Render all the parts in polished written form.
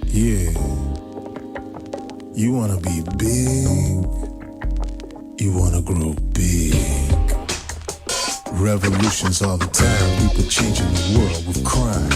Yeah. You wanna be big. You wanna grow big. Revolutions all the time. People changing the world with crime,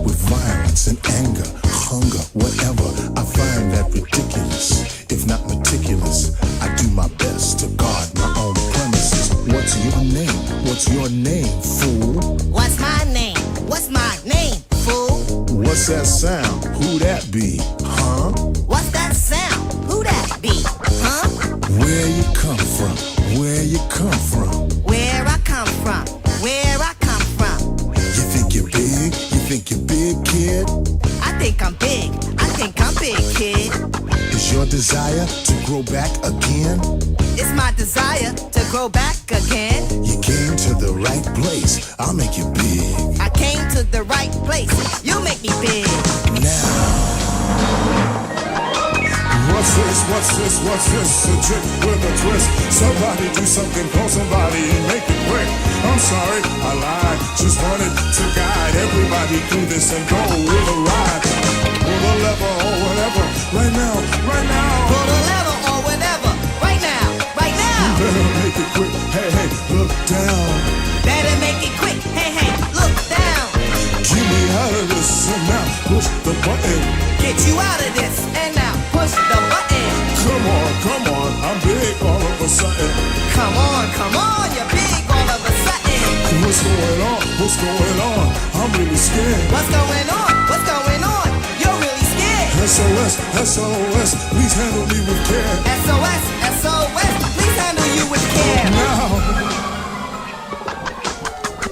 with violence and anger, hunger, whatever. I find that ridiculous, if not meticulous. I do my best to guard my own premises. What's your name? What's your name, fool? What's my name? What's my name, fool? What's that sound? Who that be? Huh? What's that sound? Who that be? Huh? Where you come from? Where you come from? Where I come from? Where I come from? You think you're big? You think you're big, kid? I think I'm big. I think I'm big, kid. Is your desire to grow back again? It's my desire to grow back again. You came to the right place. I'll make you big. I came to the right place. You make me big. Now. What's this? What's this? What's this? A trick with a twist. Somebody do something, call somebody and make it quick. I'm sorry, I lied. Just wanted to guide everybody through this and go with a ride. Pull the lever or whatever. Right now, right now. Pull the lever or whatever. Right now, right now. You better make it quick. Hey, hey, look down. Better make it quick. Hey, hey, look down. Get me out of this and now push the button. Get you out of this and now push the button. Come on, I'm big all of a sudden. Come on, you're big all of a sudden. What's going on? What's going on? I'm really scared. What's going on? What's going on? You're really scared. SOS, SOS, please handle me with care. SOS, SOS, please handle you with care. Now.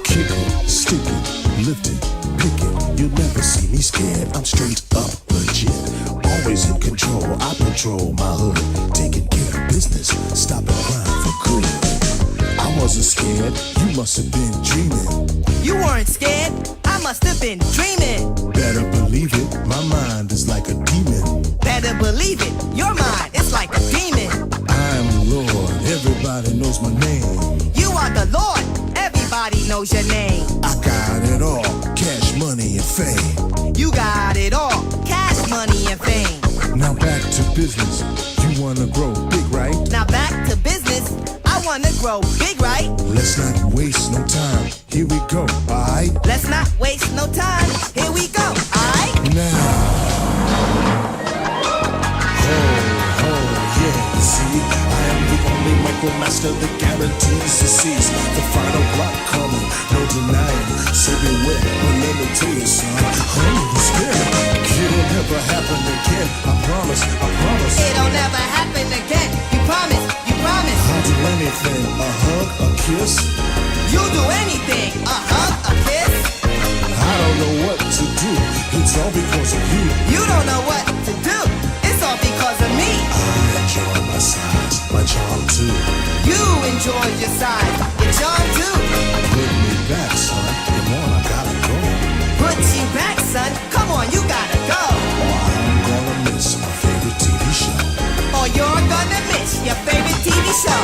Kick it, stick it, lift it, pick it. You'll never see me scared. I'm straight up legit. Always in control. I patrol my hood, taking care of business, stopping crime for good. I wasn't scared. You must have been dreaming. You weren't scared. I must have been dreaming. Better believe it. My mind is like a demon. Better believe it. Your mind is like a demon. I'm Lord. Everybody knows my name. You are the Lord. Everybody knows your name. I got it all. Cash, money, and fame. You got it all. Cash, money, and fame. Now back to business. You wanna grow big, right? Now back to business. I wanna grow big, right? Let's not waste no time. Here we go, alright? Let's not waste no time. Here we go, alright? Now. Ho, yeah, see, I am the only micromaster that guarantees to seize the final block coming, no denying. So beware, but let me tell you, son, I'm really scared. It'll never happen again, I promise, I promise. It'll never happen again, you promise, you promise. I'll do anything, a hug, a kiss. You'll do anything, a hug, a kiss. I don't know what to do, it's all because of you. You don't know what to do, it's all because of me. I enjoy my size, my charm too. You enjoy your size, your charm too. Put me back, son, come on, I gotta go. Put you back, son, come on, you gotta go. Or I'm gonna miss my favorite TV show. Or you're gonna miss your favorite TV show.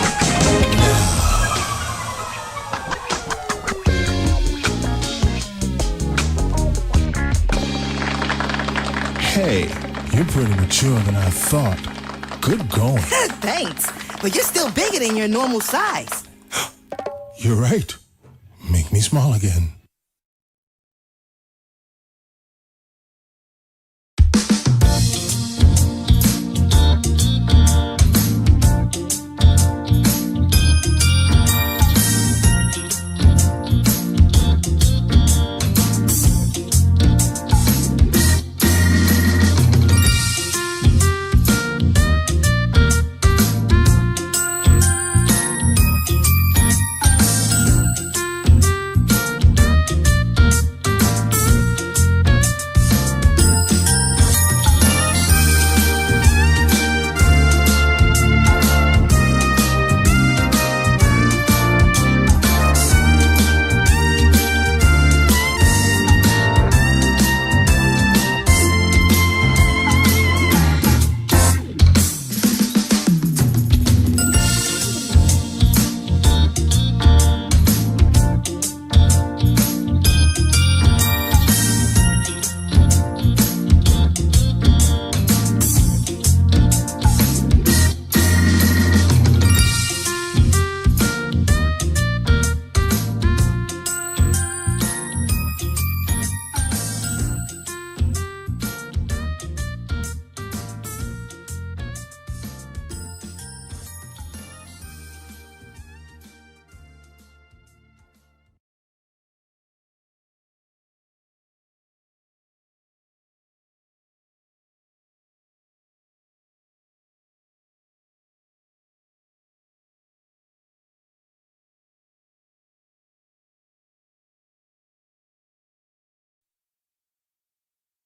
Hey, you're pretty mature than I thought. Good going. Thanks, but you're still bigger than your normal size. You're right. Make me small again.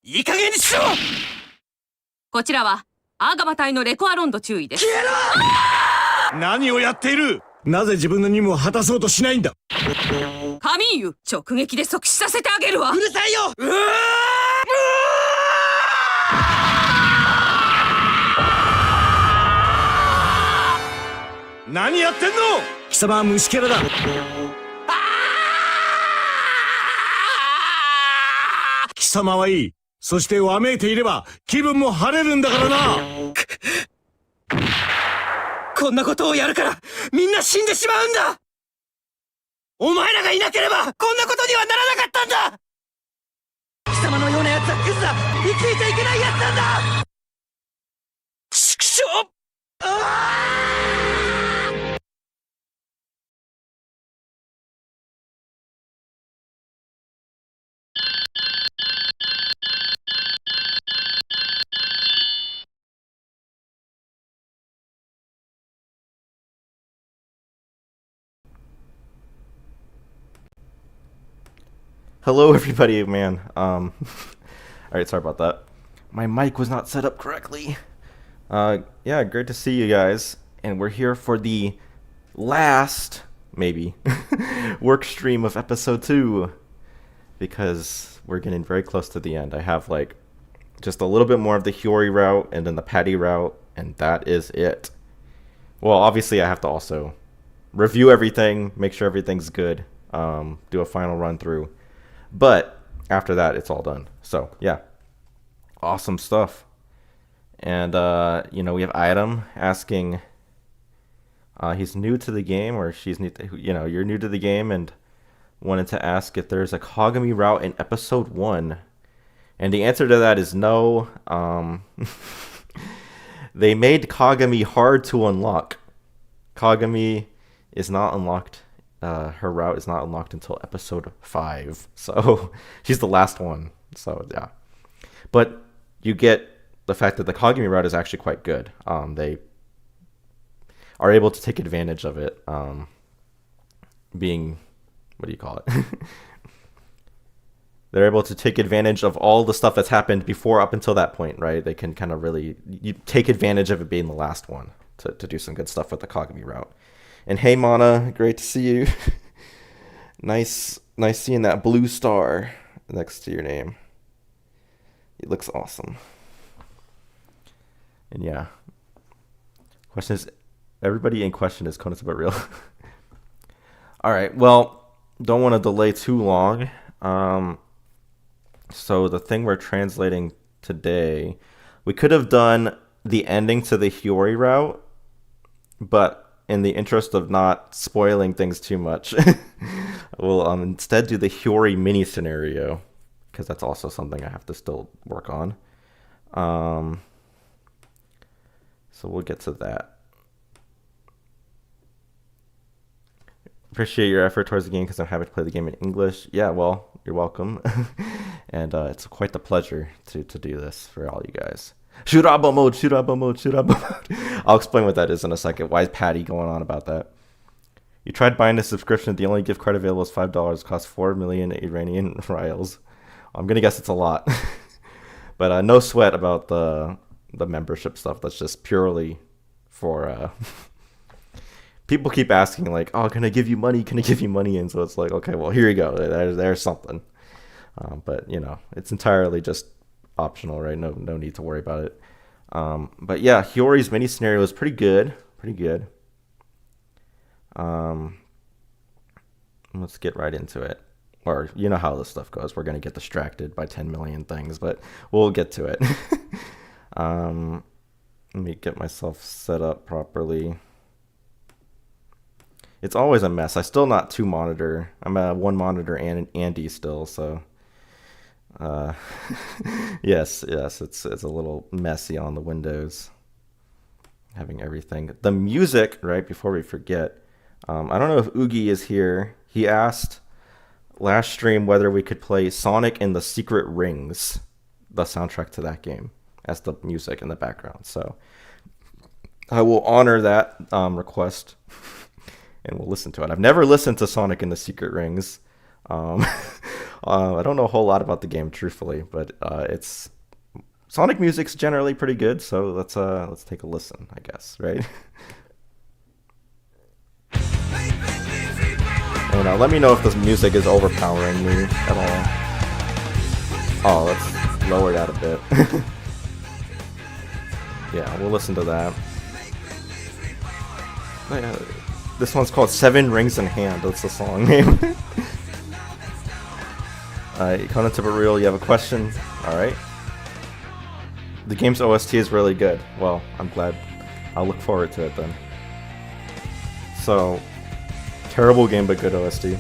いい加減にしろ。こちらはアーガマ隊のレコアロンド注意です。何をやっている。なぜ自分の任務を果たそうとしないんだ。カミーユ、直撃で即死させてあげるわ。うるさいよ。何やってんの。貴様は虫けらだ。貴様はいい。そしてわめいていれば気分も晴れるんだからな。こんなことをやるからみんな死んでしまうんだ。お前らがいなければこんなことにはならなかったんだ。貴様のような奴はクズだ。生きていちゃいけない奴なんだ。畜生。Hello, everybody, man. Alright, sorry about that. My mic was not set up correctly. Yeah, great to see you guys. And we're here for the last, maybe, work stream of episode 2. Because we're getting very close to the end. I have, like, just a little bit more of the Hiyori route and then the Patty route, and that is it. Well, obviously, I have to also review everything, make sure everything's good, do a final run through. But after that, it's all done. So, yeah. Awesome stuff. And, we have Item asking, he's new to the game, or she's new to, you're new to the game and wanted to ask if there's a Kagami route in episode 1. And the answer to that is no. They made Kagami hard to unlock. Kagami is not unlocked. Her route is not unlocked until episode 5. So she's the last one. So yeah. But you get the fact that the Kagami route is actually quite good. They are able to take advantage of it. Being, what do you call it? They're able to take advantage of all the stuff that's happened before up until that point, right? They can kind of really take advantage of it being the last one to do some good stuff with the Kagami route. And hey, Mana, great to see you. Nice seeing that blue star next to your name. It looks awesome. And yeah. Question is, everybody in question is Konosuba real? Alright, well, don't want to delay too long. So the thing we're translating today, we could have done the ending to the Hiyori route, but in the interest of not spoiling things too much, we'll instead do the Hiyori mini scenario, because that's also something I have to still work on. So we'll get to that. Appreciate your effort towards the game because I'm happy to play the game in English. Yeah, well, you're welcome. And it's quite the pleasure to do this for all you guys. Shuraba mode, Shuraba mode, Shuraba mode. I'll explain what that is in a second. Why is Patty going on about that? You tried buying a subscription. The only gift card available is $5. Costs 4 million Iranian rials. I'm going to guess it's a lot. But no sweat about the membership stuff. That's just purely for... People keep asking, like, oh, can I give you money? Can I give you money? And so it's like, okay, well, here you go. There's something. But, it's entirely just optional, right? No need to worry about it. But yeah, Hiyori's mini scenario is pretty good. Let's get right into it. Or, you know how this stuff goes. We're going to get distracted by 10 million things, but we'll get to it. Let me get myself set up properly. It's always a mess. I still not 2 monitor. I'm a 1 monitor and Andy still, so yes, it's a little messy on the Windows. Having everything. The music, right, before we forget. I don't know if Oogie is here. He asked last stream whether we could play Sonic and the Secret Rings, the soundtrack to that game, as the music in the background. So I will honor that request. And we'll listen to it. I've never listened to Sonic and the Secret Rings. I'll I don't know a whole lot about the game, truthfully, but it's Sonic music's generally pretty good, so let's take a listen, I guess, right? And let me know if this music is overpowering me at all. Oh, let's lower that a bit. Yeah, we'll listen to that. This one's called Seven Rings in Hand. That's the song name. Conan Real, you have a question? Alright. The game's OST is really good. Well, I'm glad. I'll look forward to it then. So, terrible game but good OST.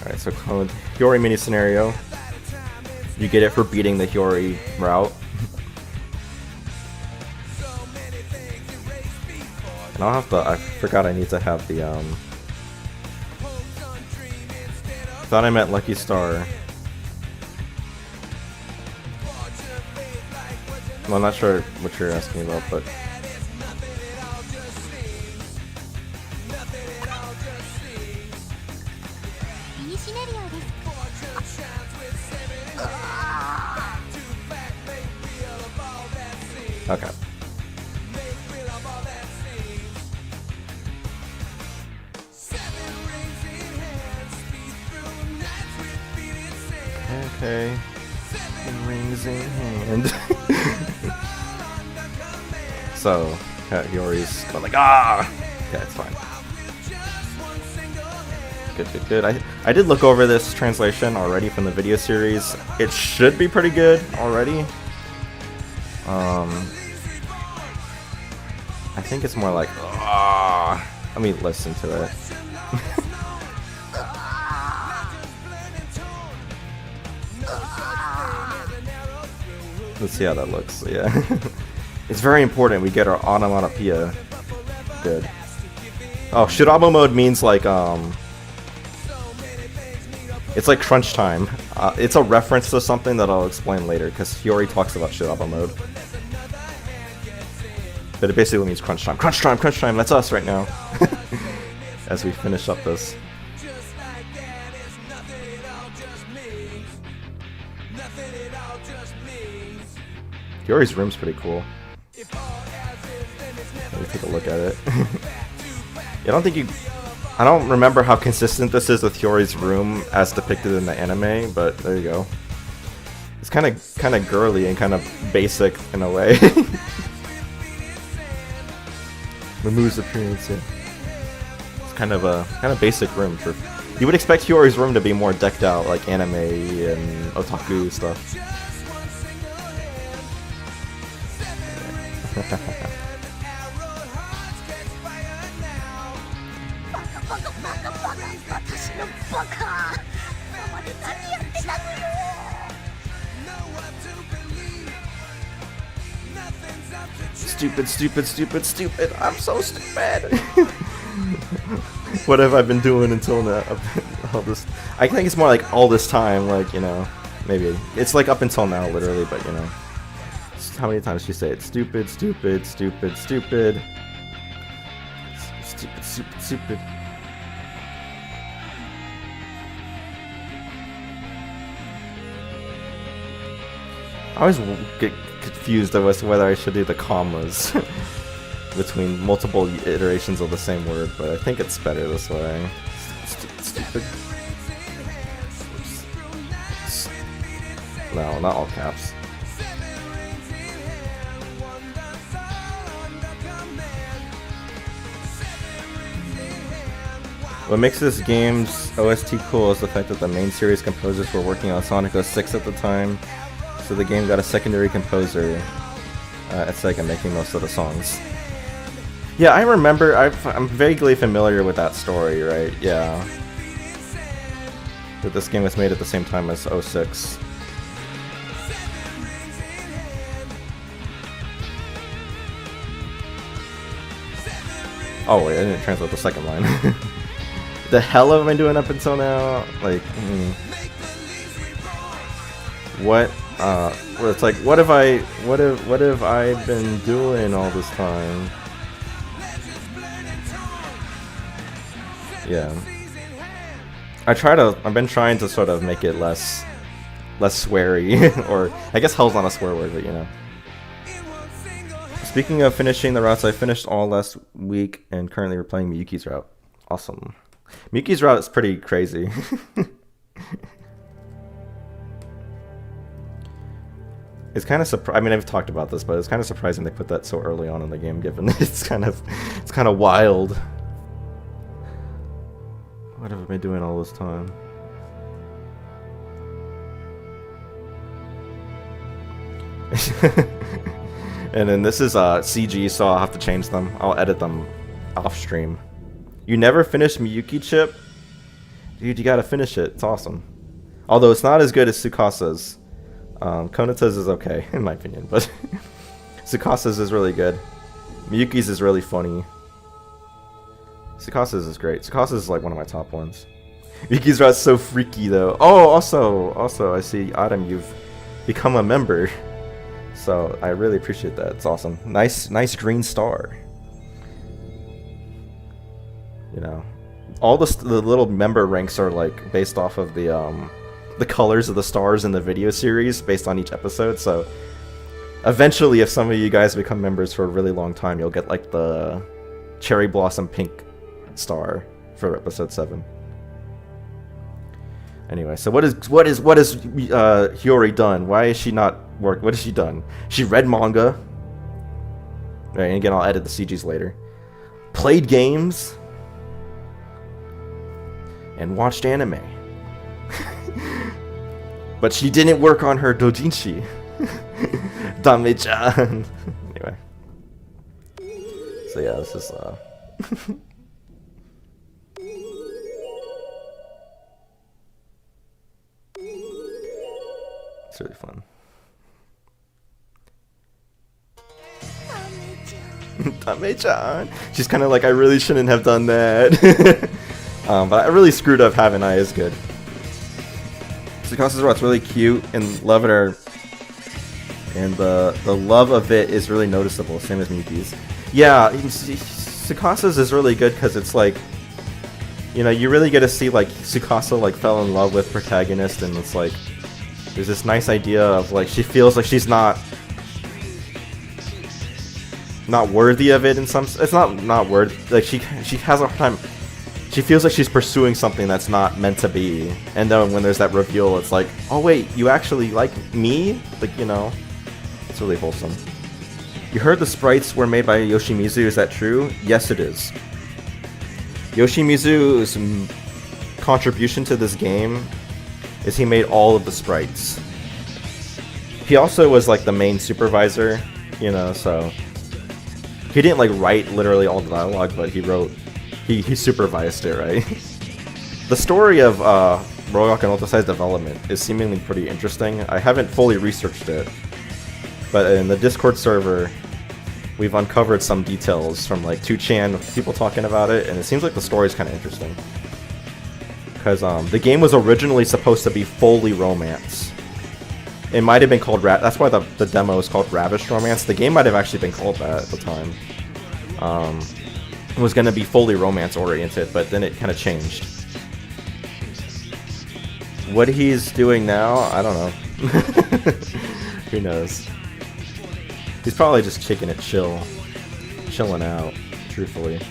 Alright, so Hiyori mini scenario. You get it for beating the Hiyori route. And I'll have to, I forgot I need to have the, thought I meant Lucky Star. Well, I'm not sure what you're asking about, but... Okay. Okay. Rings in hand. So, Hiyori's going like, ah! Okay, it's fine. Good, good, good. I did look over this translation already from the video series. It should be pretty good already. I think it's more like, ah. Let me listen to it. Let's see how that looks. Yeah. It's very important we get our onomatopoeia good. Oh, Shirabo mode means like, it's like crunch time. It's a reference to something that I'll explain later, because Hiyori talks about Shirabo mode. But it basically means crunch time. Crunch time, crunch time, that's us right now. As we finish up this. Hiyori's room's pretty cool. Let me take a look at it. Yeah, I don't remember how consistent this is with Hiyori's room as depicted in the anime, but there you go. It's kind of girly and kind of basic in a way. Removes appearance. Yeah. It's kind of a basic room for. You would expect Hiyori's room to be more decked out, like anime and otaku stuff. Stupid, stupid, stupid, stupid. I'm so stupid. What have I been doing until now? All this. I think it's more like all this time, like, you know, maybe. It's like up until now, literally, but, you know. How many times do you say it? Stupid, stupid, stupid, stupid. Stupid, stupid, stupid. I always get confused as to whether I should do the commas between multiple iterations of the same word, but I think it's better this way. Stupid, stupid. No, not all caps. What makes this game's OST cool is the fact that the main series composers were working on Sonic 06 at the time, so the game got a secondary composer at Sega making most of the songs. Yeah, I remember, I'm vaguely familiar with that story, right? Yeah. That this game was made at the same time as 06. Oh wait, I didn't translate the second line. The hell have I been doing up until now? Like, what? It's like, what have I been doing all this time? Yeah. I've been trying to sort of make it less sweary, or I guess hell's not a swear word, but you know. Speaking of finishing the routes, I finished all last week and currently we're playing Miyuki's route. Awesome. Miyuki's route is pretty crazy. It's kind of I mean, I've talked about this, but it's kind of surprising they put that so early on in the game, given it's kind of wild. What have I been doing all this time? And then this is CG, so I'll have to change them. I'll edit them off stream. You never finished Miyuki, Chip? Dude, you gotta finish it. It's awesome. Although it's not as good as Tsukasa's. Konata's is okay, in my opinion, but Tsukasa's is really good. Miyuki's is really funny. Tsukasa's is great. Tsukasa's is like one of my top ones. Miyuki's route's so freaky though. Oh, also, I see, Adam, you've become a member. So I really appreciate that. It's awesome. Nice green star. You know, all the little member ranks are like based off of the colors of the stars in the video series based on each episode. So eventually, if some of you guys become members for a really long time, you'll get like the cherry blossom pink star for episode 7. Anyway, so what is Hiyori done? Why is she not work? What has she done? She read manga. Right, and again, I'll edit the CGs later. Played games. And watched anime. But she didn't work on her doujinshi. Dame-chan. Anyway. So yeah, this is it's really fun. Dame-chan. She's kind of like, I really shouldn't have done that. But I really screwed up. Haven't I? Is good. Tsukasa's route, it's really cute, and love it are, and the love of it is really noticeable. Same as Miyuki's. Yeah, Tsukasa's is really good because it's like, you know, you really get to see like Tsukasa like fell in love with protagonist, and it's like there's this nice idea of like she feels like she's not worthy of it in some. It's not worthy. Like she has a hard time. She feels like she's pursuing something that's not meant to be, and then when there's that reveal, it's like, oh wait, you actually like me? Like, you know, it's really wholesome. You heard the sprites were made by Yoshimizu, is that true? Yes, it is. Yoshimizu's contribution to this game is he made all of the sprites. He also was like the main supervisor, you know, so he didn't like write literally all the dialogue, but he wrote. He supervised it, right? The story of Royok and Ultraside's development is seemingly pretty interesting. I haven't fully researched it, but in the Discord server, we've uncovered some details from like 2chan people talking about it, and it seems like the story is kind of interesting. Because the game was originally supposed to be fully romance. It might have been called that's why the demo is called Ravished Romance. The game might have actually been called that at the time. Was going to be fully romance oriented, but then it kind of changed. What he's doing now, I don't know. Who knows? He's probably just taking it chilling out, truthfully.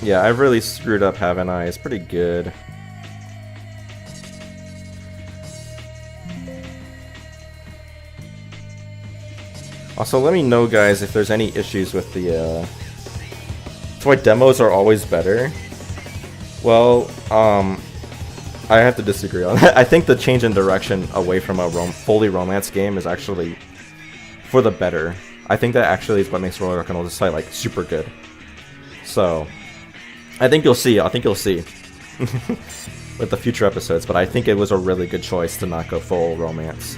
Yeah, I've really screwed up, haven't I? It's pretty good. Also, let me know, guys, if there's any issues with the, That's why demos are always better. Well, I have to disagree on that. I think the change in direction away from a fully romance game is actually for the better. I think that actually is what makes Royal Rock and Roll Society, like, super good. So, I think you'll see. With the future episodes, but I think it was a really good choice to not go full romance.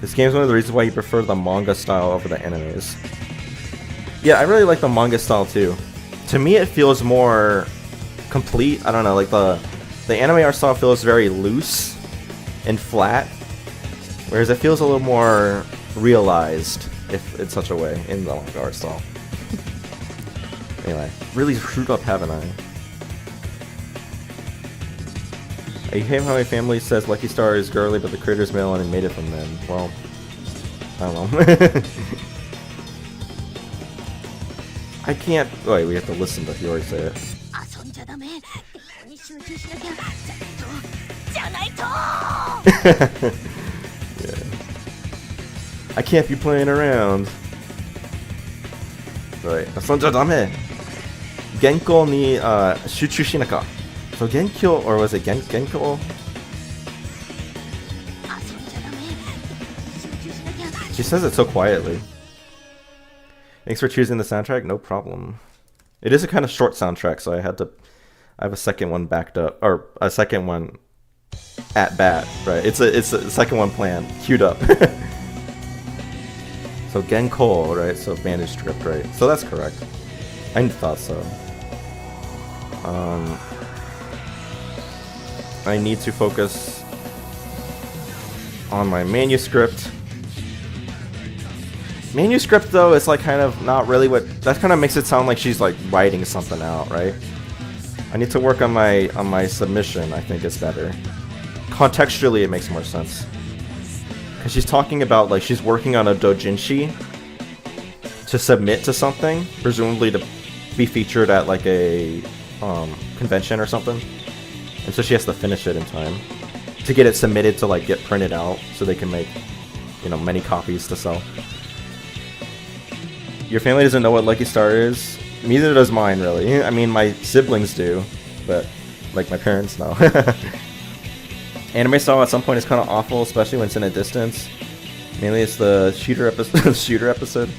This game is one of the reasons why you prefer the manga style over the animes. Yeah, I really like the manga style too. To me, it feels more complete. I don't know, like the anime art style feels very loose and flat, whereas it feels a little more realized, if in such a way, in the manga art style. Anyway, really screwed up, haven't I? I hate how my family says Lucky Star is girly, but the creator's male and it made it from men. Well, I don't know. I can't. Oh, wait, we have to listen to Hiyori say it. 遊んじゃダメ。ここに集中しなきゃ。じゃないと。 Yeah. I can't be playing around. Right. 遊んじゃダメ。原稿に集中しなきゃ。So Genkyo, or was it Genko? She says it so quietly. Thanks for choosing the soundtrack. No problem. It is a kind of short soundtrack, so I have a second one backed up, or a second one at bat. Right? It's a second one planned, queued up. So Genko, right? So bandage script, right? So that's correct. I thought so. I need to focus on my manuscript. Manuscript, though, is like kind of not really what that kind of makes it sound like she's like writing something out, right? I need to work on my submission. I think is better. Contextually, it makes more sense because she's talking about like she's working on a doujinshi to submit to something, presumably to be featured at like a convention or something. And so she has to finish it in time to get it submitted to like get printed out so they can make, you know, many copies to sell. Your family doesn't know what Lucky Star is? Neither does mine, really. I mean, my siblings do, but like my parents know. Anime style at some point is kind of awful, especially when it's in a distance. Mainly it's the shooter episode.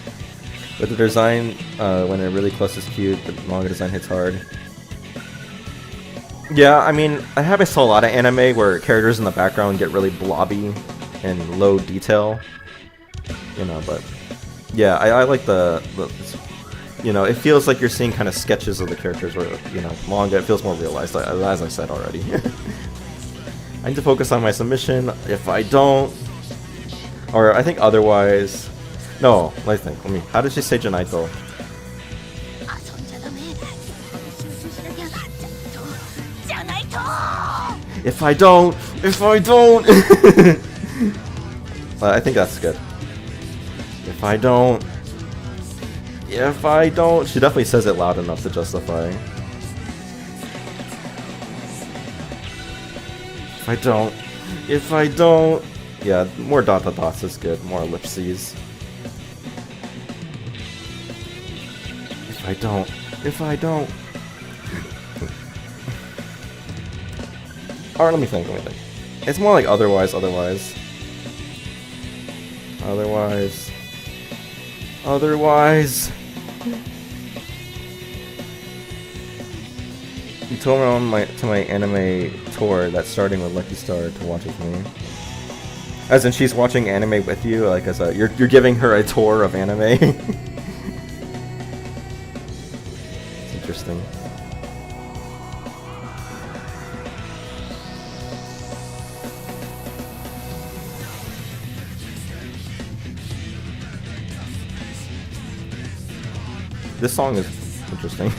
But the design, when they're really close, is cute. The manga design hits hard. Yeah, I mean, I saw a lot of anime where characters in the background get really blobby and low detail, you know, but yeah, I like the you know, it feels like you're seeing kind of sketches of the characters where, you know, manga, it feels more realized, as I said already. I need to focus on my submission. If I don't, or I think otherwise, no, let me, how did she say Janaito? If I don't! I think that's good. If I don't... She definitely says it loud enough to justify. If I don't... Yeah, more dot dots is good. More ellipses. If I don't... Alright, let me think. It's more like otherwise. You told me to my anime tour that's starting with Lucky Star to watch with me. As in, she's watching anime with you, like as a you're giving her a tour of anime. It's interesting. This song is interesting.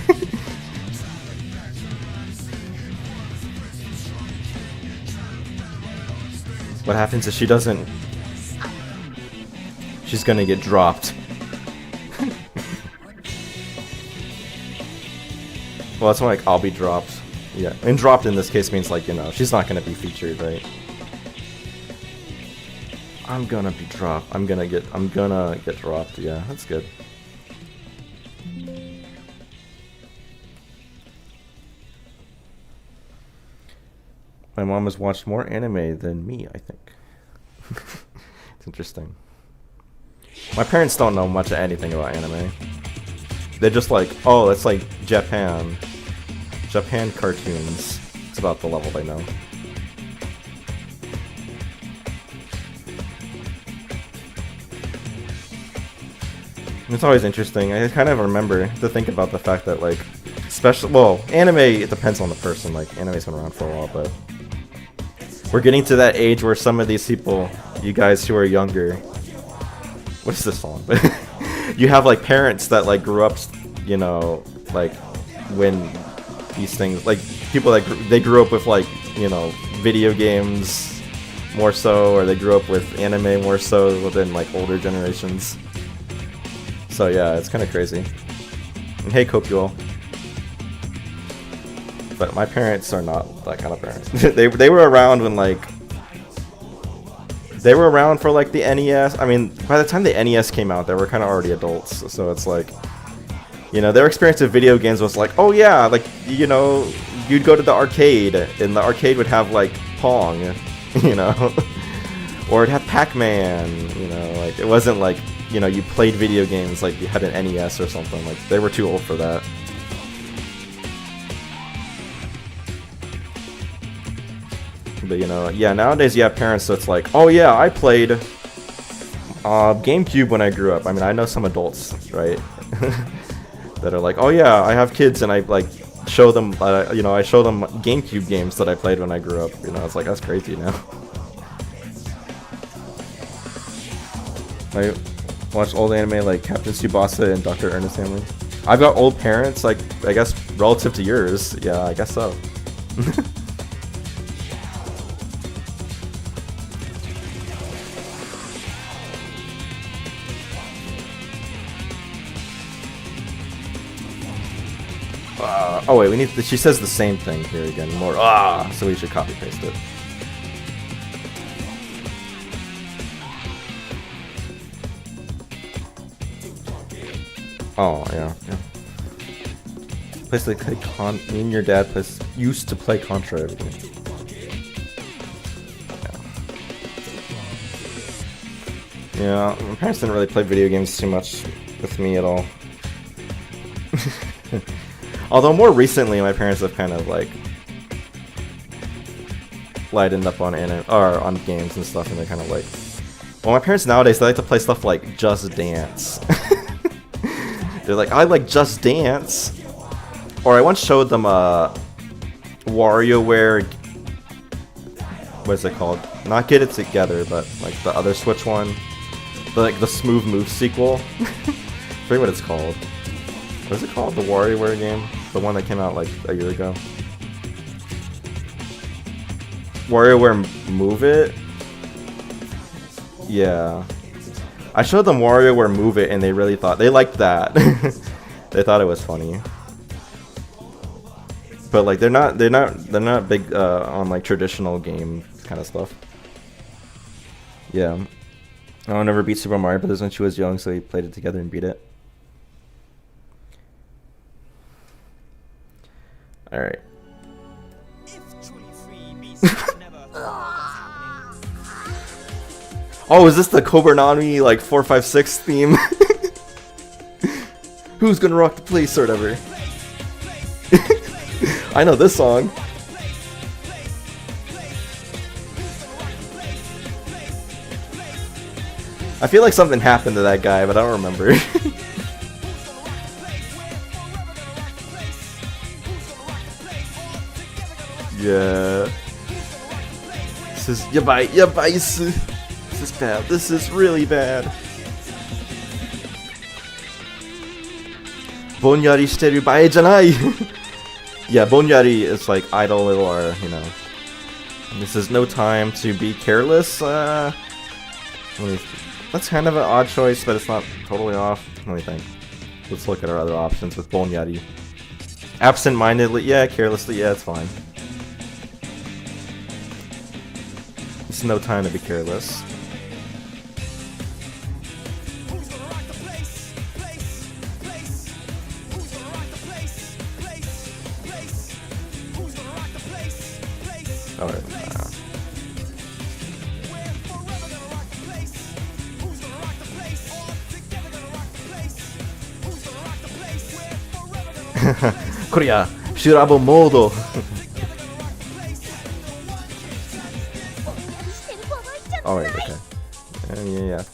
What happens if she doesn't? She's gonna get dropped. Well, that's like I'll be dropped. Yeah, and dropped in this case means like, you know, she's not gonna be featured, right? I'm gonna be dropped. I'm gonna get dropped. Yeah, that's good. My mom has watched more anime than me, I think. It's interesting. My parents don't know much of anything about anime. They're just like, oh, that's like Japan cartoons. It's about the level they know. It's always interesting. I kind of remember to think about the fact that, like, anime, it depends on the person. Like, anime's been around for a while, but we're getting to that age where some of these people, you guys who are younger, what is this song? You have like parents that like grew up, you know, like when these things, like people that they grew up with, like, you know, video games more so, or they grew up with anime more so than like older generations. So yeah, it's kind of crazy. And hey, Kopuo. But my parents are not that kind of parents. they were around when, like, they were around for like the NES. I mean, by the time the NES came out, they were kind of already adults. So it's like, you know, their experience of video games was like, oh yeah, like, you know, you'd go to the arcade, and the arcade would have like Pong, you know, or it'd have Pac-Man, you know, like it wasn't like, you know, you played video games like you had an NES or something. Like they were too old for that. But you know, yeah, nowadays you have parents, so it's like, oh yeah, I played GameCube when I grew up. I mean, I know some adults, right, that are like, oh yeah, I have kids, and I like show them, you know, I show them GameCube games that I played when I grew up. You know, it's like, that's crazy now. I watch old anime like Captain Tsubasa and Dr. Ernest Family. I've got old parents, like, I guess relative to yours. Yeah, I guess so. Oh wait, we need. She says the same thing here again. More so we should copy paste it. Oh yeah. Plays like me and your dad used to play Contra every day. Yeah, my parents didn't really play video games too much with me at all. Although more recently, my parents have kind of like lightened up on anime or on games and stuff, and they're kind of like, well, my parents nowadays, they like to play stuff like Just Dance. They're like, I like Just Dance. Or I once showed them WarioWare. What is it called? Not Get It Together, but like the other Switch one, the Smooth Move sequel. I forget what it's called. What is it called? The WarioWare game? The one that came out like a year ago. WarioWare Move It? Yeah. I showed them WarioWare Move It, and they really thought, they liked that. They thought it was funny. But like they're not big on like traditional game kind of stuff. Yeah. I never beat Super Mario Bros. When she was young, so we played it together and beat it. Alright. Oh, is this the Kobernami like 456 theme? Who's gonna rock the place or whatever? I know this song. I feel like something happened to that guy, but I don't remember. Yeah. This is yabai. This is bad. This is really bad. Bonyari shiteru bae janai. Yeah, bonyari is like idle or, you know. This is no time to be careless. That's kind of an odd choice, but it's not totally off. Let me think. Let's look at our other options with bonyari. Absent-mindedly, yeah, carelessly, yeah, it's fine. It's no time to be careless. Alright. Korea, Shurabo Modo. Alright, okay. Yeah.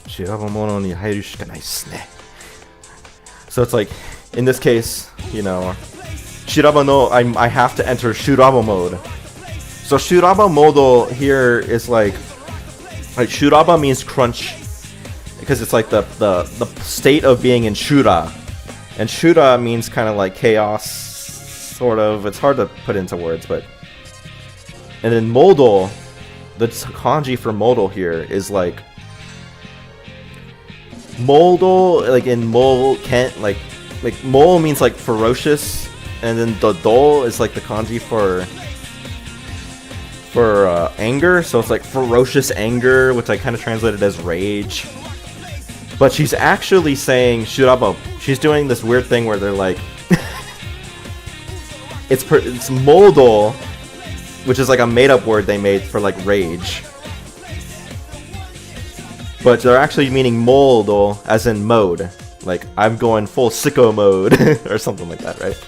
Shurabo Modo ni hairu shika nai desu ne. So it's like, in this case, you know, Shurabo no, I have to enter Shurabo mode. So Shurabo mode here is like Shuraba means crunch, because it's like the state of being in Shura, and Shura means kind of like chaos, sort of. It's hard to put into words, but and then modal, the kanji for modal here is like modal, like in mol Kent, like mol means like ferocious, and then the dol is like the kanji for anger, so it's like ferocious anger, which I kind of translated as rage. But she's actually saying shurabo. She's doing this weird thing where they're like, it's modal, which is like a made-up word they made for like rage. But they're actually meaning modal as in mode, like I'm going full sicko mode or something like that, right?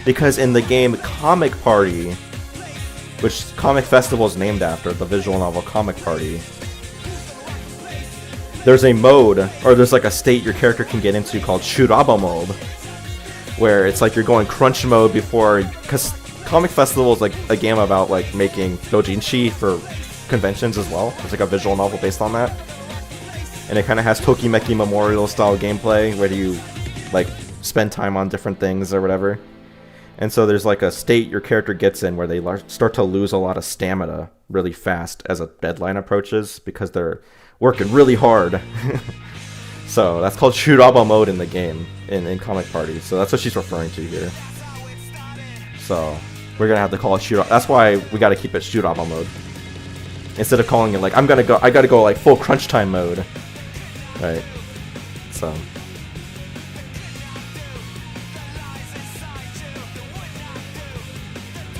Because in the game Comic Party, which Comic Festival is named after, the visual novel Comic Party, there's a mode, or there's like a state your character can get into called Shuraba mode, where it's like you're going crunch mode before, because Comic Festival is like a game about like making doujinshi for conventions as well. It's like a visual novel based on that. And it kind of has Tokimeki Memorial style gameplay, where you like spend time on different things or whatever. And so there's like a state your character gets in where they start to lose a lot of stamina really fast as a deadline approaches because they're working really hard. So that's called Shuraba mode in the game, in Comic Party. So that's what she's referring to here. So we're gonna have to call it Shuraba. That's why we gotta keep it Shuraba mode. Instead of calling it like, I gotta go like full crunch time mode. Right. So.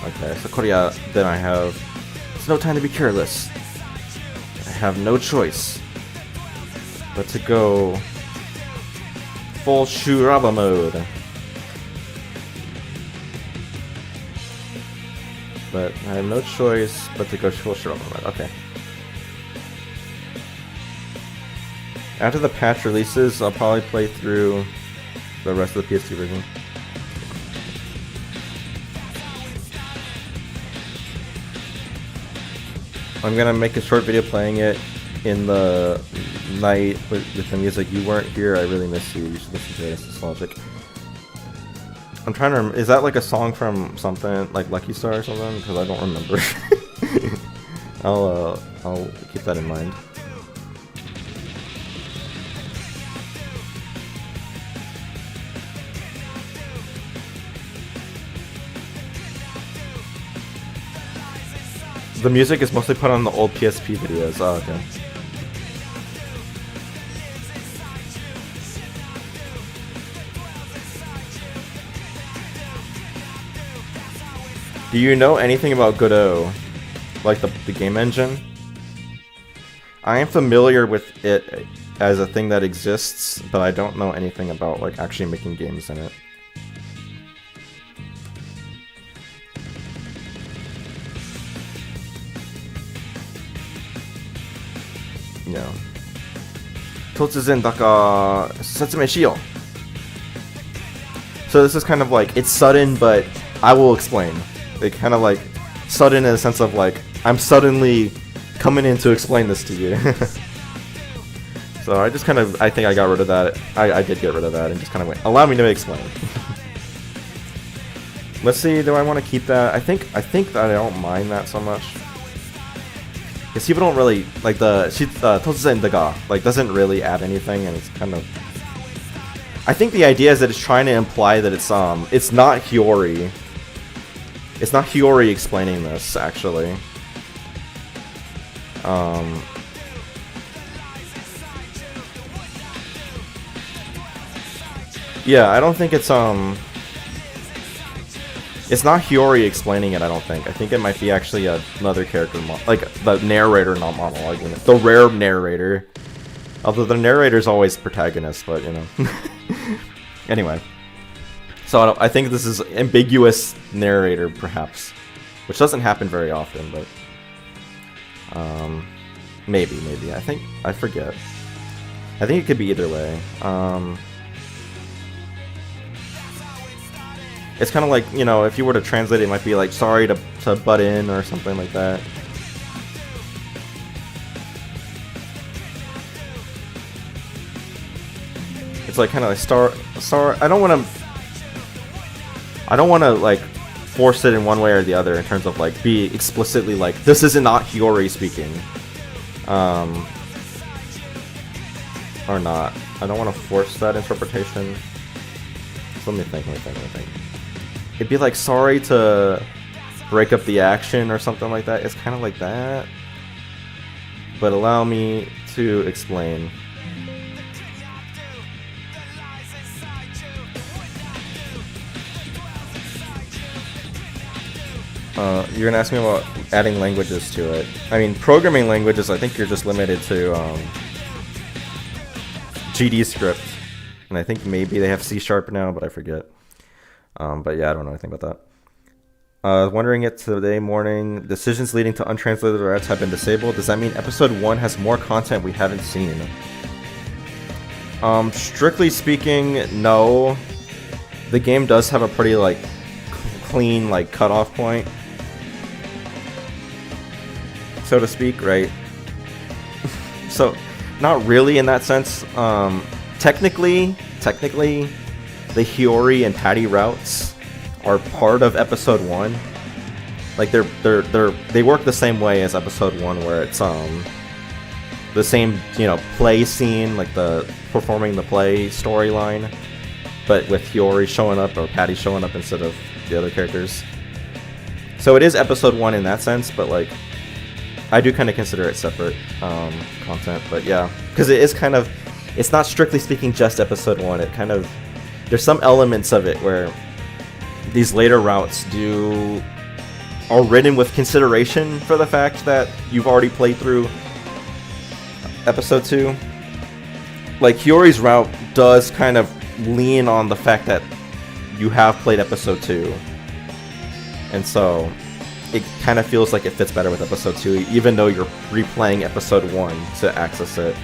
Okay, so Korea, then I have, it's no time to be careless. I have no choice but to go full Shuraba mode. But I have no choice but to go full Shuraba mode. Okay. After the patch releases, I'll probably play through the rest of the PS2 version. I'm gonna make a short video playing it in the night with the music. You weren't here, I really miss you. You should listen to it, it's nostalgic. I'm trying to remember, is that like a song from something, like Lucky Star or something? Because I don't remember. I'll keep that in mind. The music is mostly put on the old PSP videos. Oh, okay. Do you know anything about Godot? Like the game engine? I am familiar with it as a thing that exists, but I don't know anything about like actually making games in it. Yeah. 突然だから説明しよう. So this is kind of like, it's sudden, but I will explain. It kind of like sudden in the sense of like, I'm suddenly coming in to explain this to you. So I just kind of, I think I got rid of that. I did get rid of that and just kind of went, allow me to explain. Let's see, do I want to keep that? I think that I don't mind that so much. Because people don't really, like the, Tozuzen Daga, like doesn't really add anything, and it's kind of, I think the idea is that it's trying to imply that it's not Hiyori. It's not Hiyori explaining this, actually. Yeah, I don't think it's not Hiyori explaining it, I don't think. I think it might be actually another character, like the narrator, not monologuing it. The rare narrator. Although the narrator's always protagonist, but you know. Anyway. So I think this is ambiguous narrator, perhaps. Which doesn't happen very often, but... maybe. I forget. I think it could be either way. It's kind of like, you know, if you were to translate it, it might be like, sorry to butt in, or something like that. it's like kind of like Star. I don't want to like force it in one way or the other in terms of like be explicitly like this is not Hiyori speaking, or not. I don't want to force that interpretation. So let me think. It'd be like sorry to break up the action or something like that. It's kind of like that. But allow me to explain. You're gonna ask me about adding languages to it. I mean, programming languages, I think you're just limited to GD script. And I think maybe they have C# now, but I forget. But yeah, I don't know anything about that. Wondering it today morning. Decisions leading to untranslated routes have been disabled. Does that mean episode 1 has more content we haven't seen? Strictly speaking, no. The game does have a pretty like clean like cutoff point, so to speak, right? So, not really in that sense. Technically, the Hiyori and Patty routes are part of episode 1. Like they work the same way as episode 1, where it's the same, you know, play scene, like the performing the play storyline, but with Hiyori showing up or Patty showing up instead of the other characters. So it is episode 1 in that sense, but like I do kind of consider it separate content. But yeah, because it is kind of, it's not strictly speaking just episode 1. It kind of, there's some elements of it where these later routes are written with consideration for the fact that you've already played through episode 2. Like Hiyori's route does kind of lean on the fact that you have played episode 2, and so it kind of feels like it fits better with episode 2, even though you're replaying episode 1 to access it.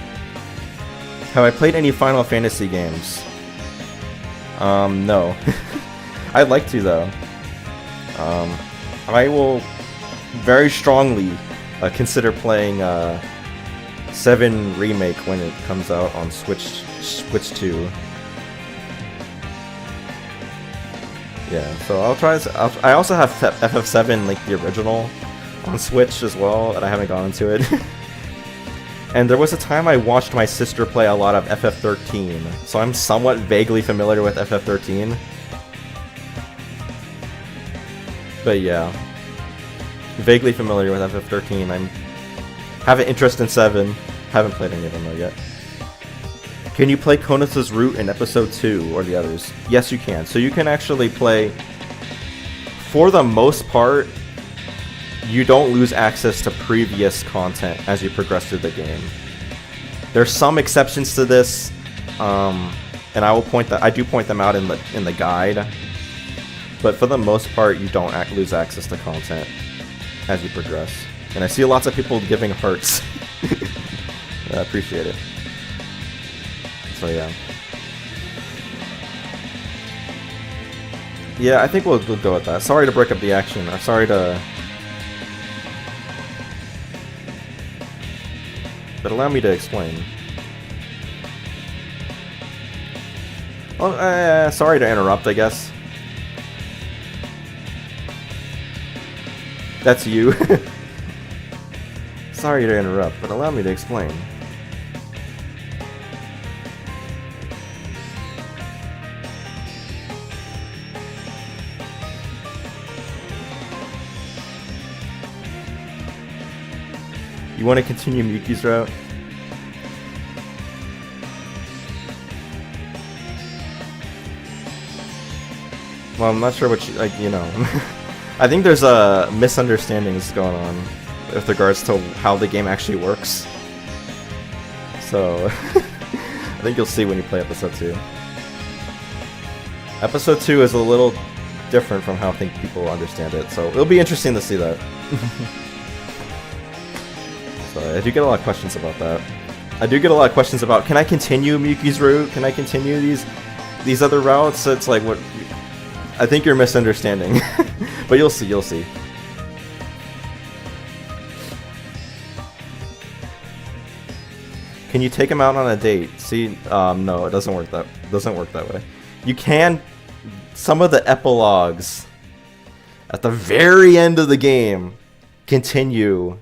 Have I played any Final Fantasy games? No. I'd like to, though. I will very strongly consider playing 7 Remake when it comes out on Switch 2. Yeah, so I'll try. I also have FF7, like the original, on Switch as well, and I haven't gone into it. And there was a time I watched my sister play a lot of FF13, so I'm somewhat vaguely familiar with FF13. But yeah, vaguely familiar with FF13. I have an interest in 7. Haven't played any of them though yet. Can you play Konus' route in episode 2 or the others? Yes, you can. So you can actually play, for the most part, you don't lose access to previous content as you progress through the game. There's some exceptions to this, and I do point them out in the guide. But for the most part, you don't lose access to content as you progress. And I see lots of people giving hearts. I appreciate it. So yeah. Yeah, I think we'll go with that. Sorry to break up the action. Or sorry to... But allow me to explain. Well, sorry to interrupt, I guess. That's you. Sorry to interrupt, but allow me to explain. You want to continue Miyuki's route? Well, I'm not sure what you, like, you know. I think there's misunderstandings going on with regards to how the game actually works. So, I think you'll see when you play episode 2. Episode 2 is a little different from how I think people understand it, so it'll be interesting to see that. So, I do get a lot of questions about that. I do get a lot of questions about, can I continue Miyuki's route? Can I continue these other routes? It's like, what... I think you're misunderstanding. But you'll see, you'll see. Can you take him out on a date? See, no, it doesn't work that way. You can. Some of the epilogues at the very end of the game continue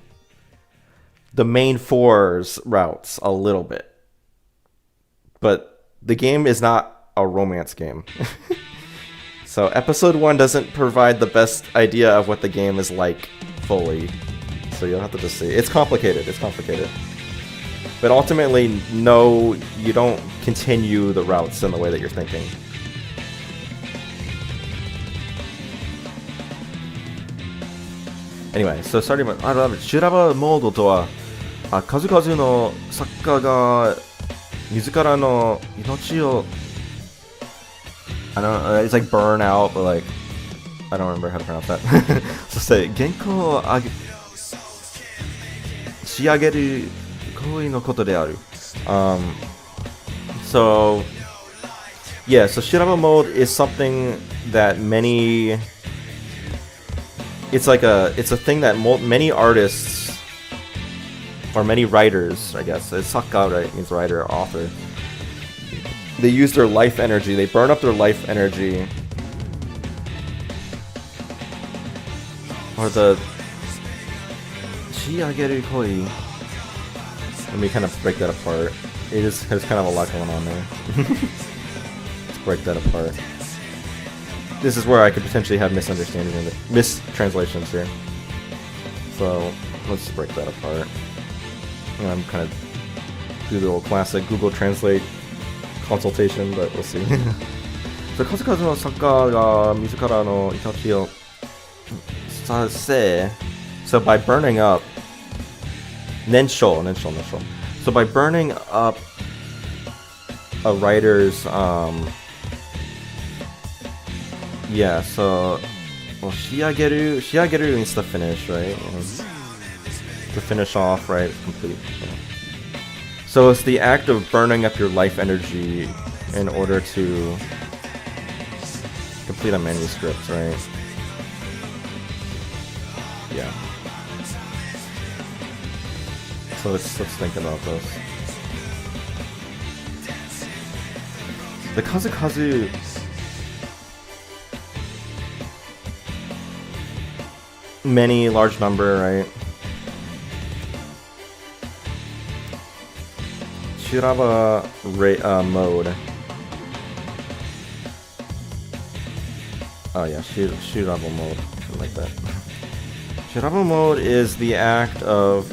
the main four's routes a little bit, but the game is not a romance game. So episode 1 doesn't provide the best idea of what the game is like fully. So you'll have to just see. It's complicated. But ultimately, no, you don't continue the routes in the way that you're thinking. Anyway, so starting with修羅場モードとは、数々の作家が自らの命を I don't know, it's like burn out, but like I don't remember how to pronounce that. そして原稿を仕上げる行為のことである。So yeah, so Shiraba mode is something that many. It's a thing that many artists or many writers, I guess, it's Sakka, right? Means writer, author. They use their life energy. They burn up their life energy, or the shiageru koi. Let me kind of break that apart. There's kind of a lot going on there. Let's break that apart. This is where I could potentially have misunderstanding and mistranslations here. So let's break that apart. I'm kind of do the old classic Google Translate consultation, but we'll see. So 数々の作家が自らの命をさせ So by burning up 燃焼 So by burning up a writer's yeah, so well, shiageru means to finish, right? To finish off, right? Complete. So it's the act of burning up your life energy in order to complete a manuscript, right? Yeah. So let's think about this. The kazu. Many, large number, right? Shiraba mode. Oh yeah, Shiraba mode, something like that. Shiraba mode is the act of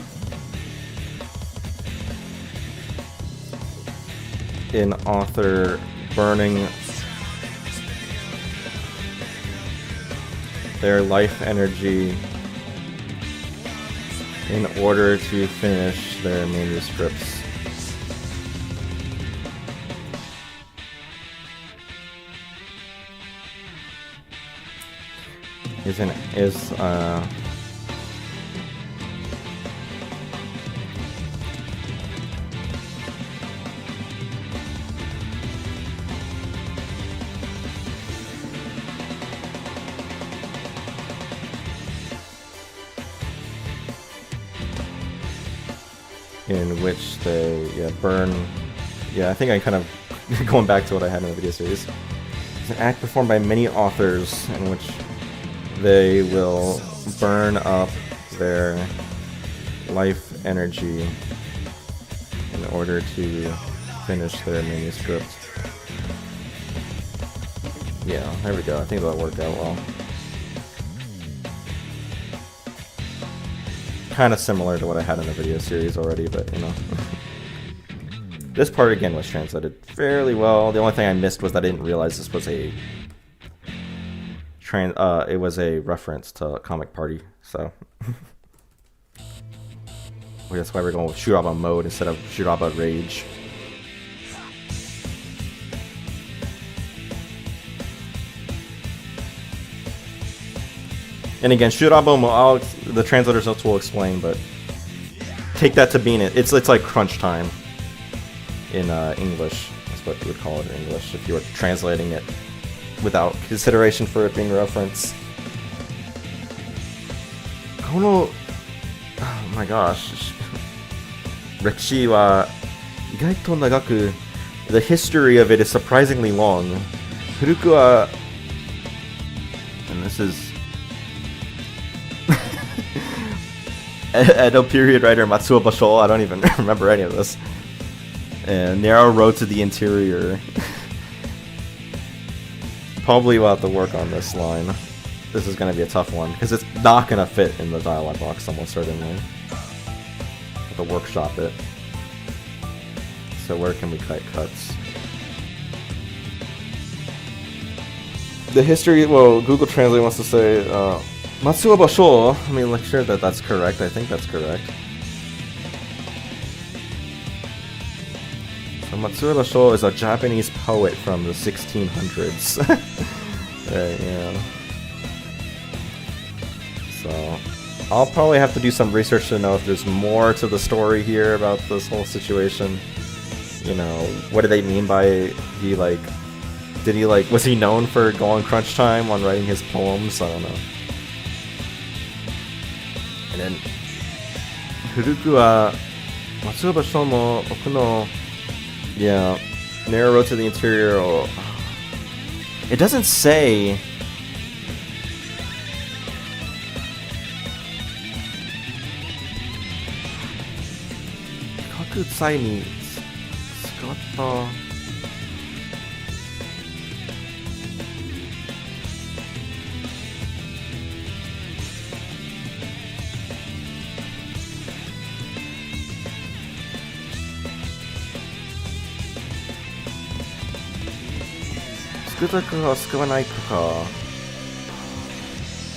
an author burning their life energy in order to finish their manuscripts. In which they burn. Yeah, I think I kind of going back to what I had in the video series. It's an act performed by many authors in which they will burn up their life energy in order to finish their manuscript. Yeah, there we go. I think that worked out well. Kind of similar to what I had in the video series already, but you know. This part again was translated fairly well. The only thing I missed was that I didn't realize this was a it was a reference to Comic Party, so that's why we're going with Shiraba mode instead of Shiraba Rage. And again, Shurabo, the translator's notes will explain, but take that to mean it's like crunch time in English. That's what you would call it in English if you were translating it without consideration for it being reference. Oh my gosh. 歴史は意外と長く the history of it is surprisingly long. 古くは and this is Edo period writer Matsuo Basho. I don't even remember any of this. And narrow road to the interior. Probably will have to work on this line. This is going to be a tough one because it's not going to fit in the dialogue box almost certainly. Have to workshop it. So where can we cut cuts? The history, well, Google Translate wants to say, Matsuo Basho. I mean, like, sure that that's correct. I think that's correct. So Matsuo Basho is a Japanese poet from the 1600s. Right, yeah. So, I'll probably have to do some research to know if there's more to the story here about this whole situation. You know, what do they mean by he, like, did he, like, was he known for going crunch time on writing his poems? I don't know. And then, Furuku wa Matsuo Basho no oku no, yeah, narrow road to the interior. Or, it doesn't say. Kakutsai ni tsukatta.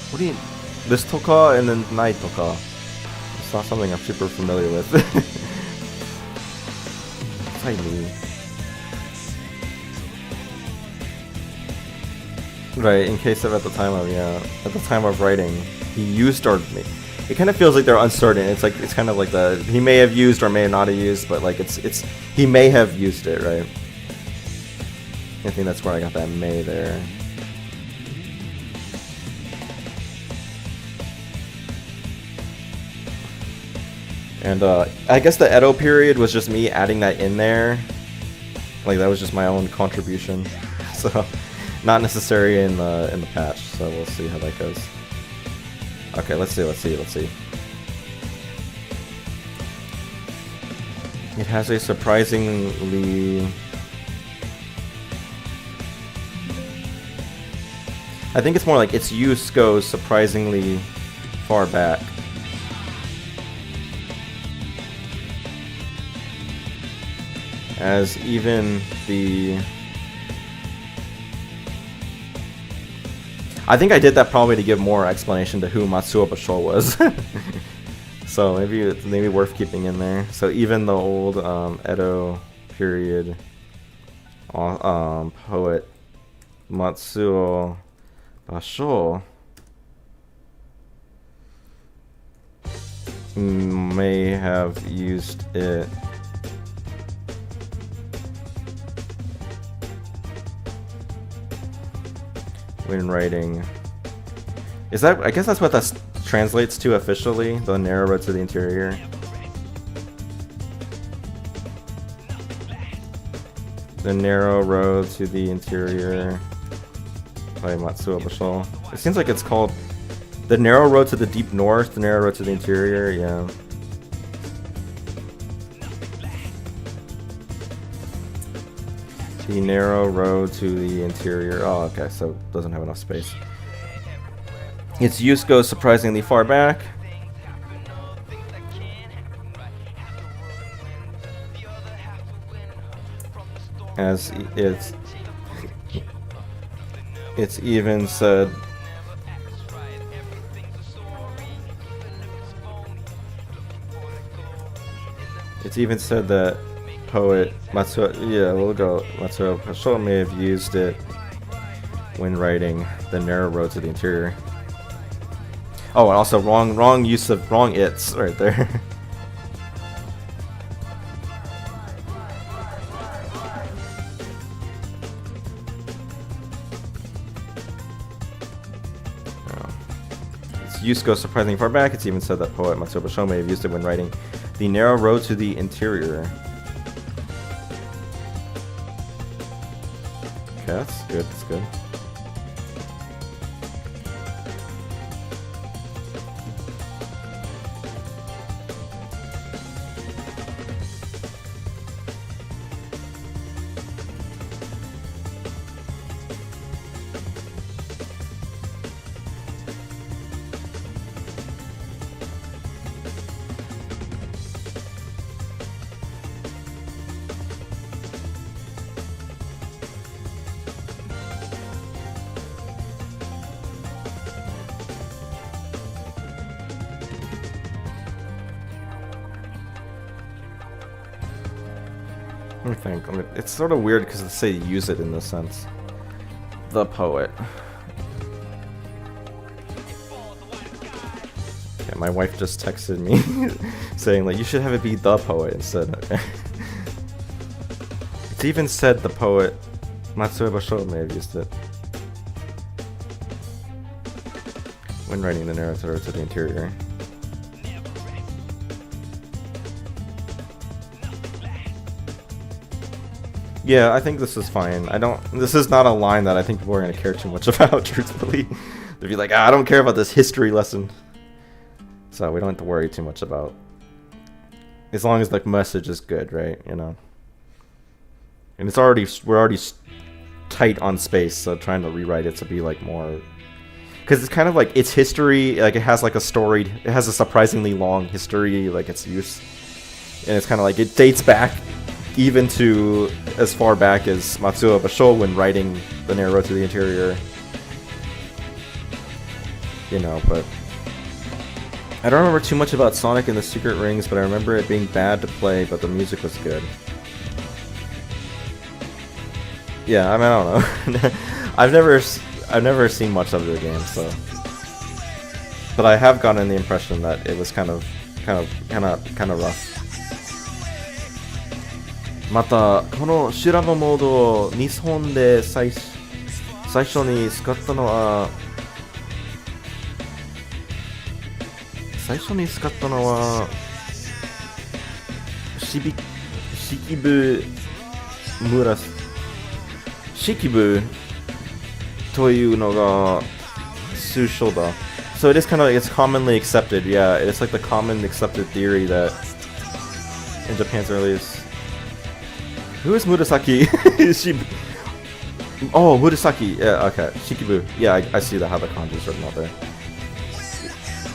What do you... This toka and then nai toka. It's not something I'm super familiar with. Tiny. Right, in case of at the time of writing, he used or... It kind of feels like they're uncertain. It's like, it's kind of like the... He may have used or may not have used, but like it's... He may have used it, right? I think that's where I got that may there. And I guess the Edo period was just me adding that in there. Like that was just my own contribution. So not necessary in the patch. So we'll see how that goes. Okay, let's see. It has a surprisingly... I think it's more like its use goes surprisingly far back. As even the... I think I did that probably to give more explanation to who Matsuo Basho was. So maybe worth keeping in there. So even the old Edo period poet Matsuo Basho may have used it when writing. Is that? I guess that's what that translates to officially. The narrow road to the interior. The narrow road to the interior. By Matsuo Basho. It seems like it's called The Narrow Road to the Deep North, The Narrow Road to the Interior, yeah. The Narrow Road to the Interior. Oh, okay, so it doesn't have enough space. Its use goes surprisingly far back. As it's even said that poet Matsuo Basho may have used it when writing The Narrow Road to the Interior. Oh, and also wrong use of wrong its right there. Use goes surprisingly far back. It's even said that poet Matsuo Basho may have used it when writing The Narrow Road to the Interior. Okay, that's good. That's good. Let me think. It's sort of weird because they say use it in this sense. The poet. Okay, my wife just texted me saying like you should have it be the poet instead. Okay. It's even said the poet Matsuo Basho may have used it when writing the narrative to the interior. Yeah, I think this is fine. This is not a line that I think people are going to care too much about, truthfully. They'd be like, I don't care about this history lesson. So we don't have to worry too much about. As long as the message is good, right? You know. And we're already tight on space, so trying to rewrite it to be like more. Because it's kind of like its history, like it has like it has a surprisingly long history, like its use. And it's kind of like it dates back even to as far back as Matsuo Basho when writing the narrow to the interior. You know, but I don't remember too much about Sonic and the Secret Rings, but I remember it being bad to play, but the music was good. Yeah, I mean, I don't know. I've never seen much of the game, so. But I have gotten the impression that it was kind of rough. またこの修羅場モードを日本で最初に使ったのは式部というのが推奨だ So it is kind of like it's commonly accepted, yeah, it's like the common accepted theory that in Japan's earliest. Who is Murasaki? Is she? Oh, Murasaki. Yeah, okay. Shikibu. Yeah, I see that how the kanji is written out there.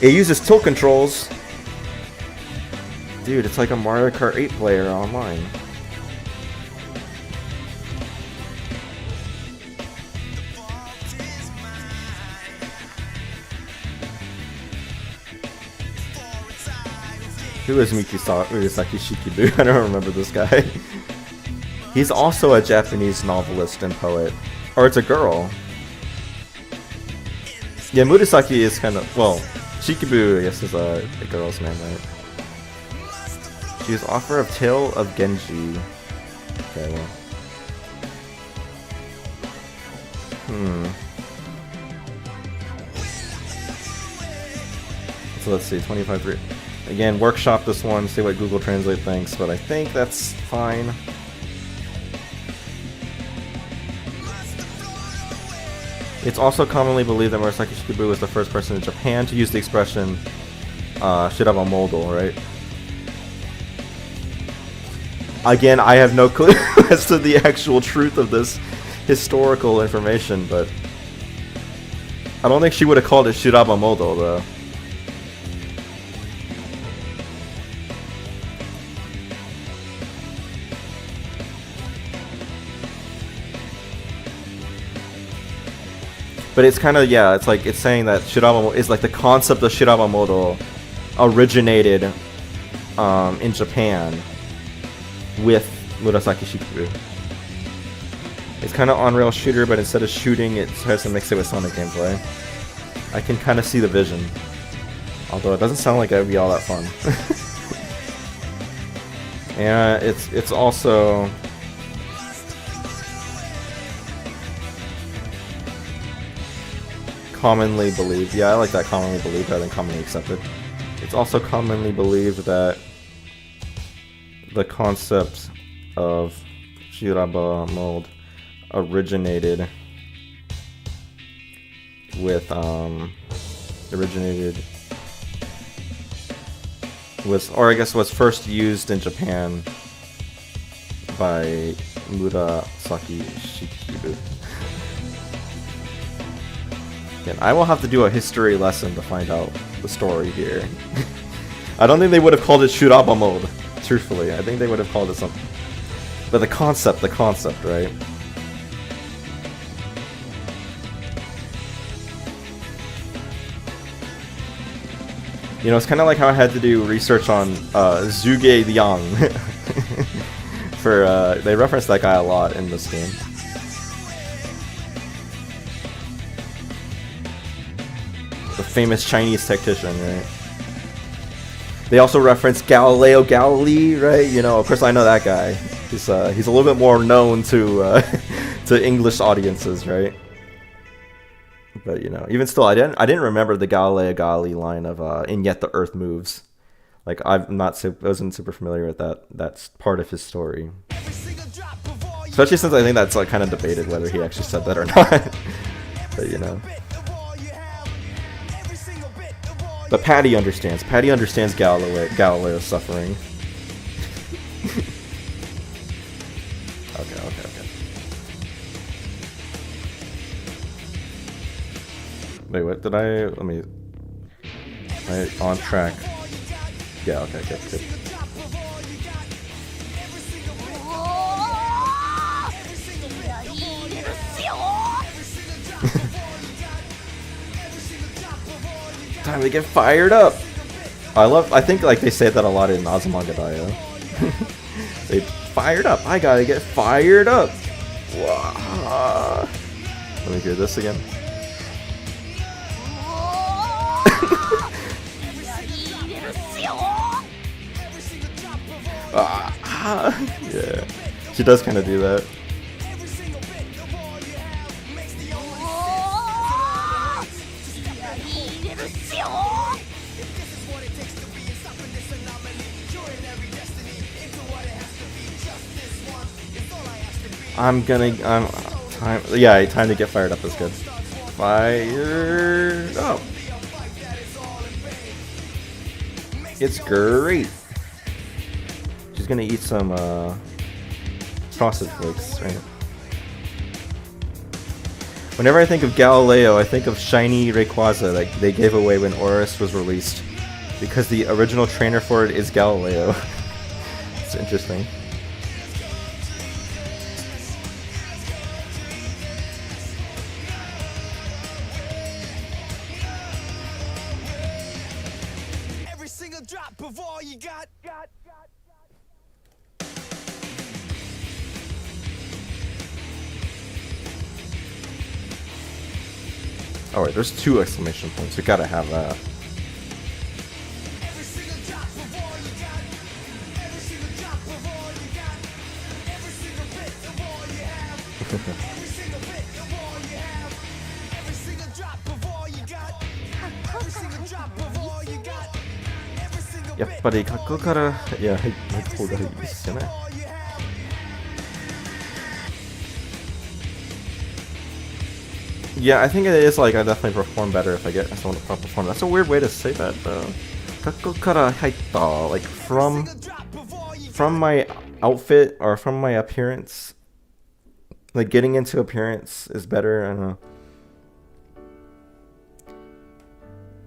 It uses tilt controls. Dude, it's like a Mario Kart 8 player online. Who is Murasaki Shikibu? I don't remember this guy. He's also a Japanese novelist and poet. Or it's a girl. Yeah, Murasaki is kind of... Well, Shikibu, I guess, is a girl's name, right? She is author of Tale of Genji. Okay, well. So let's see, 25.3. Again, workshop this one, see what Google Translate thinks, but I think that's fine. It's also commonly believed that Murasaki Shikibu was the first person in Japan to use the expression Shiraba Moldal, right? Again, I have no clue as to the actual truth of this historical information, but I don't think she would have called it Shiraba Moldal, though. But it's kind of, yeah, it's like, it's saying that Shiraba is like the concept of Shiraba Modo originated in Japan with Murasaki Shikibu. It's kind of on-rail shooter, but instead of shooting, it tries to mix it with Sonic gameplay. I can kind of see the vision. Although it doesn't sound like it would be all that fun. And it's also... commonly believed, yeah, I like that, commonly believed rather than commonly accepted. It's also commonly believed that the concept of Shiraba mold originated with or I guess was first used in Japan by Murasaki Shikibu. Again, I will have to do a history lesson to find out the story here. I don't think they would have called it Shuraba mode, truthfully. I think they would have called it something. But the concept, right? You know, it's kind of like how I had to do research on Zhuge Liang. They reference that guy a lot in this game. The famous Chinese tactician, right? They also reference Galileo Galilei, right? You know, of course I know that guy. He's a little bit more known to to English audiences, right? But you know, even still, I didn't remember the Galileo Galilei line of "and yet the Earth moves." Like I wasn't super familiar with that. That's part of his story. Especially since I think that's like kind of debated whether he actually said that or not. But you know. But Patty understands. Patty understands Galileo's suffering. Okay. Wait, what did I? Let me. On track. Yeah. Okay. Good. Time to get fired up. I think like they say that a lot in Azumanga Daioh. They fired up. I gotta get fired up. Wow. Let me hear this again. Yeah, she does kind of do that. Time to get fired up is good. Fired up. It's great. She's gonna eat some frosted flakes, right? Whenever I think of Galileo, I think of shiny Rayquaza that they gave away when Oris was released, because the original trainer for it is Galileo. It's interesting. Alright, there's 2 exclamation points. We gotta have that. Yappari kakko kara入った方がいいですよね。Yeah, I think it is like I definitely perform better if I get someone to perform. That's a weird way to say that though. Kakko kara haitta, like from my outfit or from my appearance. Like getting into appearance is better. I don't know.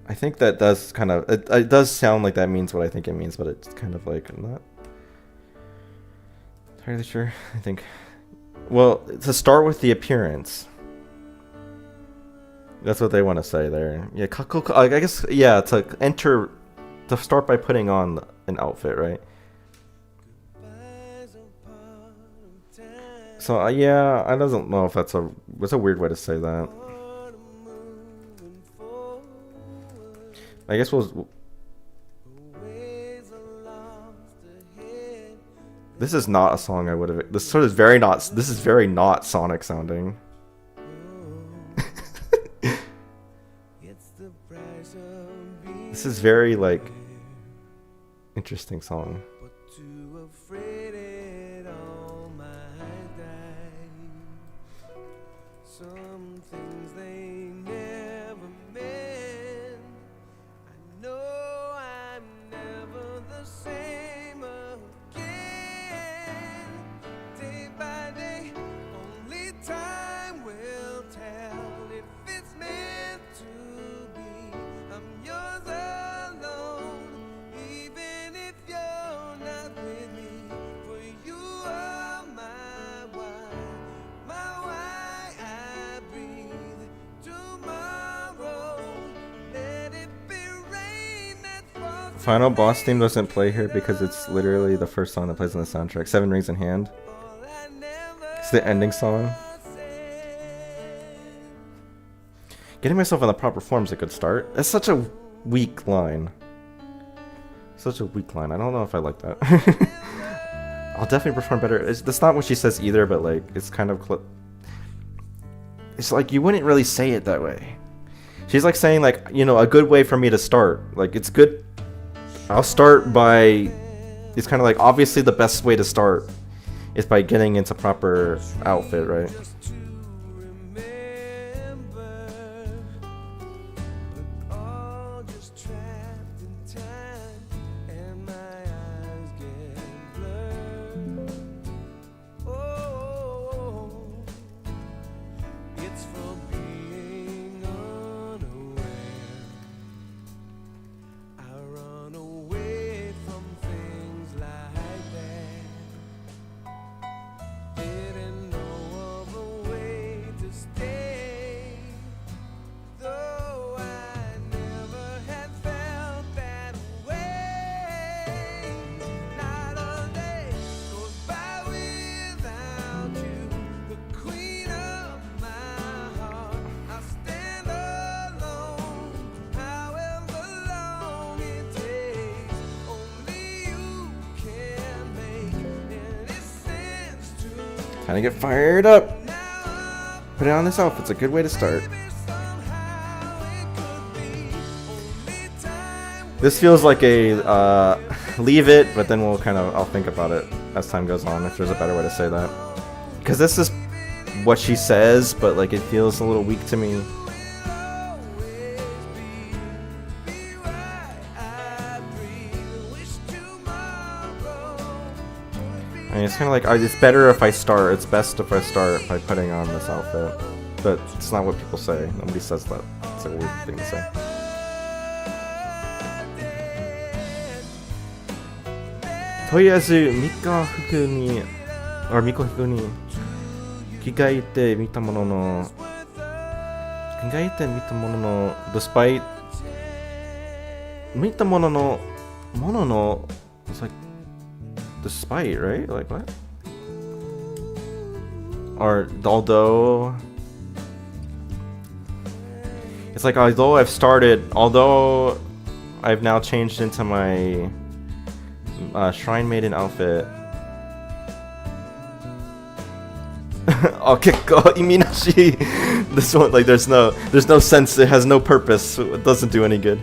I think that does kind of it does sound like that means what I think it means, but it's kind of like I'm not entirely sure. I think, well, to start with the appearance. That's what they want to say there. Yeah, I guess, yeah, to start by putting on an outfit, right? So yeah, I don't know if that's a weird way to say that. I guess this is not a song I would have. This is very not Sonic sounding. This is very like interesting song. Final boss theme doesn't play here because it's literally the first song that plays on the soundtrack. Seven Rings in Hand. It's the ending song. Getting myself in the proper form is a good start. It's such a weak line. Such a weak line. I don't know if I like that. I'll definitely perform better. That's not what she says either, but like it's kind of it's like you wouldn't really say it that way. She's like saying like, you know, a good way for me to start. Like it's good. I'll start by. It's kind of like obviously the best way to start is by getting into proper outfit, right? Kind of get fired up. Put it on this outfit. It's a good way to start. This feels like a leave it, but then I'll think about it as time goes on if there's a better way to say that. Because this is what she says, but like it feels a little weak to me. I mean, it's kind of like, it's better if I start, it's best if I start by putting on this outfit. But it's not what people say. Nobody says that. It's a weird thing to say. Despite 見たものの it's like despite, right? Like what? Or although it's like although I've now changed into my Shrine Maiden outfit. This one, like there's no sense, it has no purpose, it doesn't do any good.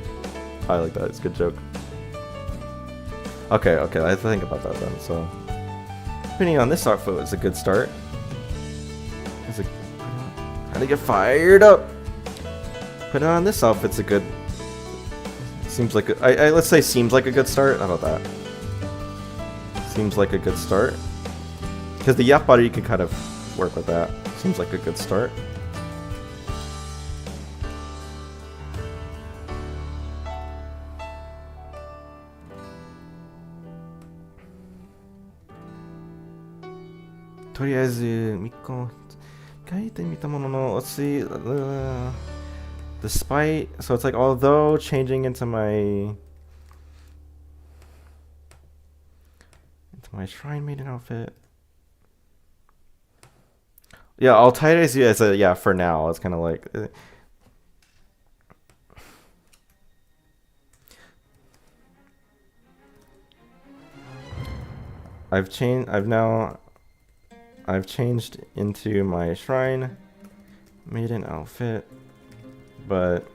I like that, it's a good joke. Okay, I have to think about that then. So, putting on this outfit is a good start. How to get fired up. Putting on this outfit's a good. Seems like let's say seems like a good start. How about that? Seems like a good start. Because the yapari you can kind of work with that. Seems like a good start. Let's see. Despite, so it's like although changing into my Shrine Maiden outfit. Yeah, I'll tie it as a yeah for now. It's kind of like. I've changed into my Shrine Maiden outfit, but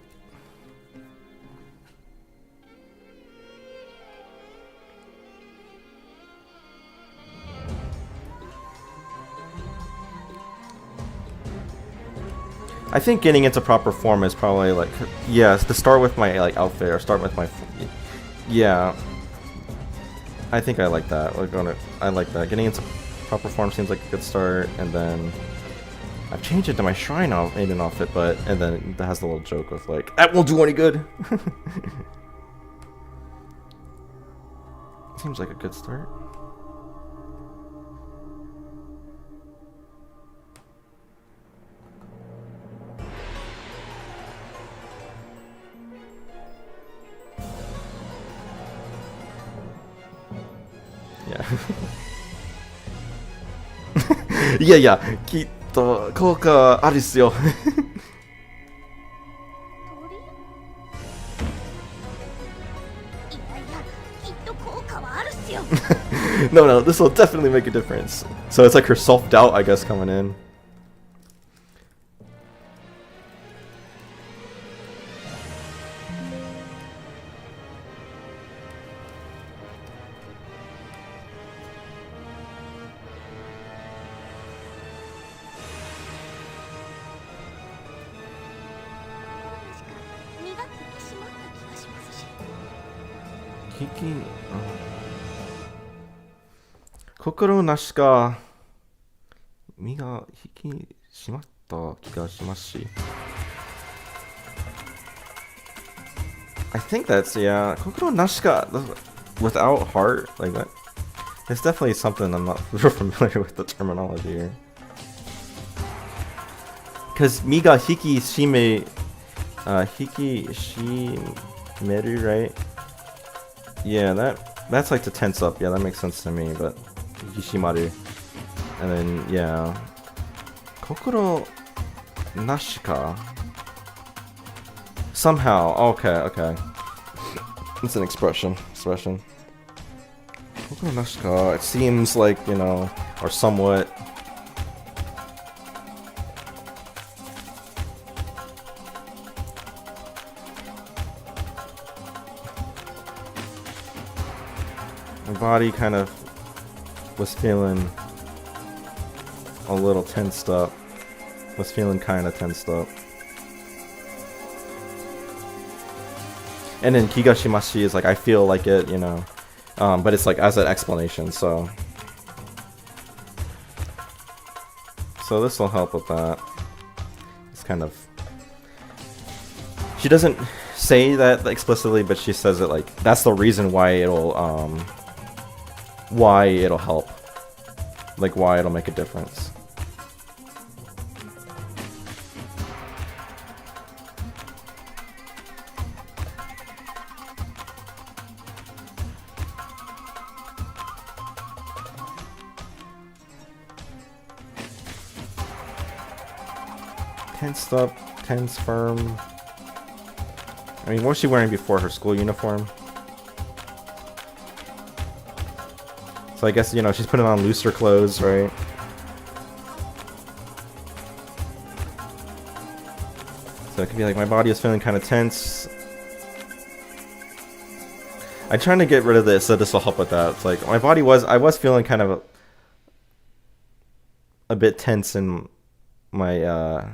I think getting into proper form is probably like, yes, to start with my like outfit or start with my, yeah. I think I like that. I like that. Getting into proper form seems like a good start, and then I've changed it to my Shrine Maiden outfit, and then that has the little joke of like, that won't do any good. Seems like a good start. いやいや、きっと効果あるっすよ。鳥？いやいや、きっと効果はあるっすよ。No, no, this will definitely make a difference. So it's like her self-doubt, I guess, coming in. Kiki, 心なしか身が引き締まった気がしますし。I think that's, yeah. 心なしか without heart, like that. It's definitely something I'm not real familiar with the terminology here. Because 身が引き締め、引き締める, right? Yeah, that's like to tense up. Yeah, that makes sense to me, but Hishimaru. And then, yeah. Kokoro Nashika. Somehow. Okay. It's an expression. Kokoro Nashika. It seems like, you know, or somewhat. My body kind of was feeling a little tensed up. Was feeling kind of tensed up. And then Kigashimashi is like, I feel like it, you know. But it's like as an explanation, so. So this will help with that. It's kind of. She doesn't say that explicitly, but she says it like, that's the reason why it'll help. Like why it'll make a difference. Tensed up, tense, firm. I mean, what was she wearing before? Her school uniform? So I guess, you know, she's putting on looser clothes, right? So it could be like, my body is feeling kind of tense. I'm trying to get rid of this, so this will help with that. It's like, I was feeling kind of a bit tense in my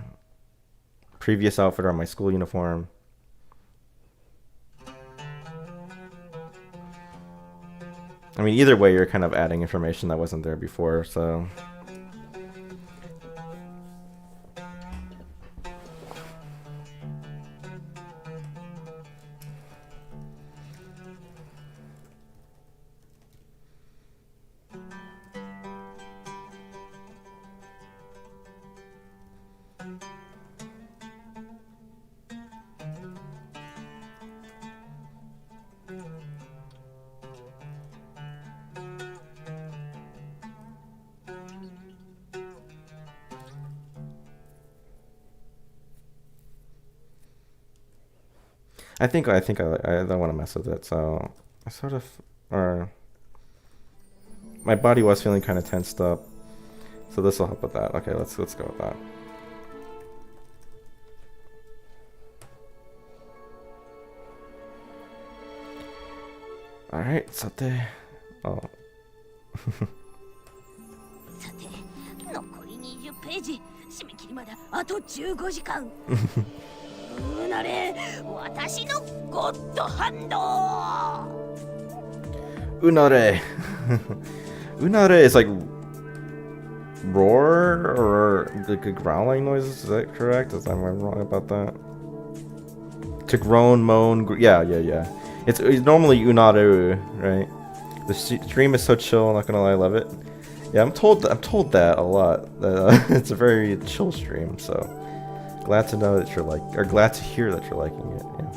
previous outfit or my school uniform. I mean, either way, you're kind of adding information that wasn't there before, so. I think I don't want to mess with it, so I sort of, my body was feeling kind of tensed up, so this will help with that. Okay, let's go with that. All right, さて、oh. さて、残り20ページ、締め切りまであと15時間。なれ、私のゴッドハンド。Unare. Unare is like roar or like a growling noise. Is that correct? Am I wrong about that? To groan, moan. Yeah. It's normally unaru, right? The stream is so chill. I'm not gonna lie, I love it. Yeah, I'm told that a lot. It's a very chill stream. So glad to know that you're glad to hear that you're liking it. Yeah.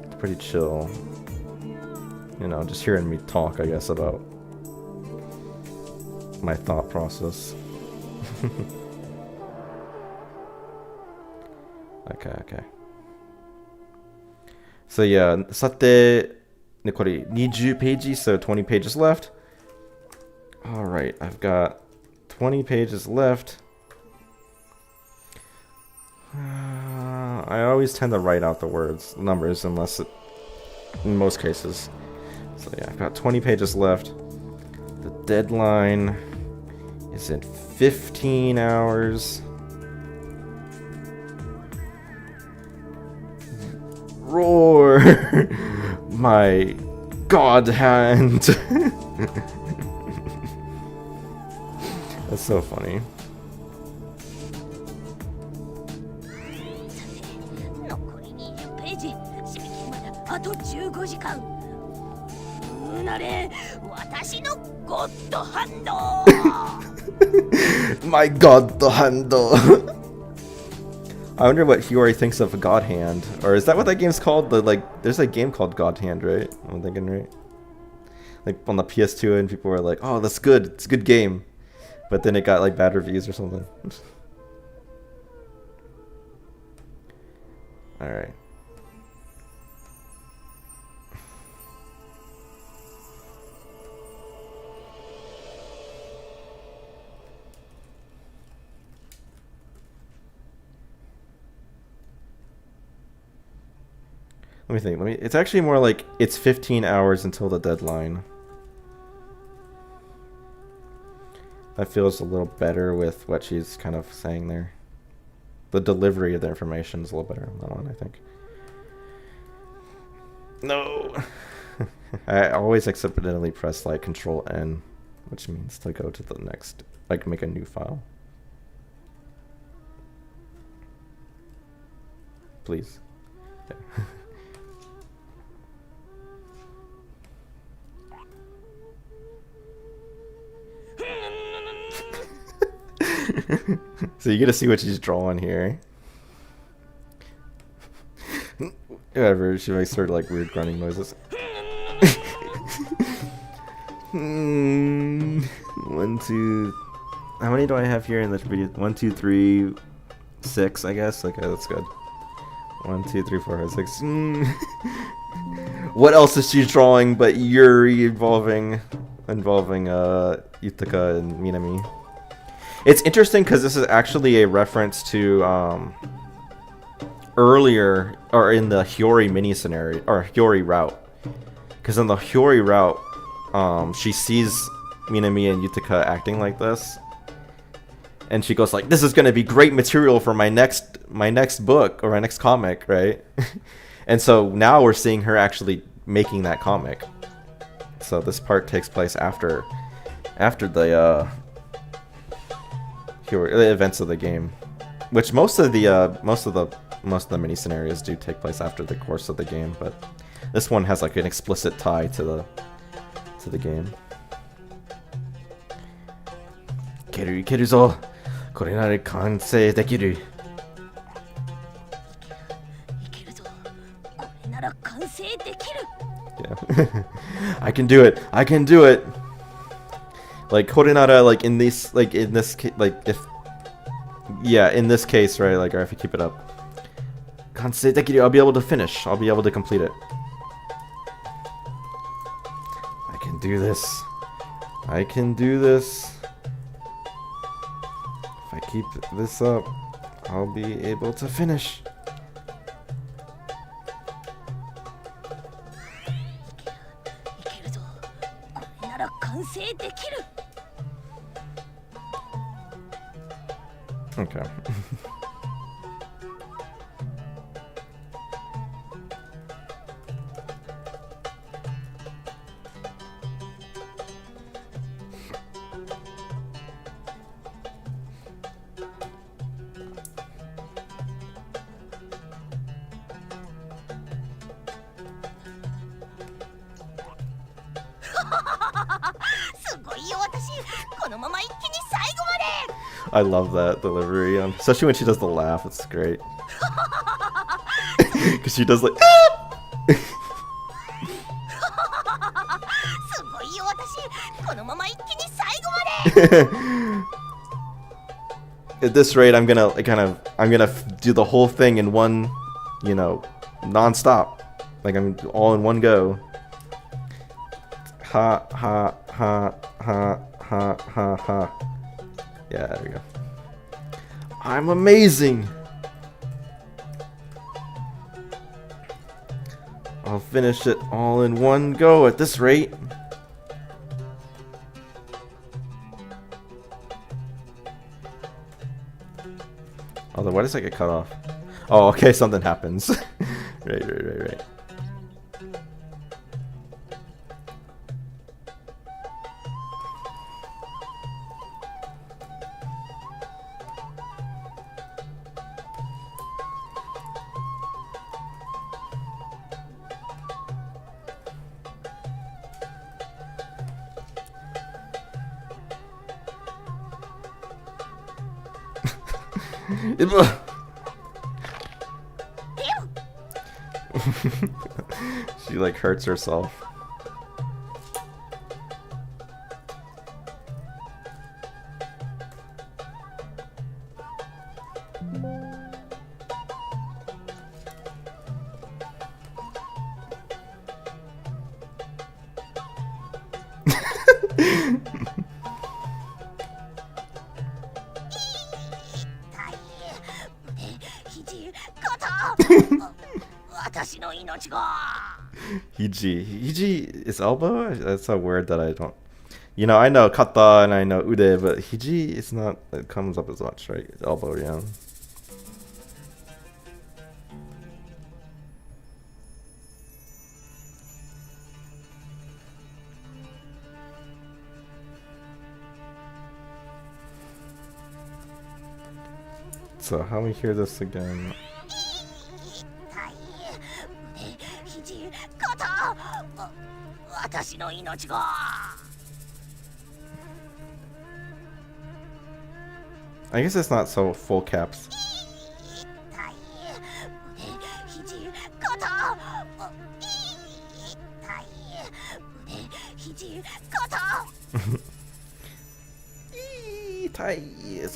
It's pretty chill. you know, just hearing me talk, I guess, about my thought process. Okay. So yeah, さて、ね、これ20 pages, so 20 pages left. Alright, I've got 20 pages left. I always tend to write out the numbers, unless in most cases. So yeah, I've got 20 pages left. The deadline is in 15 hours. Roar! My god hand! That's so funny. 残り20ページ。締め切りまであと15時間。なれ、私のゴッドハンド。My god, the handle. I wonder what Hiyori thinks of God Hand. Or is that what that game's called? There's a game called God Hand, right? I'm thinking right. Like on the PS2, and people were like, "Oh, that's good. It's a good game," but then it got like bad reviews or something. All right. Let me think. It's actually more like it's 15 hours until the deadline. That feels a little better with what she's kind of saying there. The delivery of the information is a little better on that one, I think. No! I always accidentally press like Control N, which means to go to the next, like make a new file. Please. Yeah. So you get to see what she's drawing here. Whatever, she makes sort of like weird grunting noises. 1, 2. How many do I have here in this video? 1, 2, 3, 6, I guess. Okay, that's good. 1, 2, 3, 4, 5, 6. What else is she drawing but Yuri involving Yutaka and Minami? It's interesting because this is actually a reference to earlier, or in the Hiyori mini scenario, or Hiyori route. Because in the Hiyori route, she sees Minami and Yutaka acting like this, and she goes like, "This is going to be great material for my next book or my next comic, right?" And so now we're seeing her actually making that comic. So this part takes place after the events of the game, which most of the mini scenarios do take place after the course of the game, but this one has like an explicit tie to the game. いけるぞ。これなら完成できる。Yeah. I can do it. I can do it. Like Korenara, like in this case, like if, yeah, in this case, right? Like, or if you keep it up, Kansei dekiru, I'll be able to finish. I'll be able to complete it. I can do this. I can do this. If I keep this up, I'll be able to finish. Okay. I love that delivery, especially when she does the laugh. It's great. Because she does like... At this rate, I'm gonna do the whole thing in one, you know, non-stop. Like I'm all in one go. Ha ha ha ha ha ha ha. Yeah, there we go. I'm amazing. I'll finish it all in one go at this rate. Although, why does that get cut off? Oh, okay, something happens. Right. She like hurts herself. Hiji is elbow? That's a word that I don't... You know, I know kata and I know ude, but hiji is not... It comes up as much, right? Elbow, yeah. So how we hear this again? I guess it's not so full caps.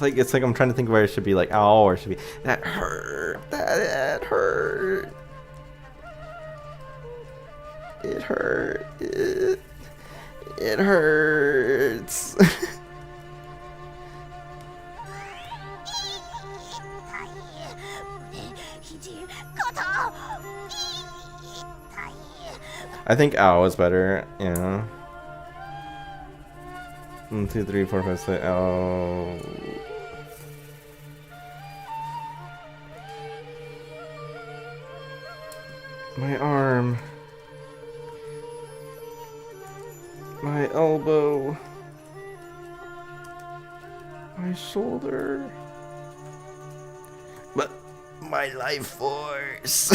It's like I'm trying to think where it should be like ow, or it should be that hurt, that hurt. It hurt. It hurts. I think ow is better, yeah. 1, 2, 3, 4, 5, 6, ow. My arm. My elbow. My shoulder. But my life force.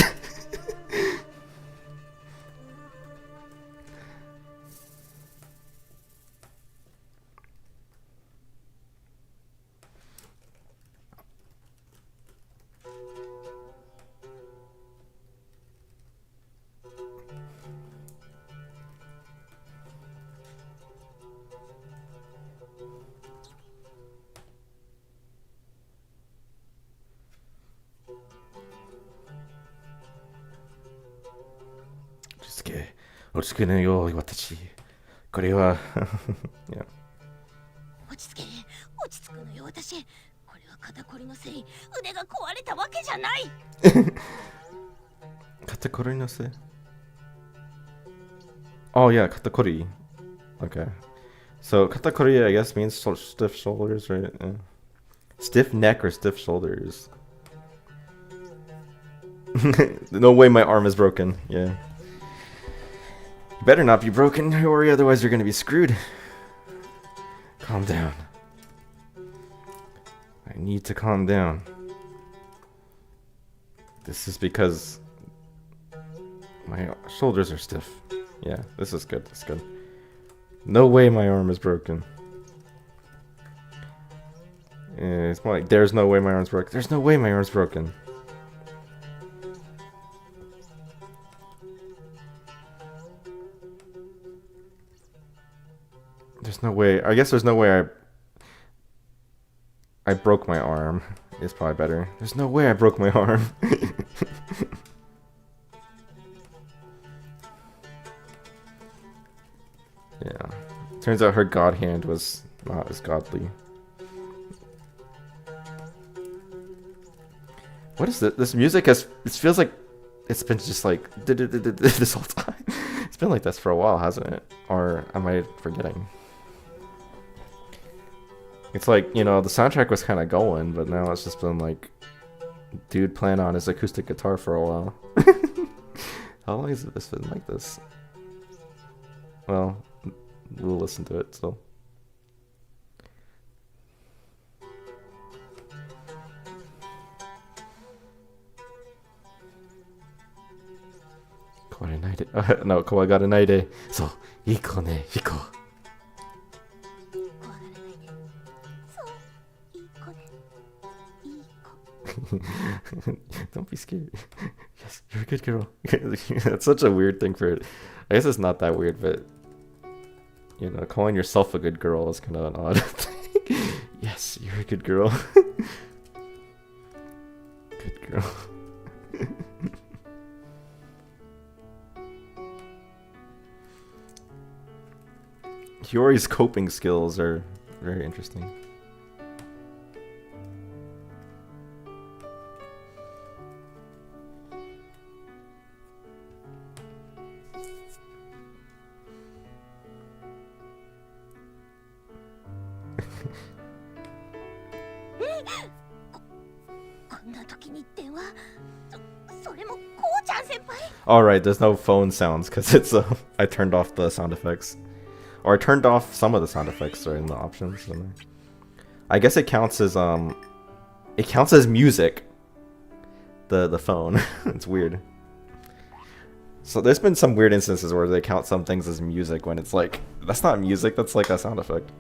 Yeah. 落ち着け、落ち着くのよ私。これは肩こりのせい、腕が壊れたわけじゃない。Katakori no se? Oh yeah, katakori. Okay. So katakori, I guess, means stiff shoulders, right? Yeah. Stiff neck or stiff shoulders? No way my arm is broken. Yeah. You better not be broken, Hiyori, otherwise you're gonna be screwed. Calm down. I need to calm down. This is because my shoulders are stiff. Yeah, this is good. That's good. No way my arm is broken. It's more like there's no way my arm's broken. There's no way my arm's broken. There's no way. I guess there's no way I broke my arm. It's probably better. There's no way I broke my arm. Yeah. Turns out her god hand was not as godly. What is this? This music has... It feels like it's been just like... this whole time. It's been like this for a while, hasn't it? Or am I forgetting? It's like, you know, the soundtrack was kind of going, but now it's just been like... Dude playing on his acoustic guitar for a while. How long has this been like this? Well, we'll listen to it still. No, 怖がらないで。そう、いい子ね、いい子。Don't be scared. Yes, you're a good girl. That's such a weird thing for it. I guess it's not that weird, but you know, calling yourself a good girl is kind of an odd thing. Yes, you're a good girl. Good girl. Hiyori's coping skills are very interesting. Alright, there's no phone sounds because it's I turned off the sound effects. Or I turned off some of the sound effects are in the options. I guess it counts as music. The phone. It's weird. So there's been some weird instances where they count some things as music when it's like that's not music, that's like a sound effect.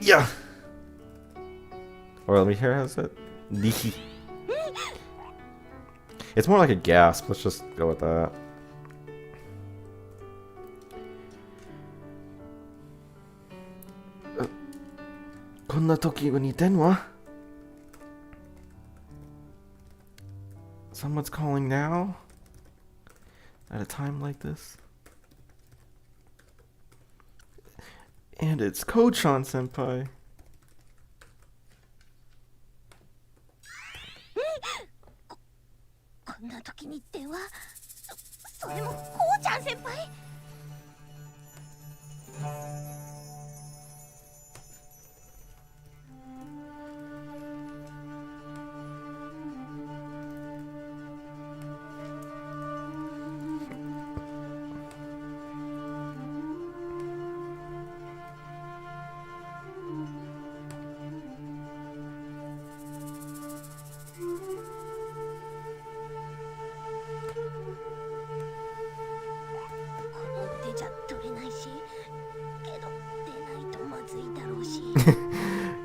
Yeah. Or let me hear how's it? It's more like a gasp. Let's just go with that. Someone's calling now? At a time like this? And it's Ko-chan senpai.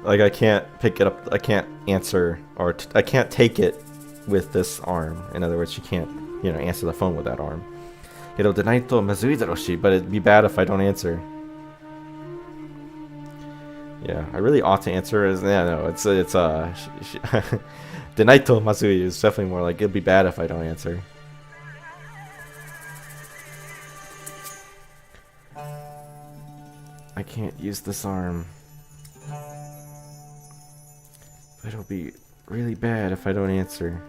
Like I can't pick it up, I can't answer, or I can't take it with this arm. In other words, you can't, you know, answer the phone with that arm. But it'd be bad if I don't answer. Yeah, I really ought to answer. Yeah, no, it's Denaito Mazui is definitely more like it'd be bad if I don't answer. I can't use this arm. It'll be really bad if I don't answer.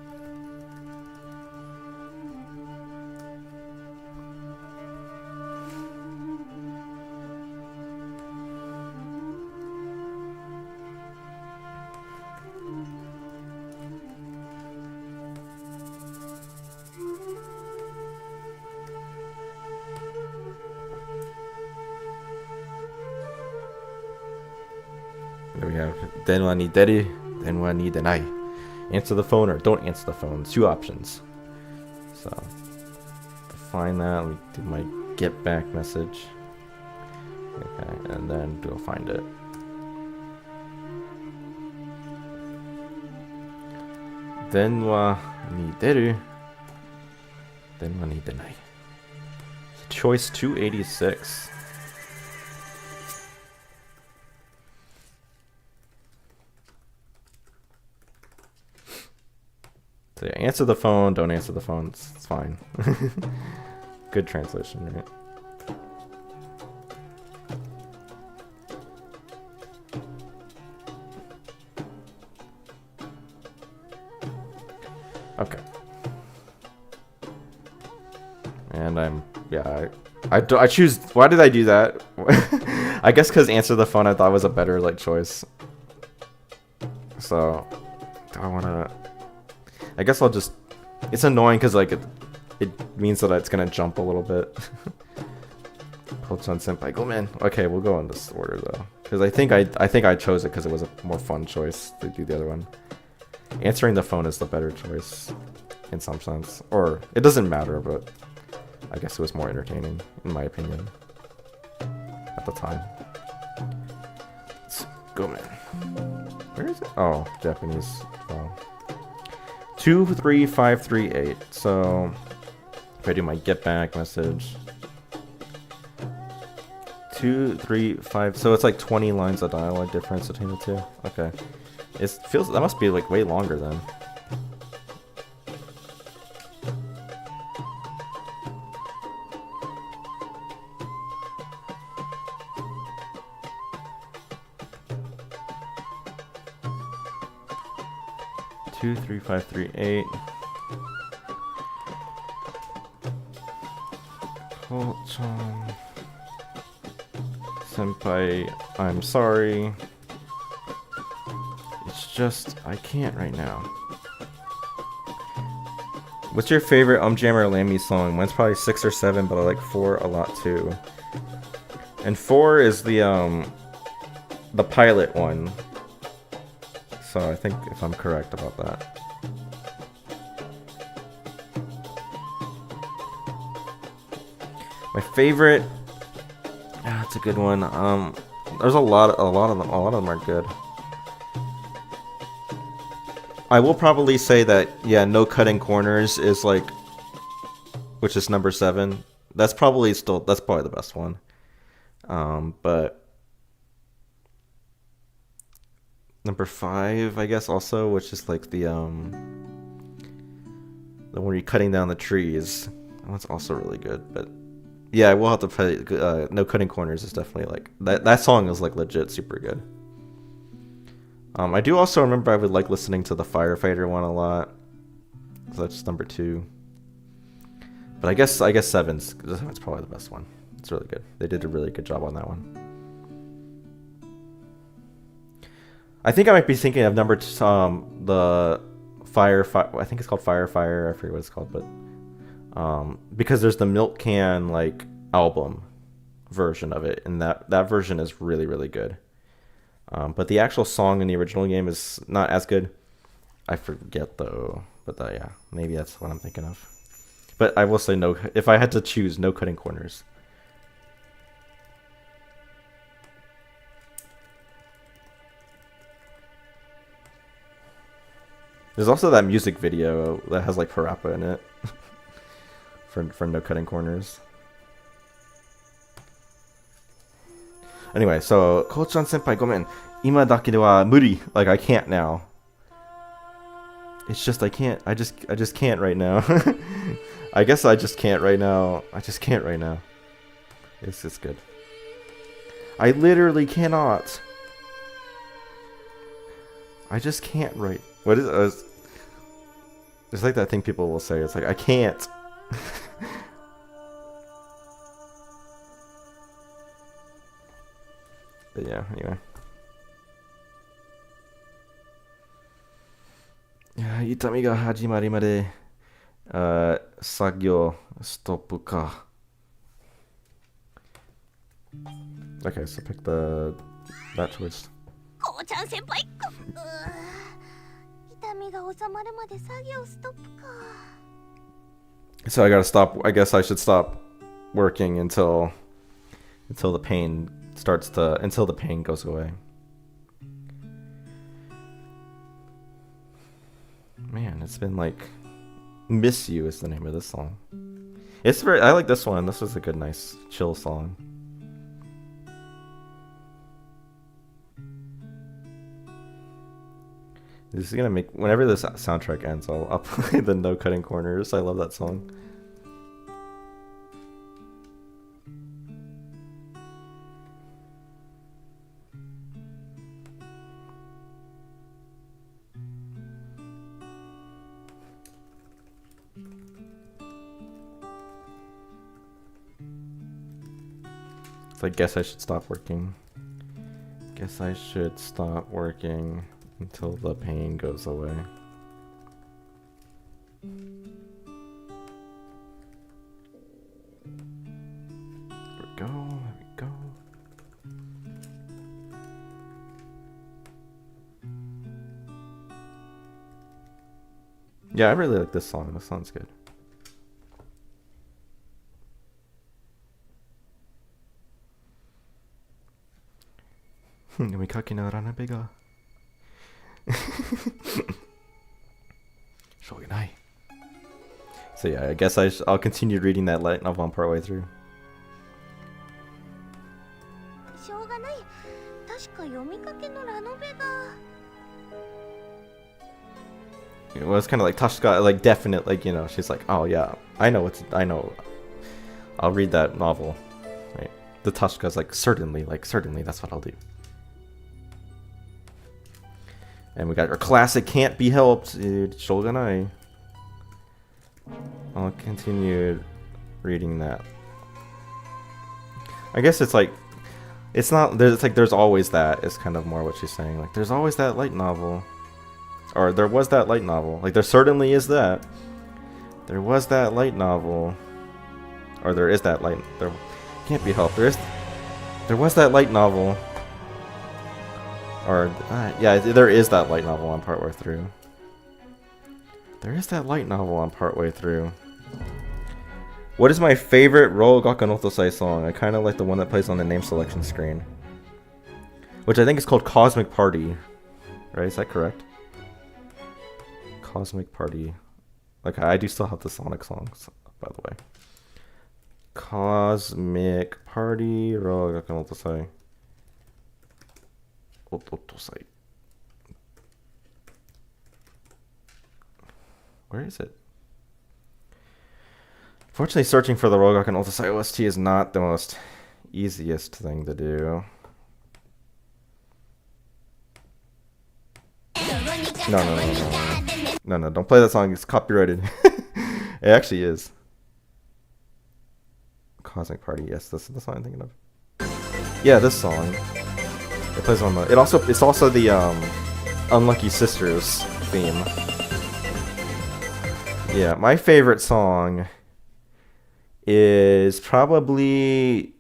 There we have Denwa ni deru, Denwa ni denai. Answer the phone or don't answer the phone. 2 options. So to find that, let me do my get back message. Okay, and then we'll find it. Denwa ni deru, Denwa ni denai. Choice 286. So yeah, answer the phone, don't answer the phone. It's fine. Good translation, right? Okay. And I choose. Why did I do that? I guess because answer the phone I thought was a better like choice. So, do I want to? I guess I'll just. It's annoying because like it means that it's gonna jump a little bit. Koch-chan Senpai, go man. Okay, we'll go in this order though, because I think I chose it because it was a more fun choice to do the other one. Answering the phone is the better choice, in some sense, or it doesn't matter, but I guess it was more entertaining in my opinion at the time. Let's go man. Where is it? Oh, Japanese. Oh. 23538. So if I do my get back message, 235. So it's like 20 lines of dialogue difference between the two. Okay, it feels that must be like way longer then. Two, 3, 5, 3, 8. Koch-chan Senpai, I'm sorry. It's just I can't right now. What's your favorite Jammer Lammy song? Mine's probably 6 or 7, but I like 4 a lot too. And 4 is the pilot one. So I think if I'm correct about that. My favorite, it's a good one. There's a lot of them are good. I will probably say that yeah, No Cutting Corners is like, which is number 7. That's probably the best one. But number 5, I guess, also, which is like the one where you're cutting down the trees. That one's also really good. But yeah, I will have to play. No Cutting Corners is definitely like that song is like legit super good. I do also remember I would like listening to the Firefighter one a lot. So that's number 2. But I guess 7's probably the best one. It's really good. They did a really good job on that one. I think I might be thinking of number the Fire. I think it's called Firefire. I forget what it's called, but because there's the Milk Can like album version of it, and that version is really really good. But the actual song in the original game is not as good. I forget though, but yeah, maybe that's what I'm thinking of. But I will say no. If I had to choose, No Cutting Corners. There's also that music video that has like Parappa in it for No Cutting Corners. Anyway, so Koch-chan Senpai, gomen. Ima dake de wa muri. Like I can't now. It's just I can't. I just can't right now. I guess I just can't right now. I just can't right now. It's good. I literally cannot. I just can't right. What is it's like that thing people will say. It's like I can't. But yeah, anyway. Yeah, 痛みが始まりまで、作業ストップか。Okay, so pick that choice. こうちゃん先輩。痛みが収まるまで作業ストップか。So I gotta stop. I guess I should stop working until the pain until the pain goes away. Man, it's been like Miss You is the name of this song. I like this one. This was a good, nice, chill song. This is gonna make whenever this soundtrack ends, I'll play the No Cutting Corners. I love that song. So I guess I should stop working. Guess I should stop working until the pain goes away. There we go, there we go. Yeah, I really like this song. This song's good. So yeah, I guess I'll continue reading that light novel on partway through. しょうがない。確か読みかけのラノベが。 Well, it's kind of like Tashka, like definite, like, you know, she's like, oh yeah, I know, I'll read that novel, right? The Tashka's like, certainly, that's what I'll do. And we got our classic Can't Be Helped, Shogunai. I'll continue reading that. I guess it's like, it's not, it's like there's always that, is kind of more what she's saying. Like, there's always that light novel. Or there was that light novel. Like, there certainly is that. There was that light novel. Or there is that light, there can't be helped. There was that light novel. Or, yeah, there is that light novel on partway through. There is that light novel on partway through. What is my favorite Ro Gakanotosai song? I kind of like the one that plays on the name selection screen. Which I think is called Cosmic Party. Right, is that correct? Cosmic Party. Like, I do still have the Sonic songs, by the way. Cosmic Party, Ro Gakanotosai. Ototosai. Where is it? Fortunately, searching for the Rogaku and Otosai OST is not the most easiest thing to do. No, don't play that song, it's copyrighted. It actually is. Cosmic Party, yes, this is the song I'm thinking of. Yeah, this song. It plays on the, it's also the Unlucky Sisters theme. Yeah, my favorite song is probably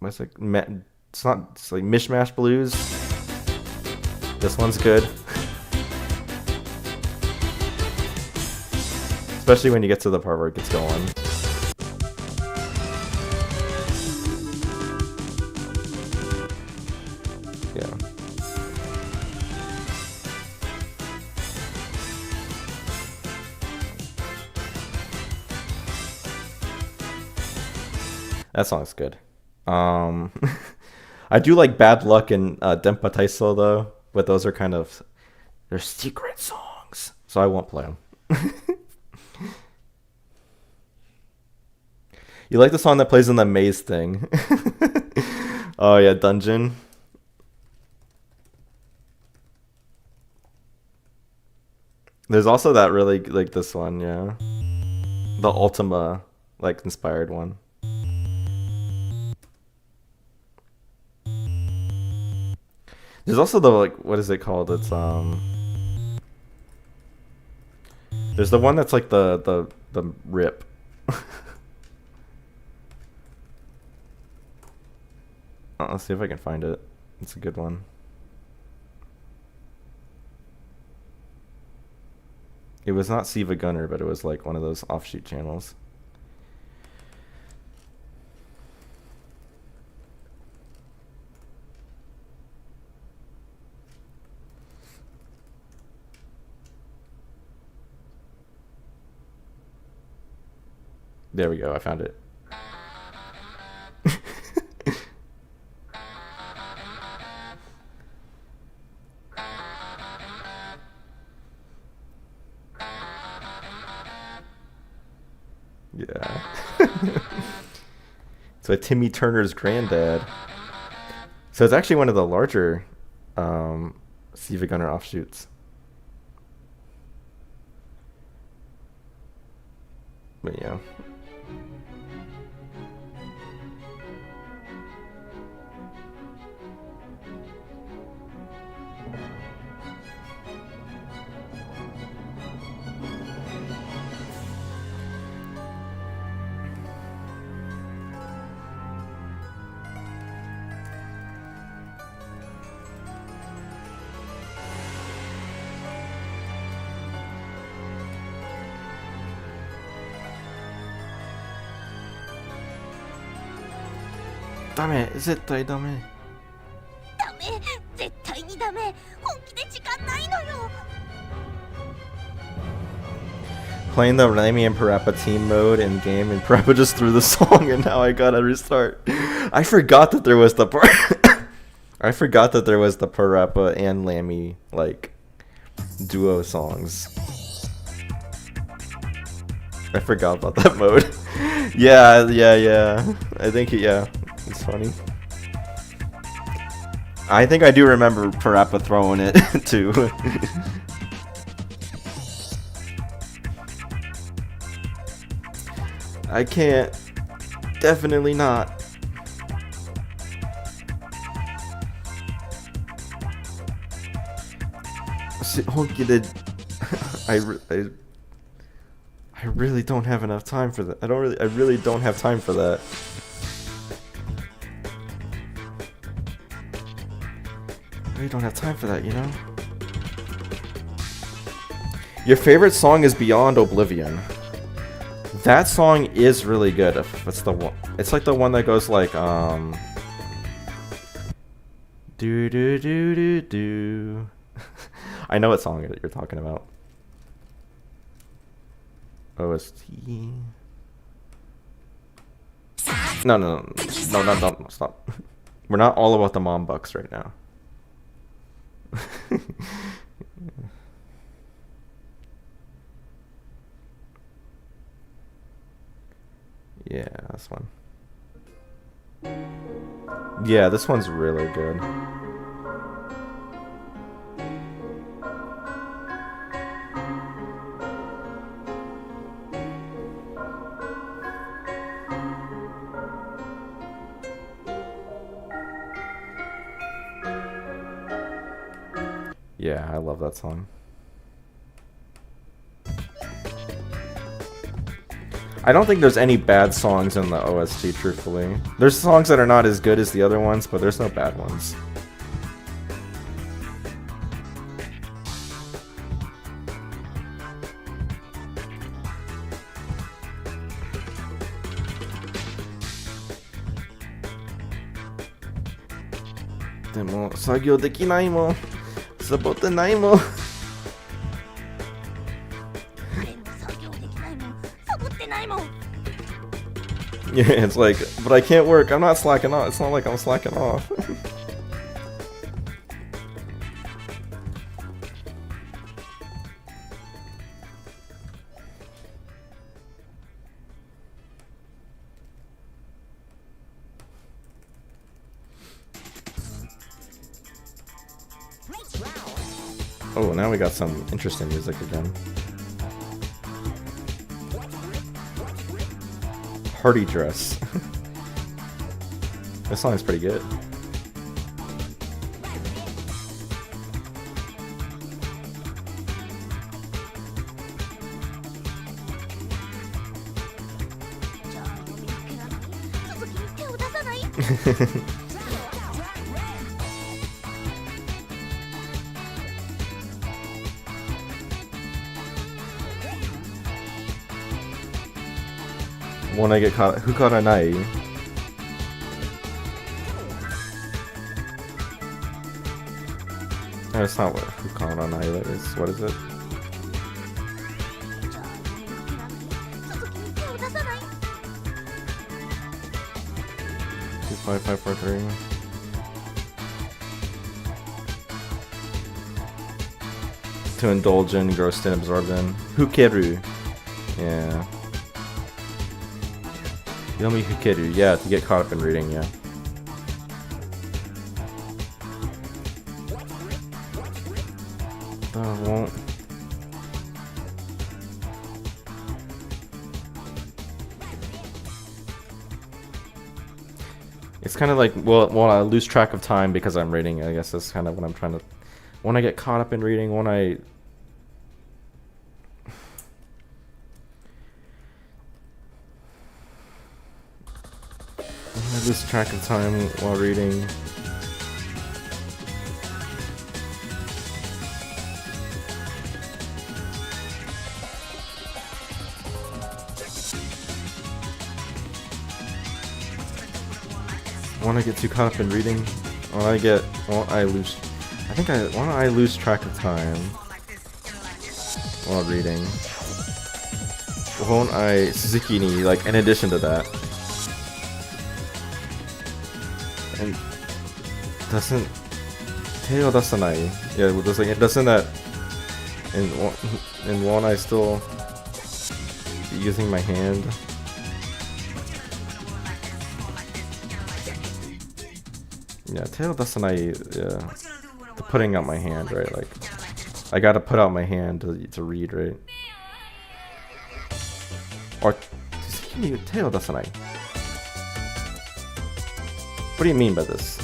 what's it? It's like Mishmash Blues. This one's good. Especially when you get to the part where it gets going. Yeah. That song's good. I do like Bad Luck and Denpa Taiso though, but those are kind of, they're secret songs, so I won't play them. You like the song that plays in the maze thing? Oh yeah, Dungeon. There's also that really, like this one, yeah. The Ultima, like, inspired one. There's also the, like, what is it called? It's, there's the one that's like the rip. Let's see if I can find it. It's a good one. It was not Siva Gunner, but it was like one of those offshoot channels. There we go, I found it. Yeah. So Timmy Turner's granddad. So it's actually one of the larger Siva Gunner offshoots. But yeah. Dame, 絶対ダメ。ダメ、絶対にダメ。本気で時間ないのよ。 Playing the Remy and Parappa team mode in game, and Parappa just threw the song, and now I gotta restart. I forgot that there was the I forgot that there was the Parappa and Lammy like duo songs. I forgot about that mode. Yeah. I think it's funny. I think I do remember Parappa throwing it too. I can't. Definitely not. I really don't have enough time for that. I really don't have time for that. I really don't have time for that, you know? Your favorite song is Beyond Oblivion. That song is really good. If it's the one, it's like the one that goes like do do do do do. I know what song you're talking about. OST. No, stop. We're not all about the mom bucks right now. Yeah, this one. Yeah, this one's really good. Yeah, I love that song. I don't think there's any bad songs in the OST, truthfully. There's songs that are not as good as the other ones, but there's no bad ones. Demo, 作業できないもん。サボってないもん。Yeah, it's like, but I can't work. I'm not slacking off. It's not like I'm slacking off. Oh, now we got some interesting music again. Party Dress. This song is pretty good. When I get caught, who caught a night? That's not what who caught a night is. What is it? 25543. To indulge in, grossed in, absorbed in. Hukeru. Yeah. Yomi Hikeru, yeah, to get caught up in reading, yeah. Won't. It's kind of like, well, I lose track of time because I'm reading. I guess that's kind of what I'm trying to. When I get caught up in reading, when I lose track of time while reading. When I get too caught up in reading, when I lose track of time while reading. Won't I Suzuki ni, like, in addition to that. And doesn't Teo dasanai. Yeah, it doesn't that and won't I still be using my hand? Yeah, Teo dasanai, yeah. The putting out my hand, right? Like, I gotta put out my hand to read, right? Or Teo dasanai. What do you mean by this?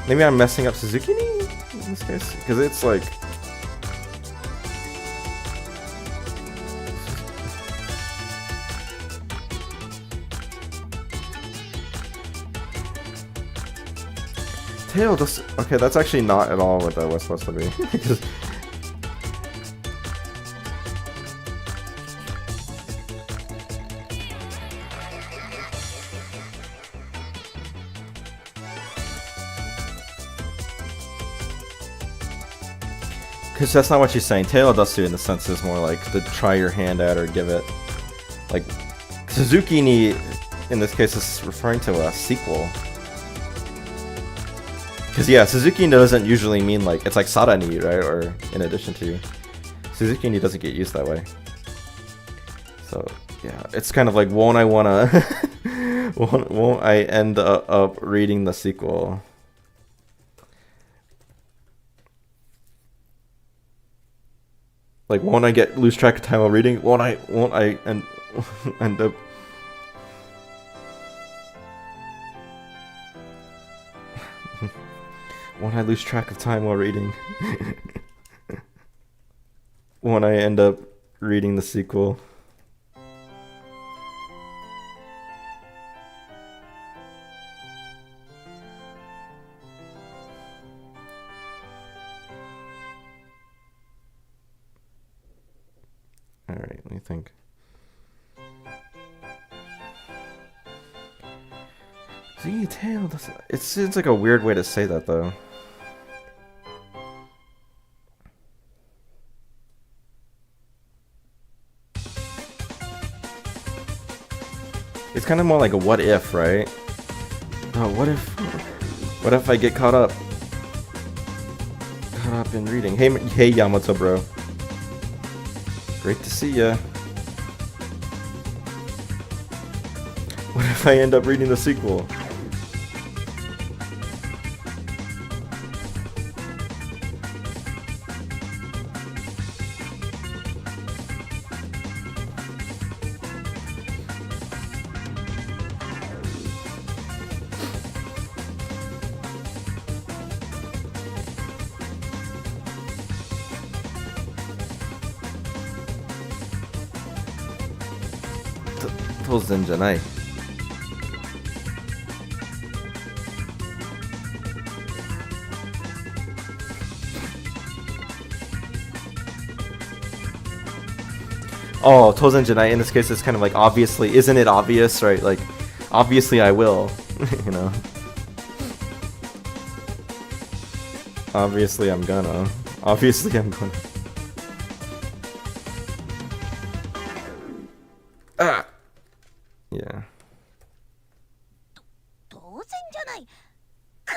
Maybe I'm messing up Suzuki in this case? Because it's like... Tail does... Okay, that's actually not at all what that was supposed to be. Because that's not what she's saying. Tail Dasu in the sense is more like the try your hand at or give it. Like, Suzuki ni, in this case, is referring to a sequel. Because yeah, Suzuki ni doesn't usually mean like, it's like Sarani, right? Or in addition to. Suzuki ni doesn't get used that way. So yeah, it's kind of like, won't I wanna... won't I end up reading the sequel? Like, won't I lose track of time while reading? Won't I end up... Won't I lose track of time while reading? Won't I end up reading the sequel? Alright, let me think. Z-tail doesn't... It seems like a weird way to say that, though. It's kind of more like a what if, right? Oh, what if I get caught up in reading? Hey Yamato bro. Great to see ya. What if I end up reading the sequel? Tozen じゃない。Oh, Tozen じゃない in this case it's kind of like obviously, isn't it obvious, right? Like, obviously I will, you know. Obviously I'm gonna. Obviously I'm gonna. Ah! Yeah. 当然じゃない。くっ、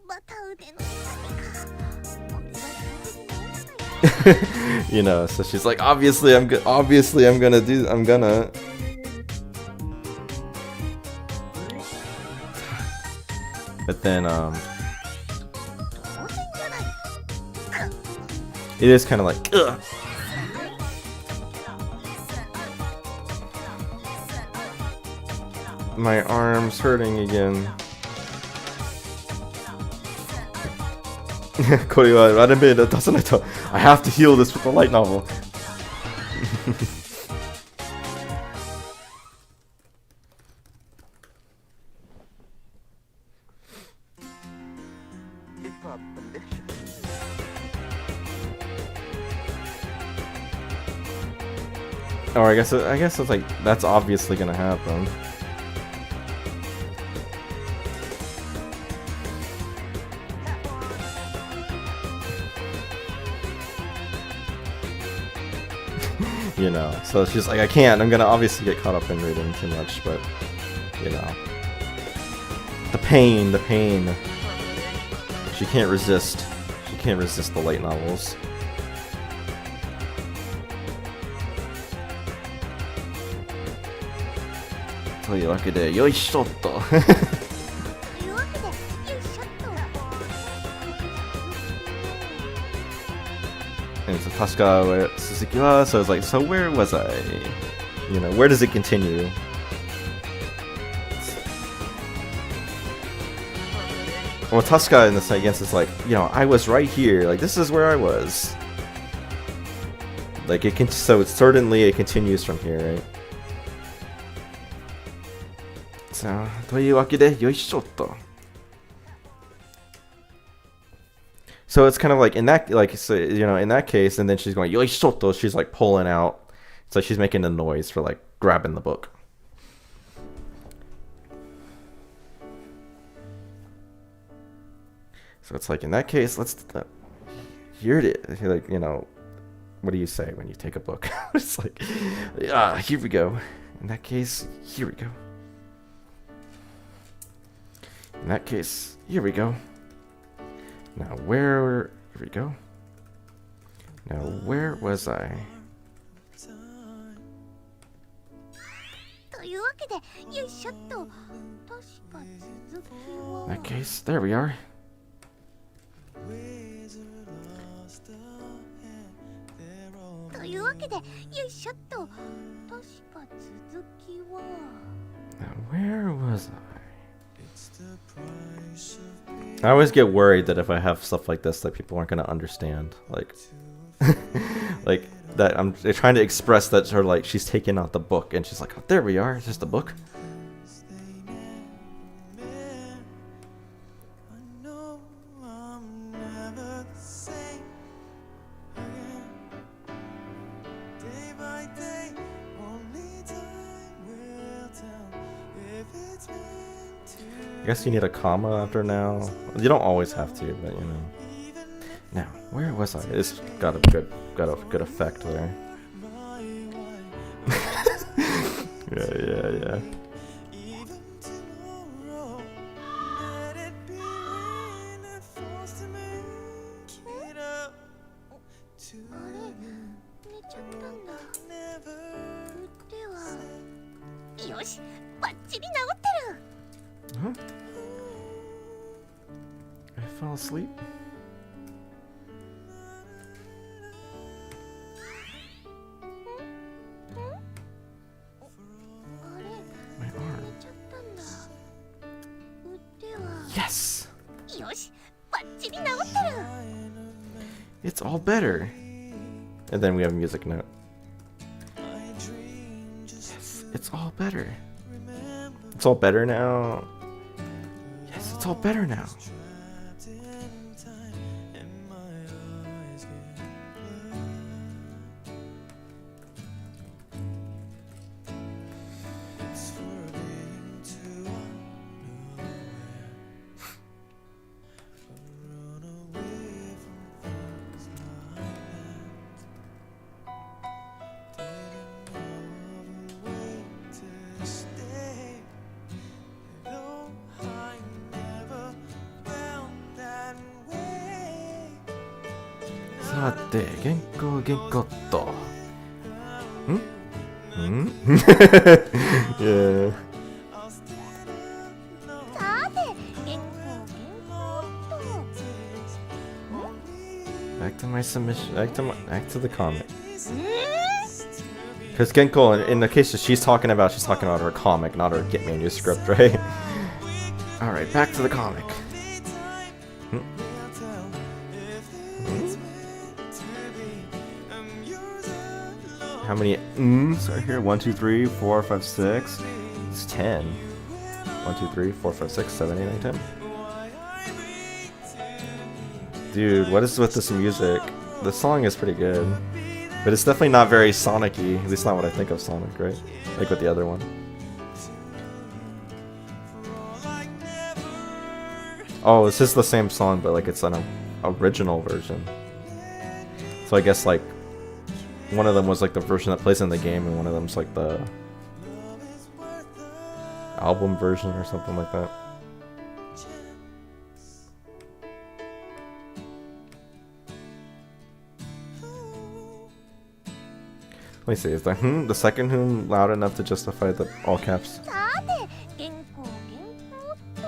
また腕の痛みか。これは両手で治らないか。You know, so she's like, obviously I'm gonna. But then it is kind of like, ugh. My arm's hurting again. これはラレベル出さないと I have to heal this with the light novel. Or I guess it's like that's obviously gonna happen. You know, so she's like, I can't. I'm gonna obviously get caught up in reading too much, but you know, the pain. She can't resist. She can't resist the light novels. というわけで、よいしょっと。And so Tasha Suzuki was, so I was like, so where was I? You know, where does it continue? Well, Tasha in this, I guess, is like, you know, I was right here. Like, this is where I was. Like, it can, so it's certainly it continues from here, right? So, というわけで、よいしょっと。So it's kind of like in that, like, so, you know, in that case, and then she's going yoishoto. She's like pulling out. It's like she's making a noise for like grabbing the book. So it's like in that case, let's. Here it is. Like, you know, what do you say when you take a book? It's like, here we go. In that case, here we go. In that case, here we go. Now here we go. Now where was I? In that case, there we are. Now where was I? I always get worried that if I have stuff like this that people aren't going to understand, like like that they're trying to express that her, like, she's taking out the book and she's like, oh, there we are, it's just a book. I guess you need a comma after now. You don't always have to, but you know. Now, where was I? It's got a good effect there. Yeah. Huh? I fell asleep. My arm. Yes! It's all better. And then we have a music note. Yes, it's all better. It's all better now. Yes, it's all better now. さて、原稿っと。Yeah. さて、原稿と。 Back to my submission. Back to the comic. Because Genko, in the case that she's talking about her comic, not her Git manuscript, right? Alright, back to the comic. How many are here? 1, 2, 3, 4, 5, 6. It's 10. 1, 2, 3, 4, 5, 6, 7, 8, 9, 10. Dude, what is with this music? The song is pretty good. But it's definitely not very Sonic-y. At least not what I think of Sonic, right? Like with the other one. Oh, this is the same song, but like it's an original version. So I guess like one of them was like the version that plays in the game, and one of them's like the album version or something like that. Let me see, is the second loud enough to justify the all caps? さて、原稿と。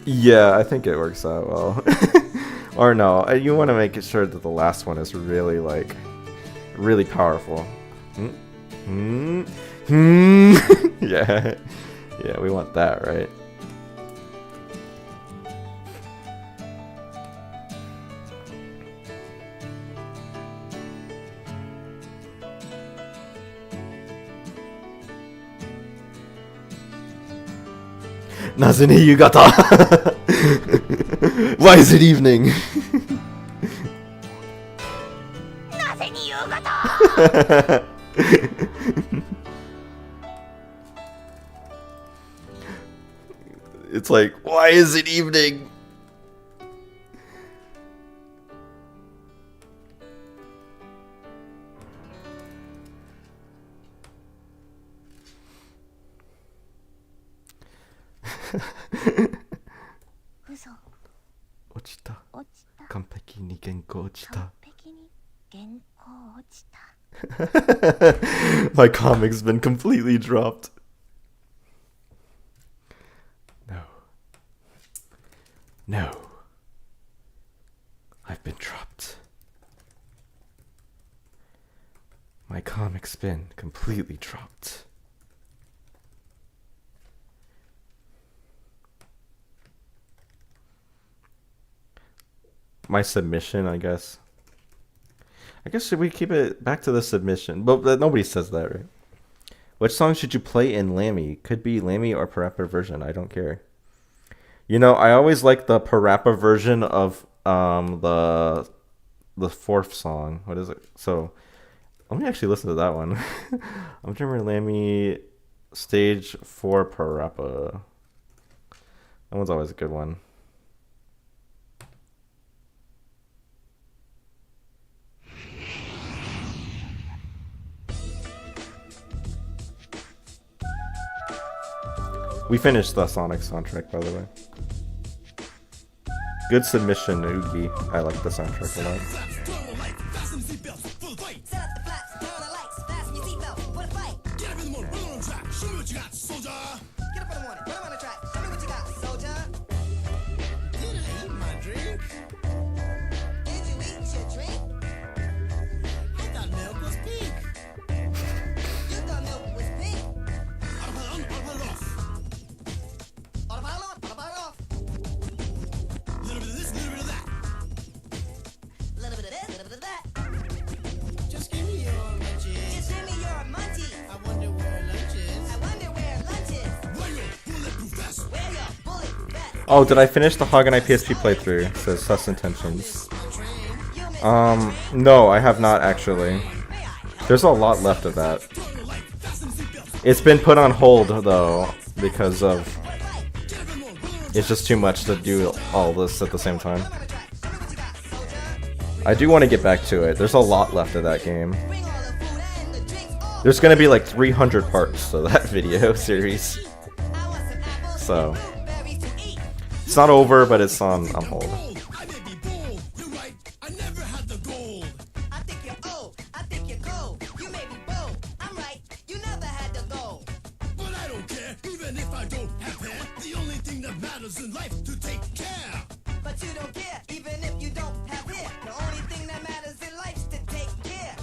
Yeah, I think it works out well. Or no, you want to make it sure that the last one is really like, really powerful. Yeah, yeah, we want that, right? Nazane Yugata! Why is it evening? なぜに夕方 It's like, why is it evening? Ochita. 落ちた。完璧に原稿落ちた。完璧に原稿落ちた。My comic's been completely dropped. No. No. I've been dropped. My comic's been completely dropped. My submission, I guess. Should we keep it back to the submission? But nobody says that, right? Which song should you play in Lammy? Could be Lammy or Parappa version. I don't care. You know, I always like the Parappa version of the fourth song. What is it? So let me actually listen to that one. I'm remember Lammy stage 4 Parappa. That one's always a good one. We finished the Sonic soundtrack, by the way. Good submission, Oogie. I like the soundtrack a lot. Oh, did I finish the Hog and I PSP playthrough? Says Sus Intentions. No, I have not actually. There's a lot left of that. It's been put on hold though, because of it's just too much to do all this at the same time. I do want to get back to it. There's a lot left of that game. There's gonna be like 300 parts to that video series. So It's not over, but it's on hold. I may be bold, you're right, I never had the gold. I think you're old, I think you're cold. You may be bold, I'm right, you never had the gold. But I don't care, even if I don't have hair. The only thing that matters in life to take care. But you don't care, even if you don't have hair. The only thing that matters in life's to take care.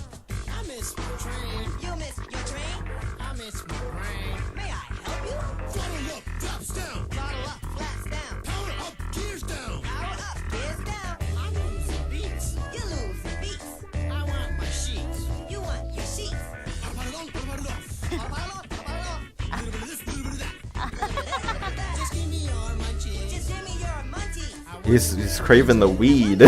I miss my train. You miss your train, I miss my brain. may I help you? Throttle up, flaps down. Bottle up, flats down. Power up, gears down. Power up, gears down. I lose the beats. You lose the beats. I want my sheets. You want your sheets. How about it on, how about it off? How about on, how about on? A little bit of this, a little bit of that. Just give me your munchies. Just give me your munchies. He's craving the weed.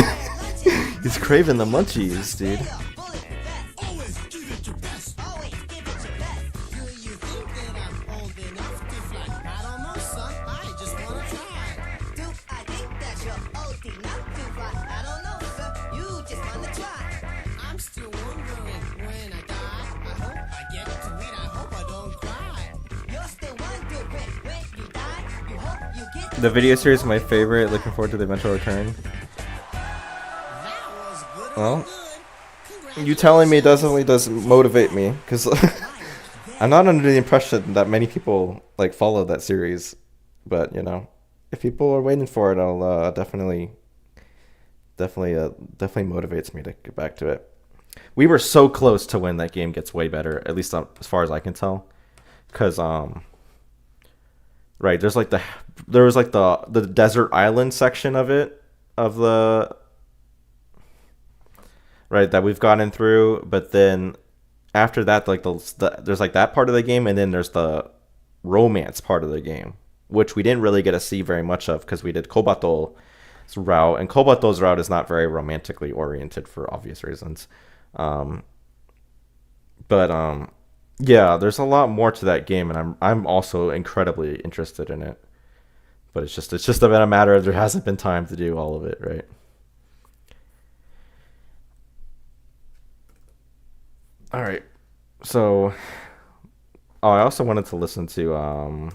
He's craving the munchies, dude. Bullet vest. Always give it your best. Always give it your best. Do you think that I'm old enough to fly? I don't know, son. I just wanna try. Do I think that you're old enough to fly? I don't know, sir. You just wanna try. I'm still wondering when I die. I hope I get to eat. I hope I don't cry. You're still wondering when you die. You hope you get The video series is my favorite. Looking forward to the eventual return. That was good. Well, Good. you telling me definitely does motivate me, because I'm not under the impression that many people like follow that series. But you know, if people are waiting for it, I'll definitely motivates me to get back to it. We were so close to when that game gets way better, at least as far as I can tell, because right, there was like the desert island section of it, of the right, that we've gotten through, but then after that, like there's like that part of the game, and then there's the romance part of the game, which we didn't really get to see very much of because we did Kobato's route, and Kobato's route is not very romantically oriented for obvious reasons. Yeah, there's a lot more to that game, and I'm also incredibly interested in it. But it's just a matter of there hasn't been time to do all of it, right? All right. So, I also wanted to listen to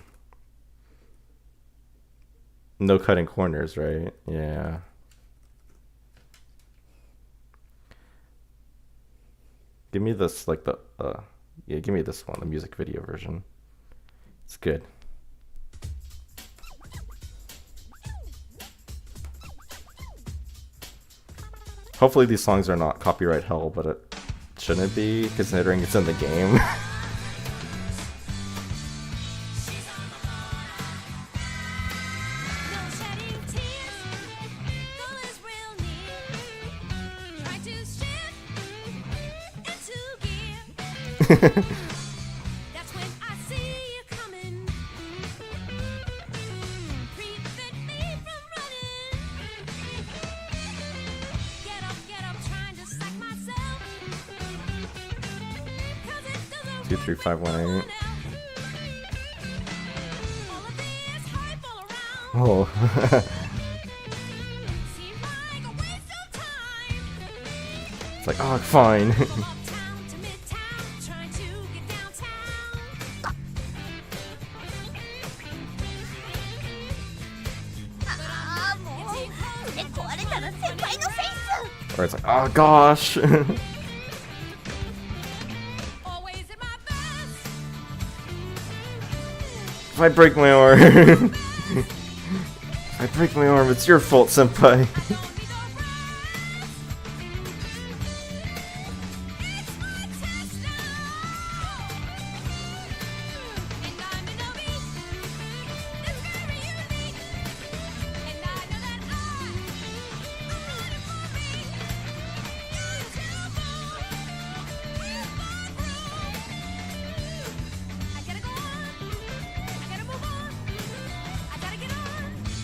No Cutting Corners, right? Yeah. Give me this, like give me this one, the music video version. It's good. Hopefully these songs are not copyright hell, but it shouldn't be, considering it's in the game. That's when I see you coming. Prevent me from running. Get up, trying to psych myself. 2351 Oh. It's like, oh, fine. Or it's like, oh gosh. If I break my arm, if I break my arm, it's your fault, senpai.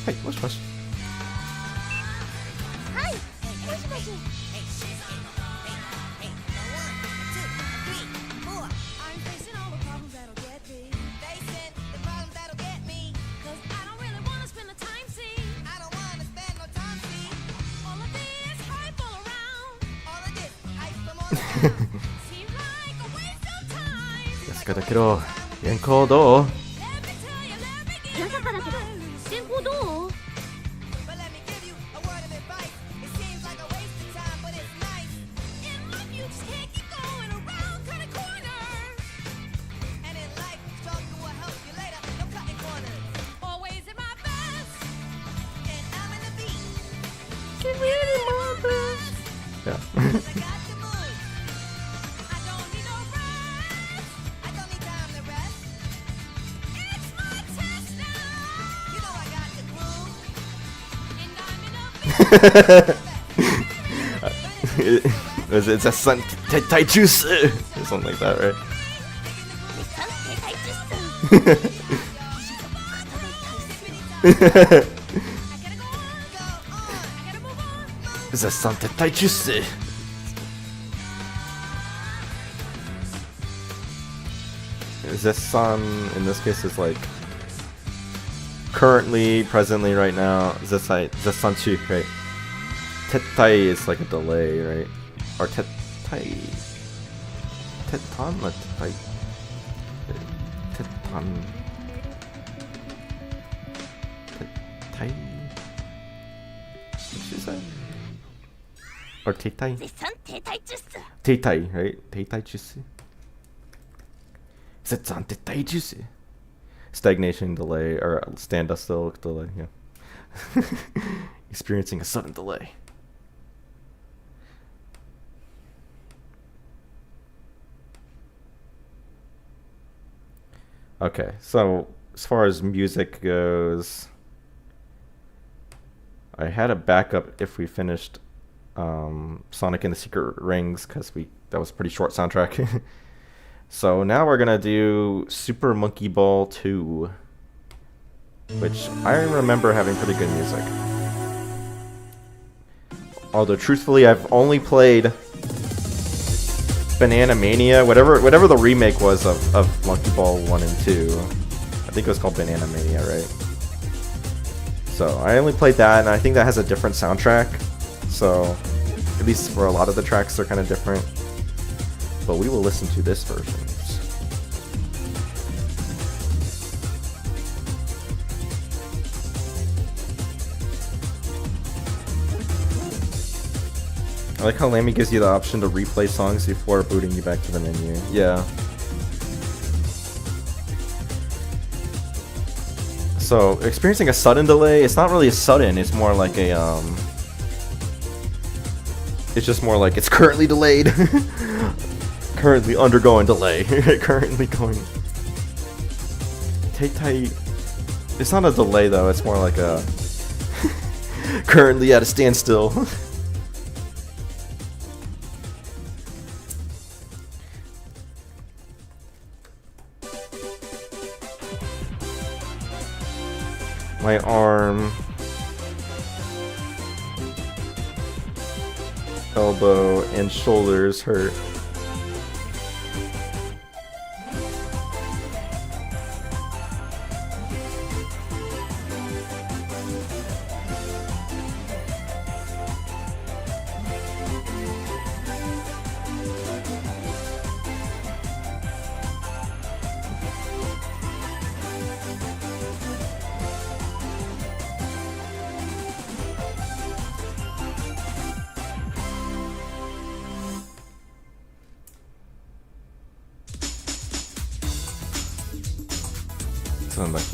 Hey, what's this? Yes, だけど、原稿どう？中だけど、天候どう？ Yeah. It's a sun juice or something like that, right? It's a sun juice. Is this sun in this case is like currently, presently, right now? Is this like the sun too, right? Tettai is like a delay, right? Or tettai. Tetan or tettai? Tetan. Tettai. What did she say? Or tettai? Tettai, right? Tettai juice. Zetsan tettai juice. Stagnation delay or stand still delay, yeah. Experiencing a sudden delay. Okay, so as far as music goes, I had a backup if we finished Sonic and the Secret Rings, because that was a pretty short soundtrack. So now we're gonna do Super Monkey Ball 2, which I remember having pretty good music. Although truthfully, I've only played Banana Mania, whatever the remake was of Monkey Ball 1 and 2. I think it was called Banana Mania, right? So I only played that, and I think that has a different soundtrack. So at least for a lot of the tracks, they're kind of different. But we will listen to this version. I like how Lammy gives you the option to replay songs before booting you back to the menu. Yeah. So, experiencing a sudden delay, it's not really a sudden, it's more like a, it's just more like it's currently delayed. Currently undergoing delay. Currently going... Tettai... It's not a delay though, it's more like a... currently at a standstill. My arm, elbow, and shoulders hurt.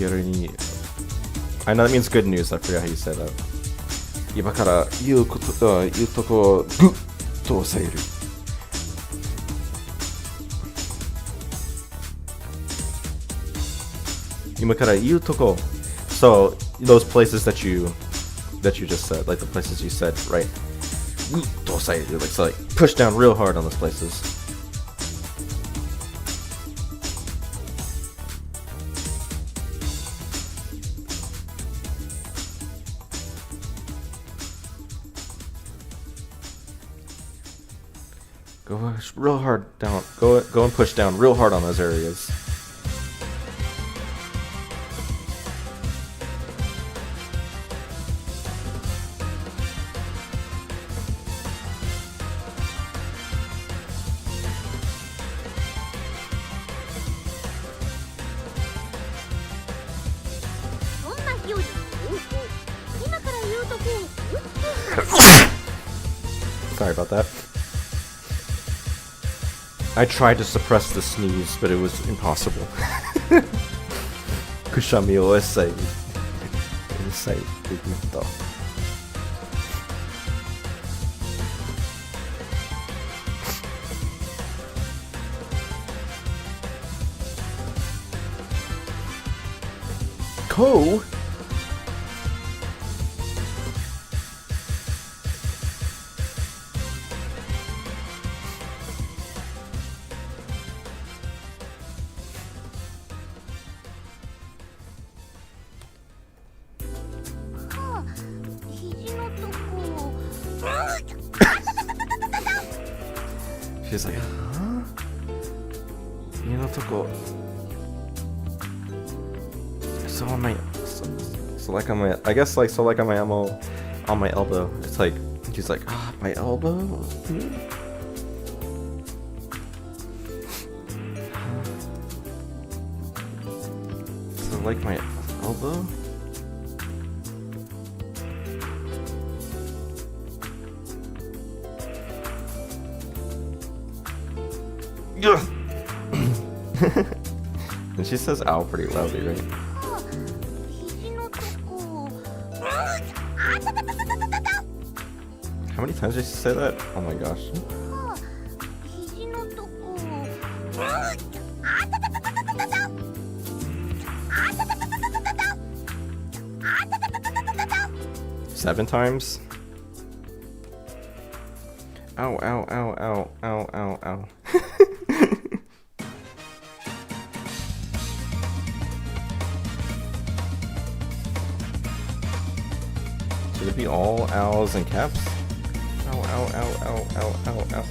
Hiyori. I know that means good news. I forgot how you said that. 今から言うとこをグッと抑える。今から言うとこ. So those places that you just said, like the places you said, right? グッと抑える. So like push down real hard on those places. Go real hard down. Go and push down real hard on those areas. Sorry about that. I tried to suppress the sneeze, but it was impossible. Kushami o essay. Essay. Ko. She's like, huh? You know, toko. So on my, so like on my, I guess like so like on my elbow, It's like she's like, ah, my elbow. So like my elbow. And she says ow pretty loudly, right? How many times did she say that? Oh my gosh. Seven times? Ow, ow, ow, ow, ow, ow, ow. Should it be all owls and caps? Ow, ow, ow, ow, ow, ow, ow.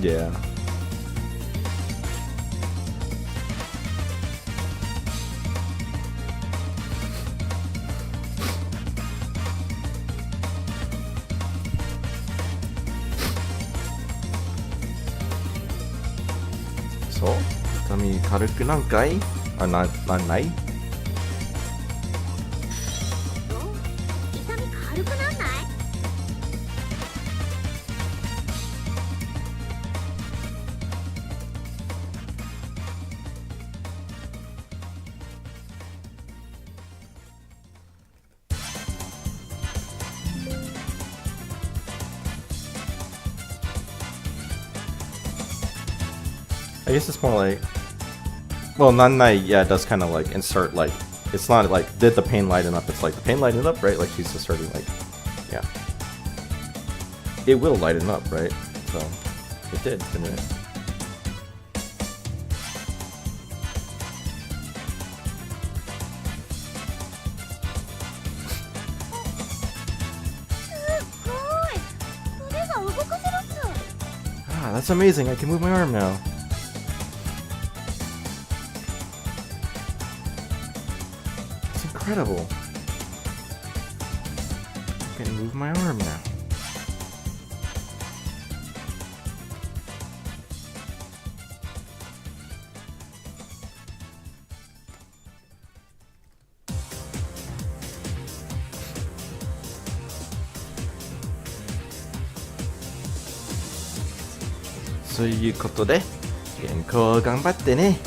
Yeah. So, 痛み軽くなんかい？あ、なんない？痛み軽くなんない？I guess it's more like, well, nanai, yeah, it does kind of like insert, like, it's not like, did the pain lighten up? It's like, the pain lightened up, right? Like, she's asserting, like, yeah. It will lighten up, right? So, it did, didn't it? Ah, that's amazing, I can move my arm now. Incredible. I can move my arm now. So いうことで、原稿頑張ってね。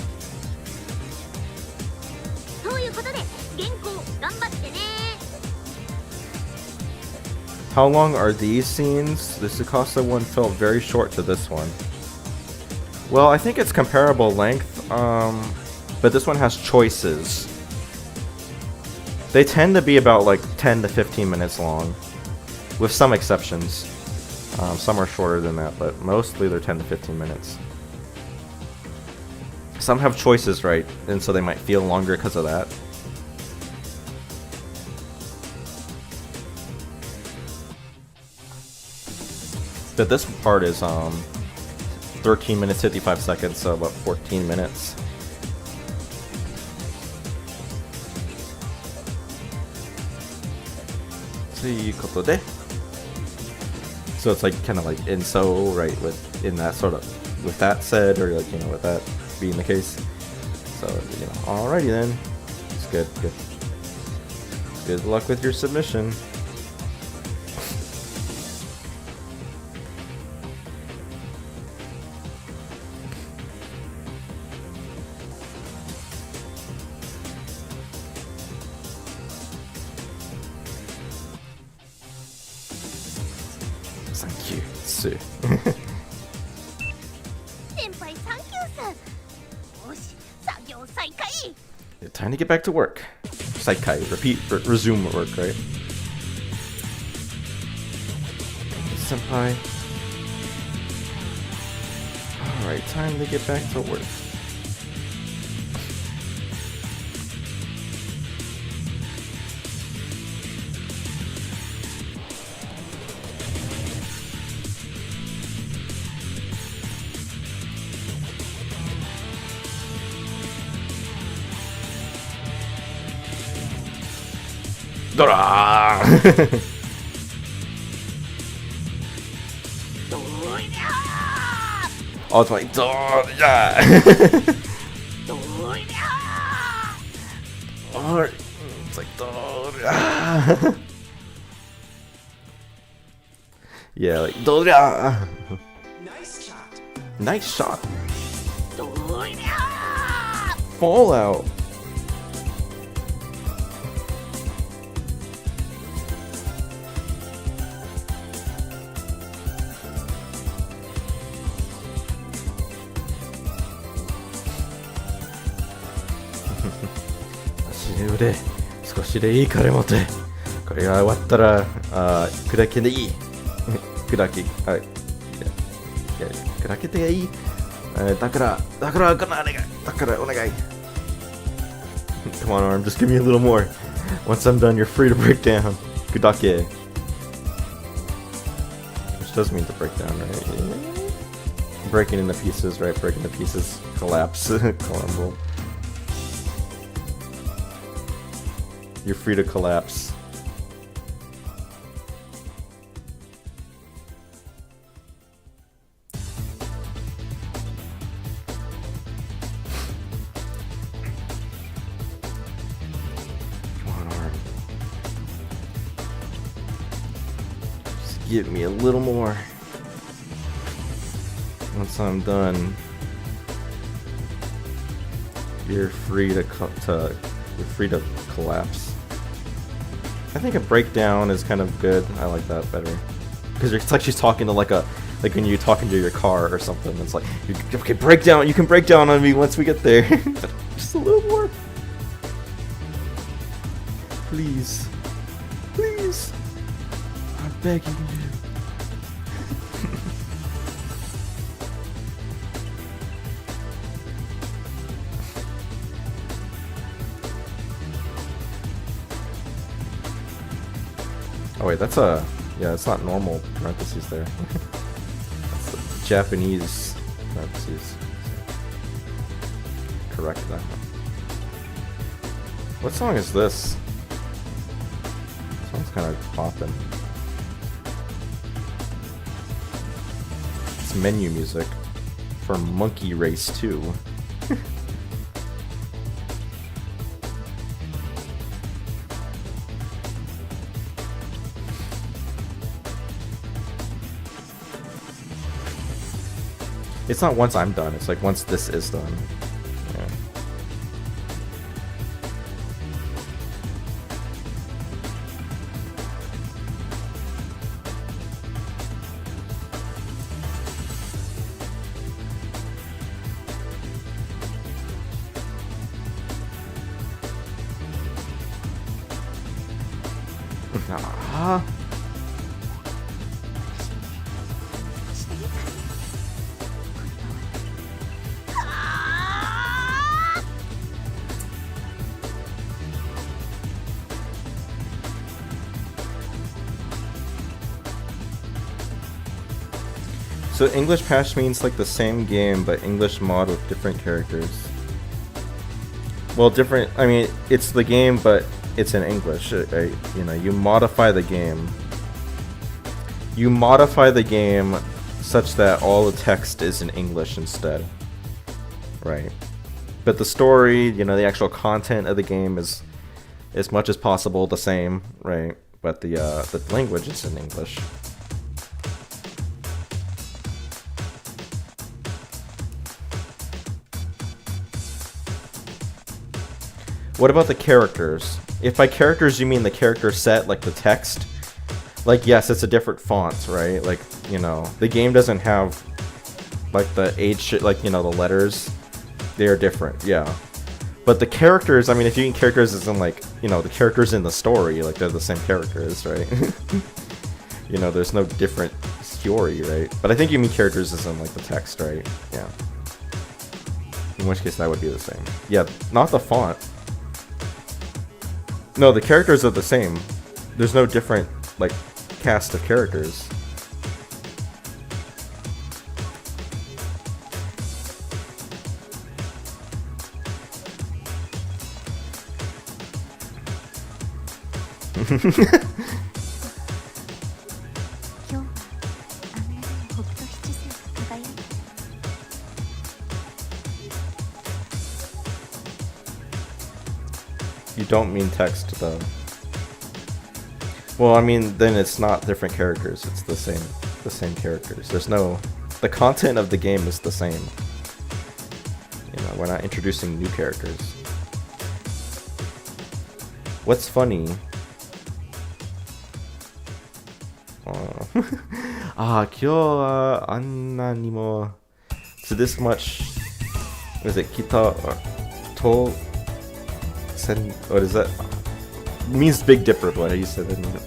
How long are these scenes? The Tsukasa one felt very short to this one. Well, I think it's comparable length, but this one has choices. They tend to be about like 10 to 15 minutes long, with some exceptions. Some are shorter than that, but mostly they're 10 to 15 minutes. Some have choices, right? And so they might feel longer because of that. But this part is 13 minutes 55 seconds, so about 14 minutes. So it's like kind of like in so, right, with in that sort of, with that said, or like, you know, with that being the case. So, you know, alrighty then. It's good, good. Good luck with your submission. Thank you, Sue. Time to get back to work. Saikai, resume work, right? Senpai. Alright, time to get back to work. Dora! Oh, it's like Dora! Dora! It's like Dora! Yeah, like Dora! Nice shot. Nice shot! Fallout!腕少しでいいから持て。これが終わったら砕けでいい。砕け砕けてがいい。だからお願い。だからお願い。Come on, arm, just give me a little more. Once I'm done, you're free to break down. Kudake. Which does mean to break down, right? Breaking into pieces, right? Breaking into pieces. Collapse. Crumble. You're free to collapse. Come on, arm. Just give me a little more. Once I'm done, you're free to collapse. I think a breakdown is kind of good. I like that better because it's like she's talking to like when you're talking to your car or something. It's like, okay, break down. You can break down on me once we get there. Just a little more, please, please. I'm begging you. Oh wait, that's it's not normal parentheses there. That's the Japanese parentheses. Correct that. What song is this? This song's kind of poppin'. It's menu music for Monkey Race 2. It's not once I'm done, it's like once this is done. Yeah. Ah. So English patch means like the same game, but English mod with different characters. Well, different. I mean, it's the game, but it's in English. You know, you modify the game. You modify the game such that all the text is in English instead, right? But the story, you know, the actual content of the game is as much as possible the same, right? But the language is in English. What about the characters? If by characters you mean the character set, like the text, like yes, it's a different font, right? Like, you know, the game doesn't have like the H, like, you know, the letters, they're different, yeah. But the characters, I mean, if you mean characters as in, like, you know, the characters in the story, like, they're the same characters, right? You know, there's no different Hiyori, right? But I think you mean characters as in, like, the text, right? Yeah. In which case that would be the same. Yeah, not the font. No, the characters are the same. There's no different, like, cast of characters. You don't mean text, though. Well, I mean, then it's not different characters. It's the same characters. There's no... The content of the game is the same. You know, we're not introducing new characters. What's funny... So this much... Was it kita or to... What is that? It means Big Dipper, but I used to say that.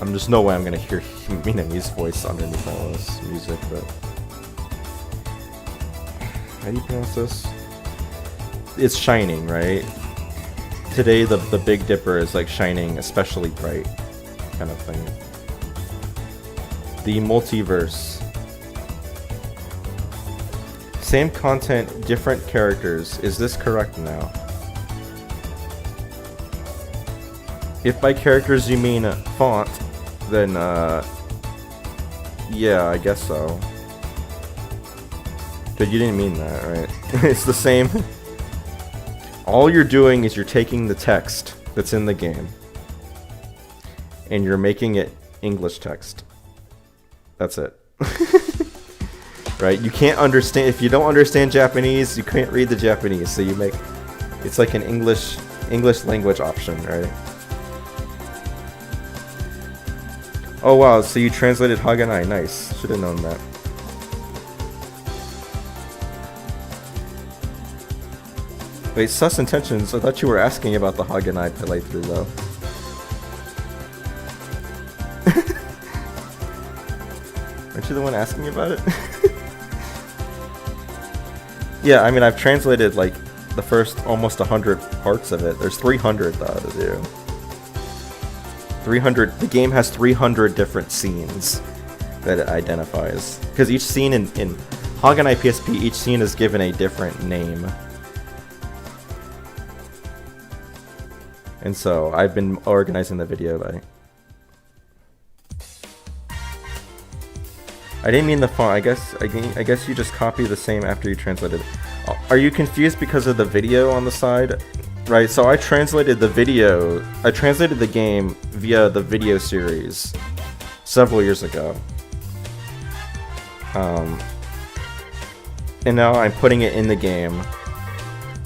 There's no way I'm gonna hear Minami's voice underneath all this music, but... How do you pronounce this? It's shining, right? Today the Big Dipper is like shining especially bright, kind of thing. The multiverse. Same content, different characters. Is this correct now? If by characters you mean font, then yeah, I guess so. But you didn't mean that, right? It's the same. All you're doing is you're taking the text that's in the game and you're making it English text. That's it. Right? You can't understand, if you don't understand Japanese, you can't read the Japanese, so you make, it's like an English language option, right? Oh wow, so you translated Haganai, nice. Should have known that. Wait, sus intentions, I thought you were asking about the Haganai playthrough though. Aren't you the one asking about it? Yeah, I mean, I've translated like the first almost 100 parts of it. There's 300 though to do. 300. The game has 300 different scenes that it identifies. Because each scene in Haganai PSP, each scene is given a different name. And so I've been organizing the video by. I didn't mean the font. I guess you just copy the same after you translated. Are you confused because of the video on the side? Right, so I translated the video. I translated the game via the video series several years ago. And now I'm putting it in the game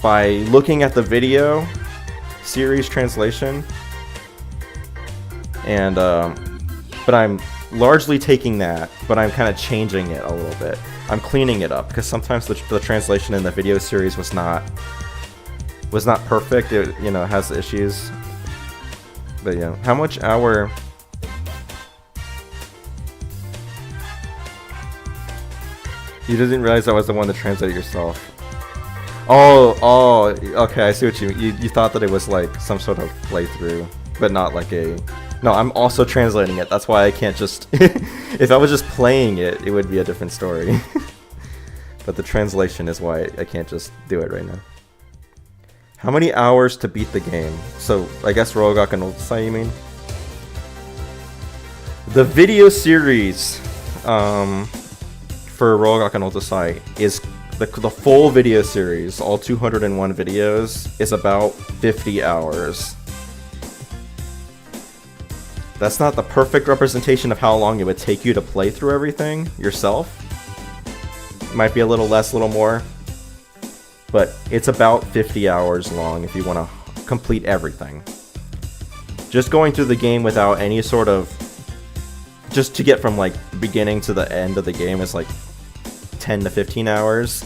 by looking at the video series translation. And but I'm largely taking that, but I'm kind of changing it a little bit. I'm cleaning it up because sometimes the translation in the video series was not perfect. It, you know, has issues. But yeah, how much hour? You didn't realize I was the one that translated yourself. Oh, okay, I see what you mean. You thought that it was like some sort of playthrough, but not like a... No, I'm also translating it. That's why I can't just... If I was just playing it, it would be a different story. But the translation is why I can't just do it right now. How many hours to beat the game? So, I guess Rogak and Oldasai, you mean? The video series for Rogak and Oldasai is... The full video series, all 201 videos, is about 50 hours. That's not the perfect representation of how long it would take you to play through everything yourself. It might be a little less, a little more. But it's about 50 hours long if you want to complete everything. Just going through the game without any sort of just to get from like beginning to the end of the game is like 10 to 15 hours.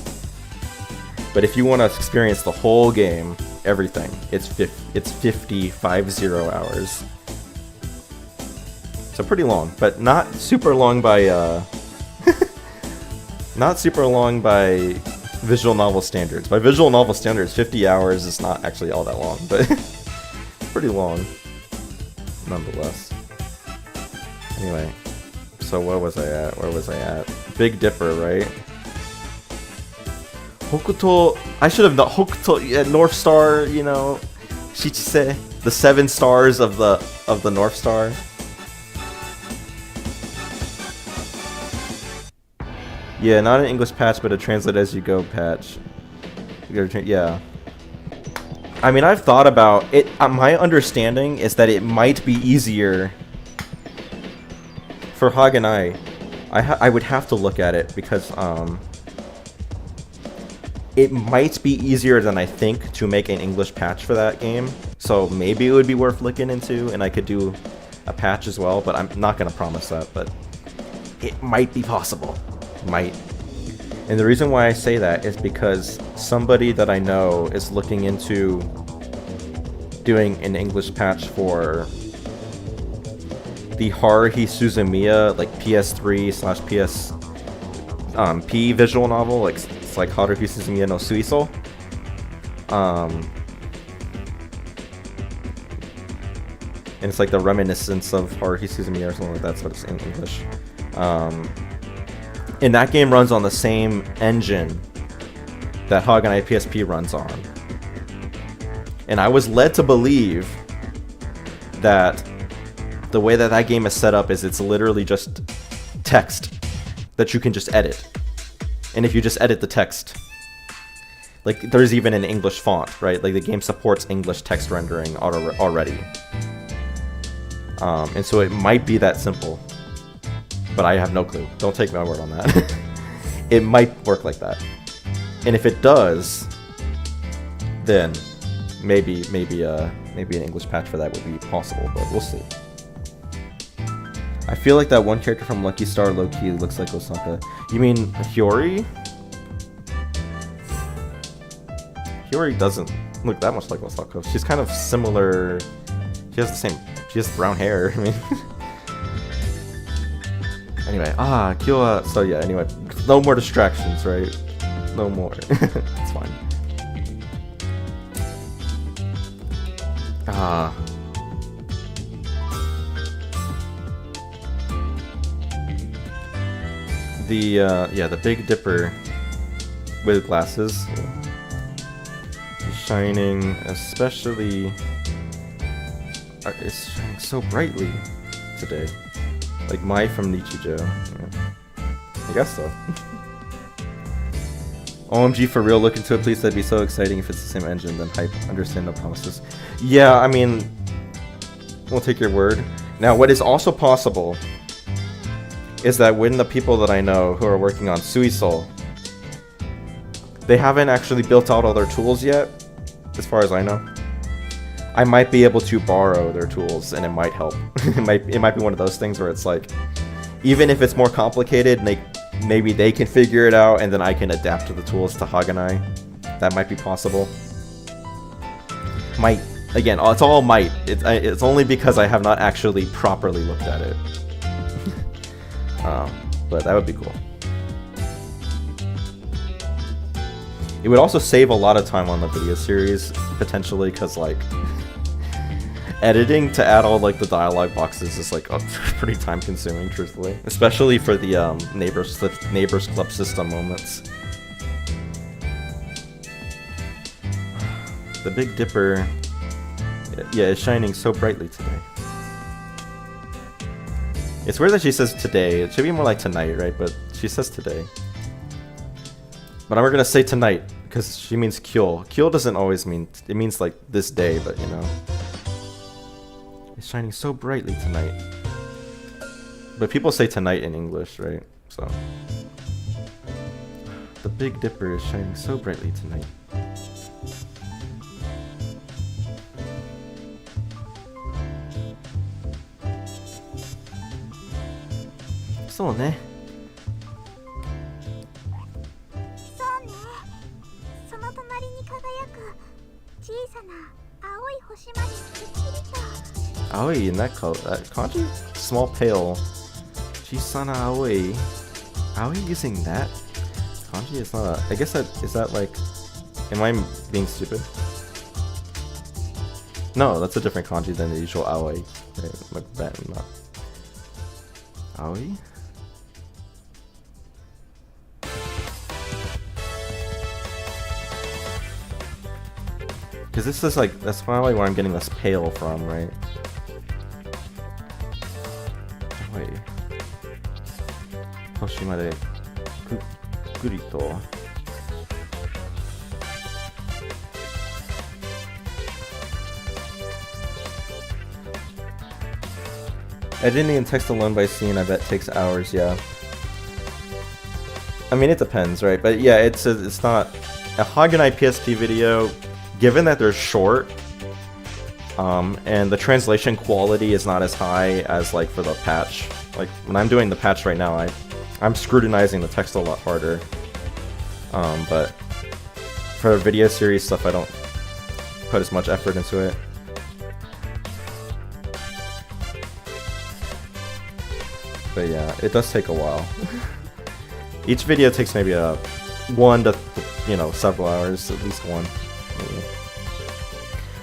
But if you want to experience the whole game, everything, it's 50 hours. So pretty long, but not super long by not super long by visual novel standards. By visual novel standards, 50 hours is not actually all that long, but pretty long nonetheless. Anyway, so where was I at? Big Dipper, right? Hokuto, I should have known. Hokuto, yeah, North Star, you know, Shichise, the 7 stars of the North Star. Yeah, not an English patch, but a translate as you go patch. Yeah. I mean, I've thought about it. My understanding is that it might be easier for Haganai. I would have to look at it because it might be easier than I think to make an English patch for that game. So maybe it would be worth looking into, and I could do a patch as well. But I'm not gonna promise that. But it might be possible. Might. And the reason why I say that is because somebody that I know is looking into doing an English patch for the Haruhi Suzumiya, like PS3/PSP visual novel, like it's like Haruhi Suzumiya no Suiso. And it's like the reminiscence of Haruhi Suzumiya or something like that, that's what it's in English. And that game runs on the same engine that Haganai PSP runs on. And I was led to believe that the way that that game is set up is it's literally just text that you can just edit. And if you just edit the text, like there's even an English font, right? Like the game supports English text rendering already. And so it might be that simple. But I have no clue. Don't take my word on that. It might work like that. And if it does, then maybe an English patch for that would be possible, but we'll see. I feel like that one character from Lucky Star low-key looks like Osaka. You mean Hiyori? Hiyori doesn't look that much like Osaka. She's kind of similar. She has brown hair. I mean. Anyway, Kyoa, so yeah, anyway, no more distractions, right? No more. It's fine. The Big Dipper with glasses. Shining, especially... It's shining so brightly today. Like Mai from Nichijou. Yeah. I guess so. OMG, for real, look into it, please. That'd be so exciting if it's the same engine, then hype. Understand, no promises. Yeah, I mean, we'll take your word. Now, what is also possible is that when the people that I know who are working on Suiso, they haven't actually built out all their tools yet, as far as I know. I might be able to borrow their tools, and it might help. it might be one of those things where it's like, even if it's more complicated, maybe they can figure it out, and then I can adapt to the tools to Haganai. That might be possible. Might. Again, it's all might. It's only because I have not actually properly looked at it. But that would be cool. It would also save a lot of time on the video series, potentially, because, like, editing to add all, like, the dialogue boxes is, like, pretty time-consuming, truthfully. Especially for the, Neighbors Club system moments. The Big Dipper, yeah, is shining so brightly today. It's weird that she says today. It should be more like tonight, right? But she says today. But I'm gonna say tonight, because she means kyo. Kyo doesn't always mean... It means, like, this day, but, you know. It's shining so brightly tonight. But people say tonight in English, right? So... The Big Dipper is shining so brightly tonight. そうね。そうね。その隣に輝く小さな青い星までくっきりと。Aoi in that color, that kanji? Small pale. Chisana aoi. Aoi using that kanji is not a, I guess that, is that like, am I being stupid? No, that's a different kanji than the usual aoi. Right, my bad, I'm not. Aoi? Because this is like, that's probably where I'm getting this pale from, right? Wait. Hoshima de Kurito. Editing and text alone by scene, I bet takes hours, yeah. I mean, it depends, right? But yeah, it's not a Hagenai PSP video. Given that they're short, and the translation quality is not as high as like for the patch. Like when I'm doing the patch right now, I'm scrutinizing the text a lot harder. But for video series stuff, I don't put as much effort into it. But yeah, it does take a while. Each video takes maybe a 1 to, you know, several hours, at least one. Maybe.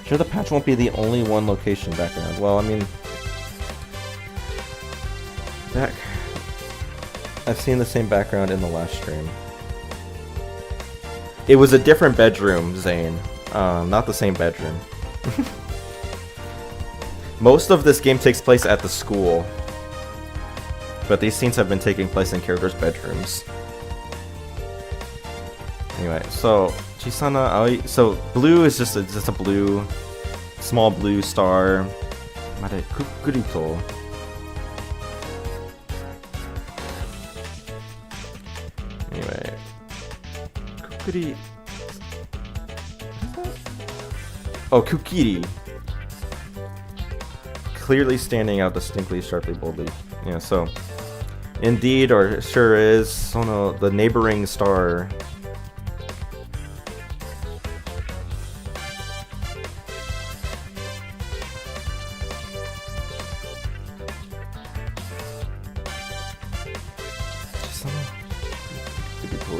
Sure, the patch won't be the only one location background. Well, I mean, I've seen the same background in the last stream. It was a different bedroom, Zane. Not the same bedroom. Most of this game takes place at the school, but these scenes have been taking place in characters' bedrooms. Anyway, so Chisana Aoi. So blue is just a blue, small blue star. Mare kukurito. Anyway, kukuri. Oh, kukiri. Clearly standing out distinctly, sharply, boldly. Yeah, so indeed, or sure is, Sono, the neighboring star.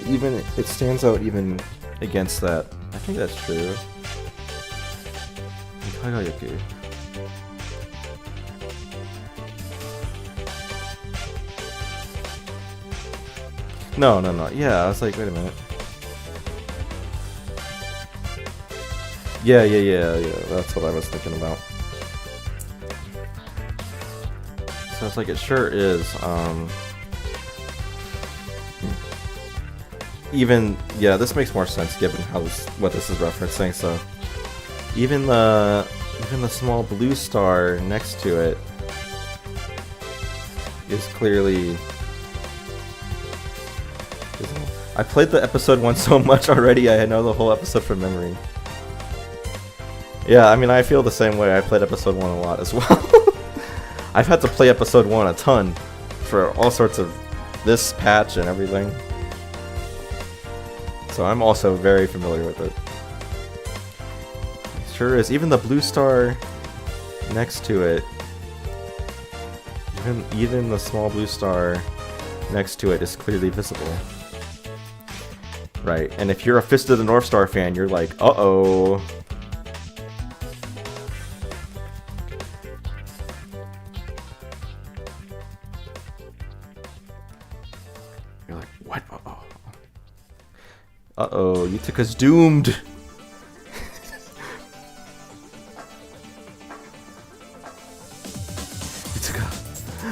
Even it stands out even against that. I think that's true. Kagayuki. No. Yeah, I was like, wait a minute. Yeah. That's what I was thinking about. So it's like, it sure is. Even, yeah, this makes more sense given what this is referencing. So even the small blue star next to it is clearly. I played the episode 1 so much already, I know the whole episode from memory. Yeah, I mean, I feel the same way. I played episode 1 a lot as well. I've had to play episode 1 a ton for all sorts of this patch and everything. So I'm also very familiar with it. It sure is. Even the blue star next to it, even the small blue star next to it is clearly visible. Right, and if you're a Fist of the North Star fan, you're like, uh-oh. You're like, what? Uh-oh. Uh-oh, Utika's doomed! Utika,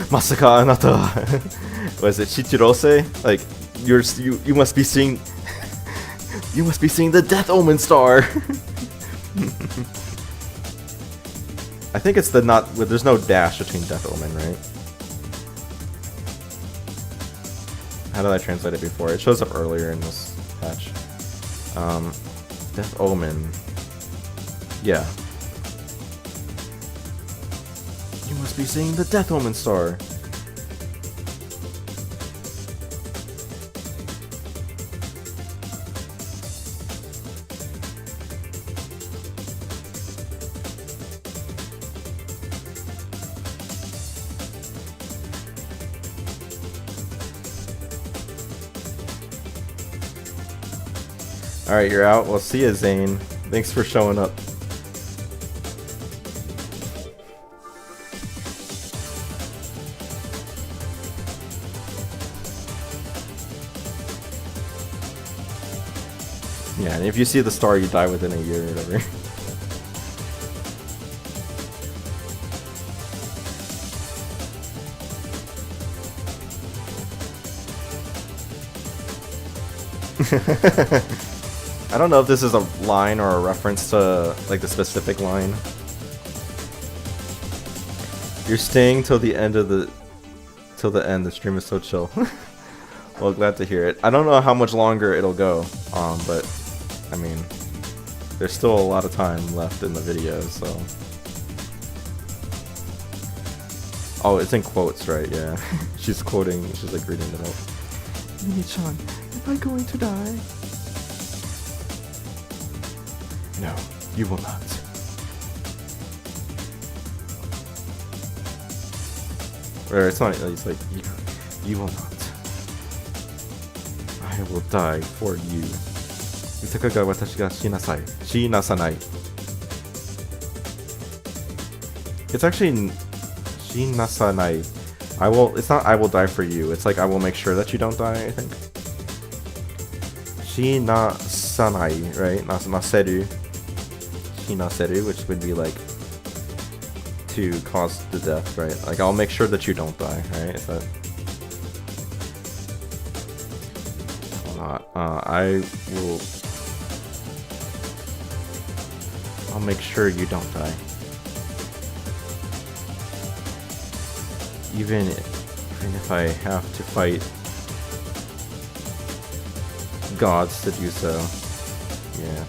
Masaka Anata! Was it Shichirose? Like, you must be seeing... You must be seeing the Death Omen star! I think it's the not... There's no dash between Death Omen, right? How did I translate it before? It shows up earlier in this patch. Death Omen. Yeah. You must be seeing the Death Omen star. Alright, you're out. Well, see ya, Zane. Thanks for showing up. Yeah, and if you see the star, you die within a year or whatever. I don't know if this is a line or a reference to like the specific line. You're staying till the end. The stream is so chill. Well, glad to hear it. I don't know how much longer it'll go, but I mean, there's still a lot of time left in the video, so. Oh, it's in quotes, right? Yeah. She's quoting. She's like reading it out. Mini-chan, am I going to die? No, you will not. Or it's not. It's like you will not. I will die for you. たかが私が死なさい。死なさない。It's actually 死なさない。I will. It's not. I will die for you. It's like I will make sure that you don't die. I think. 死なさない right? なせる。死なせる which would be like to cause the death, right? Like I'll make sure that you don't die, right? If that. I will. I'll make sure you don't die. Even if I have to fight gods to do so. Yeah.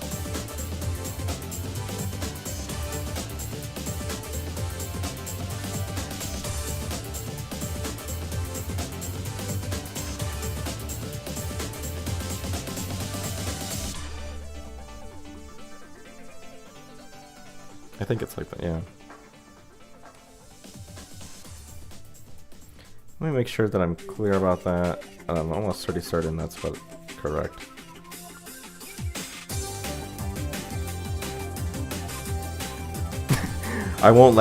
I think it's like that, yeah. Let me make sure that I'm clear about that. I'm almost pretty certain that's what correct. I won't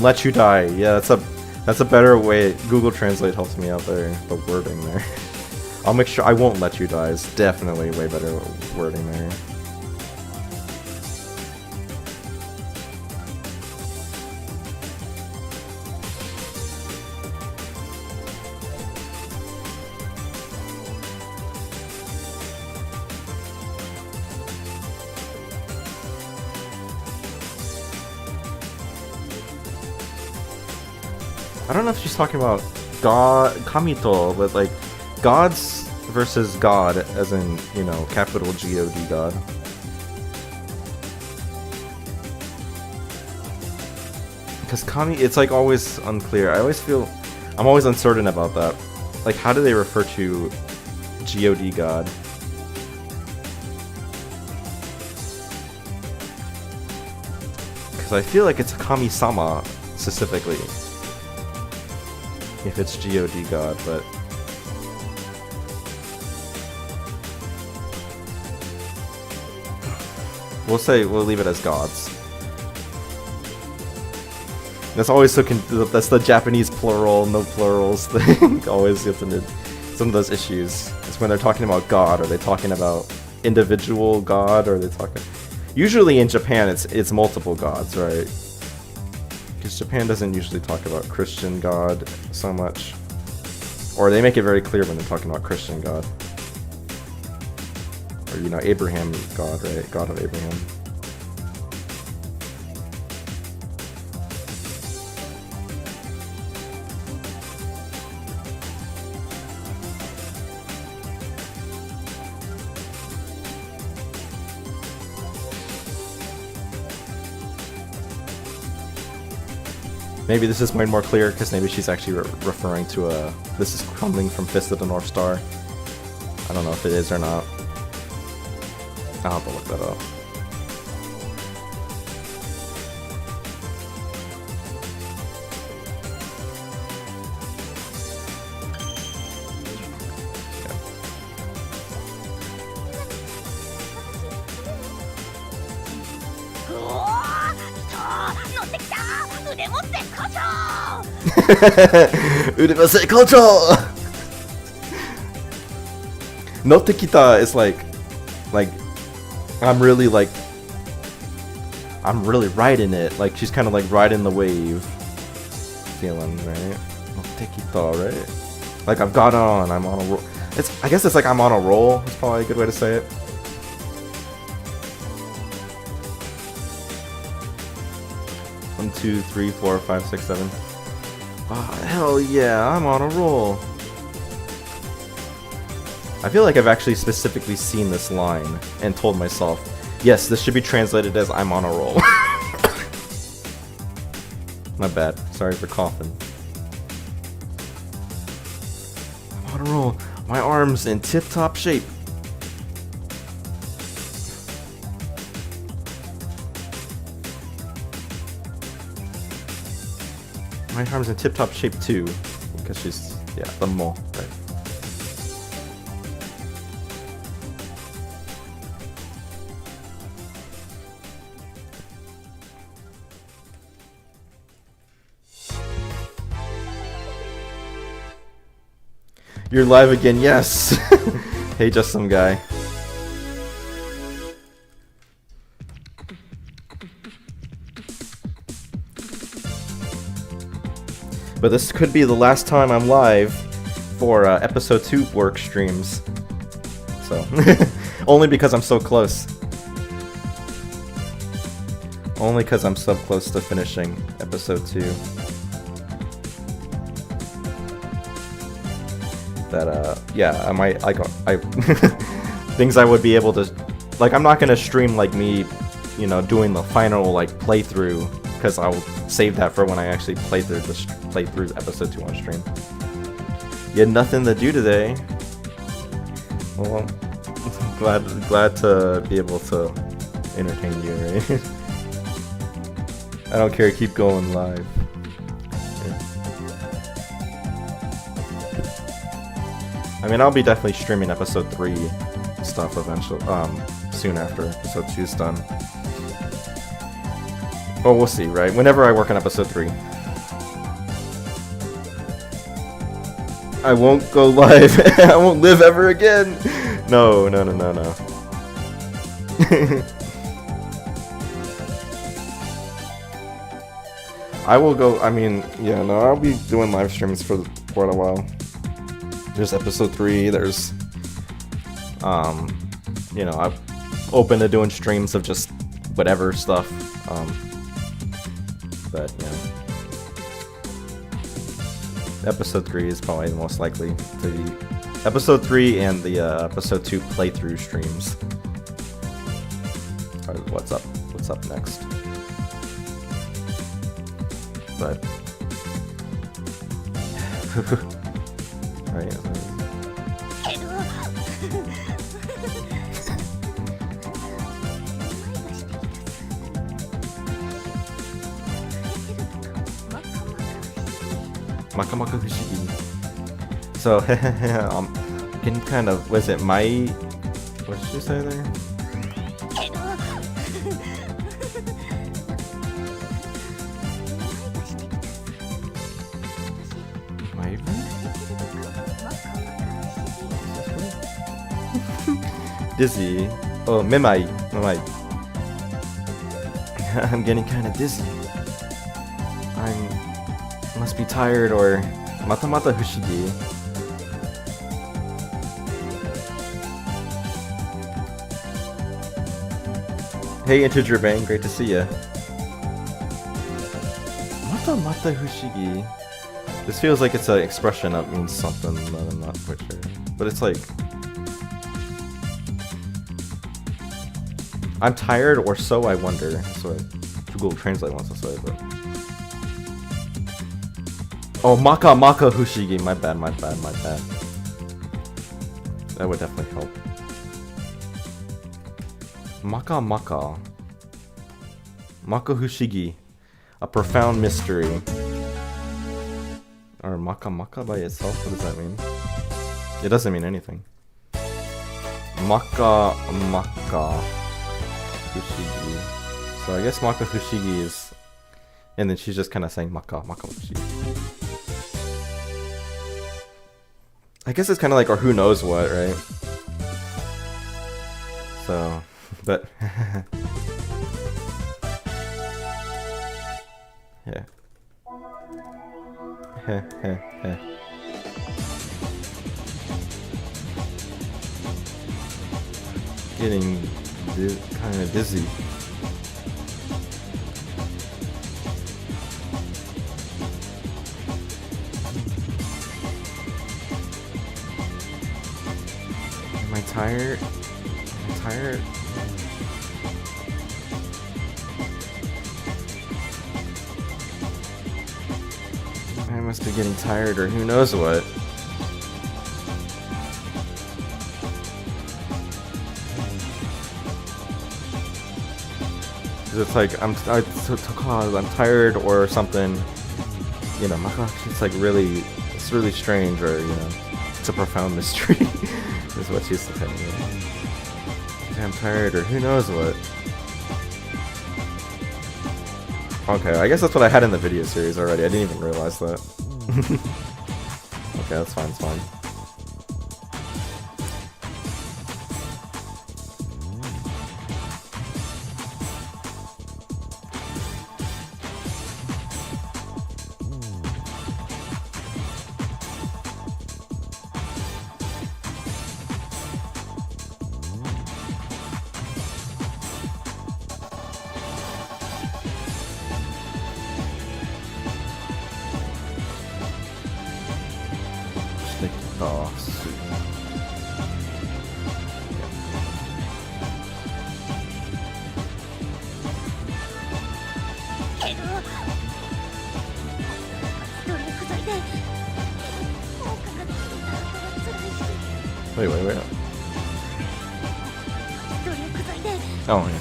let you die. Yeah, that's a better way. Google Translate helps me out there. The wording there. I'll make sure I won't let you die is definitely way better wording there. I don't know if she's talking about God, Kamito, but like gods versus God, as in, you know, capital G-O-D God. Because Kami, it's like always unclear. I'm always uncertain about that. Like, how do they refer to G-O-D God? Because I feel like it's Kami-sama specifically. If it's G-O-D God, but we'll leave it as gods. That's always so that's the Japanese plural, no plurals thing. Always gets into some of those issues. It's when they're talking about God, are they talking about individual God, or are they talking? Usually in Japan, it's multiple gods, right? Because Japan doesn't usually talk about Christian God so much. Or they make it very clear when they're talking about Christian God. Or, you know, Abraham God, right? God of Abraham. Maybe this is way more clear because maybe she's actually referring to this is coming from Fist of the North Star. I don't know if it is or not. I'll have to look that up. 腕持ってこちょ Udemase kocho! No tekita is like I'm really riding it. Like she's kind of like riding the wave feeling, right? No tekita, right? Like I've got on. I'm on a roll. I guess it's like I'm on a roll. It's probably a good way to say it. One, 2, 3, 4, 5, 6, 7. Oh, hell yeah, I'm on a roll. I feel like I've actually specifically seen this line and told myself, yes, this should be translated as I'm on a roll. My bad. Sorry for coughing. I'm on a roll. My arm's in tip-top shape. My arm's in tip-top shape too, because she's, yeah, the mo, right? You're live again, yes! Hey, just some guy. But this could be the last time I'm live for episode 2 work streams. So, only because I'm so close. Only because I'm so close to finishing episode 2. That, yeah, I might, things I would be able to, like, I'm not gonna stream, like, me, you know, doing the final, like, playthrough, because I'll save that for when I actually play through episode 2 on stream. You had nothing to do today. Well, glad to be able to entertain you, right? I don't care, keep going live. I mean, I'll be definitely streaming episode 3 stuff eventually, soon after episode 2 is done. Well, we'll see, right? Whenever I work on episode 3. I won't go live. I won't live ever again. No. I will go, I mean, yeah, no, I'll be doing live streams for quite a while. There's episode 3, there's, you know, I'm open to doing streams of just whatever stuff, but, yeah. Episode 3 is probably the most likely to be, episode 3 and the, episode 2 playthrough streams. Alright, what's up next? But, right. Makamaka Fushigi. So, getting kind of, was it my, what did you say there? Dizzy. Oh, memai. I'm getting kind of dizzy. Must be tired or mata fushigi. Hey, Integer Bang, great to see ya. Mata fushigi. This feels like it's an expression that means something that I'm not quite sure. But it's like, I'm tired or so I wonder. That's what Google Translate wants to say, but. Oh, Maka Fushigi. My bad. That would definitely help. Maka Fushigi. A profound mystery. Or Maka by itself? What does that mean? It doesn't mean anything. Maka Fushigi. So I guess Maka Fushigi is And then she's just kind of saying maka makamushi. I guess it's kind of like, or who knows what, right? So, but yeah. Heh heh heh. Getting kind of dizzy. Am I tired? Am I tired? I must be getting tired or who knows what. It's like I'm tired or something, you know. It's like really, it's really strange, or you know, it's a profound mystery. Is what she's saying. I'm tired or who knows what. Okay, I guess that's what I had in the video series already. I didn't even realize that. Okay, that's fine. It's fine. Wait. Oh yeah.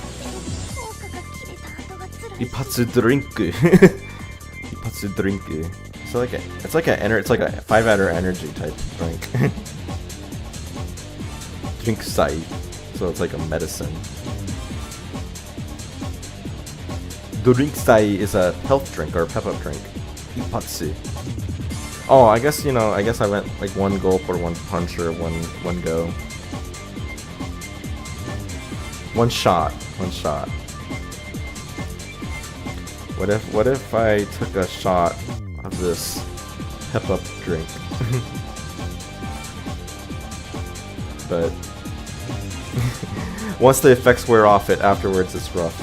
一発ドリンク。一発ドリンク。So like it's like a 5-hour energy type drink. Drink sai. So it's like a medicine. Drink sai is a health drink or a pep-up drink. Ipatsu. Oh, I guess, you know, I went like one gulp or one punch or one go. One shot. What if I took a shot of this pep-up drink? But once the effects wear off, afterwards it's rough.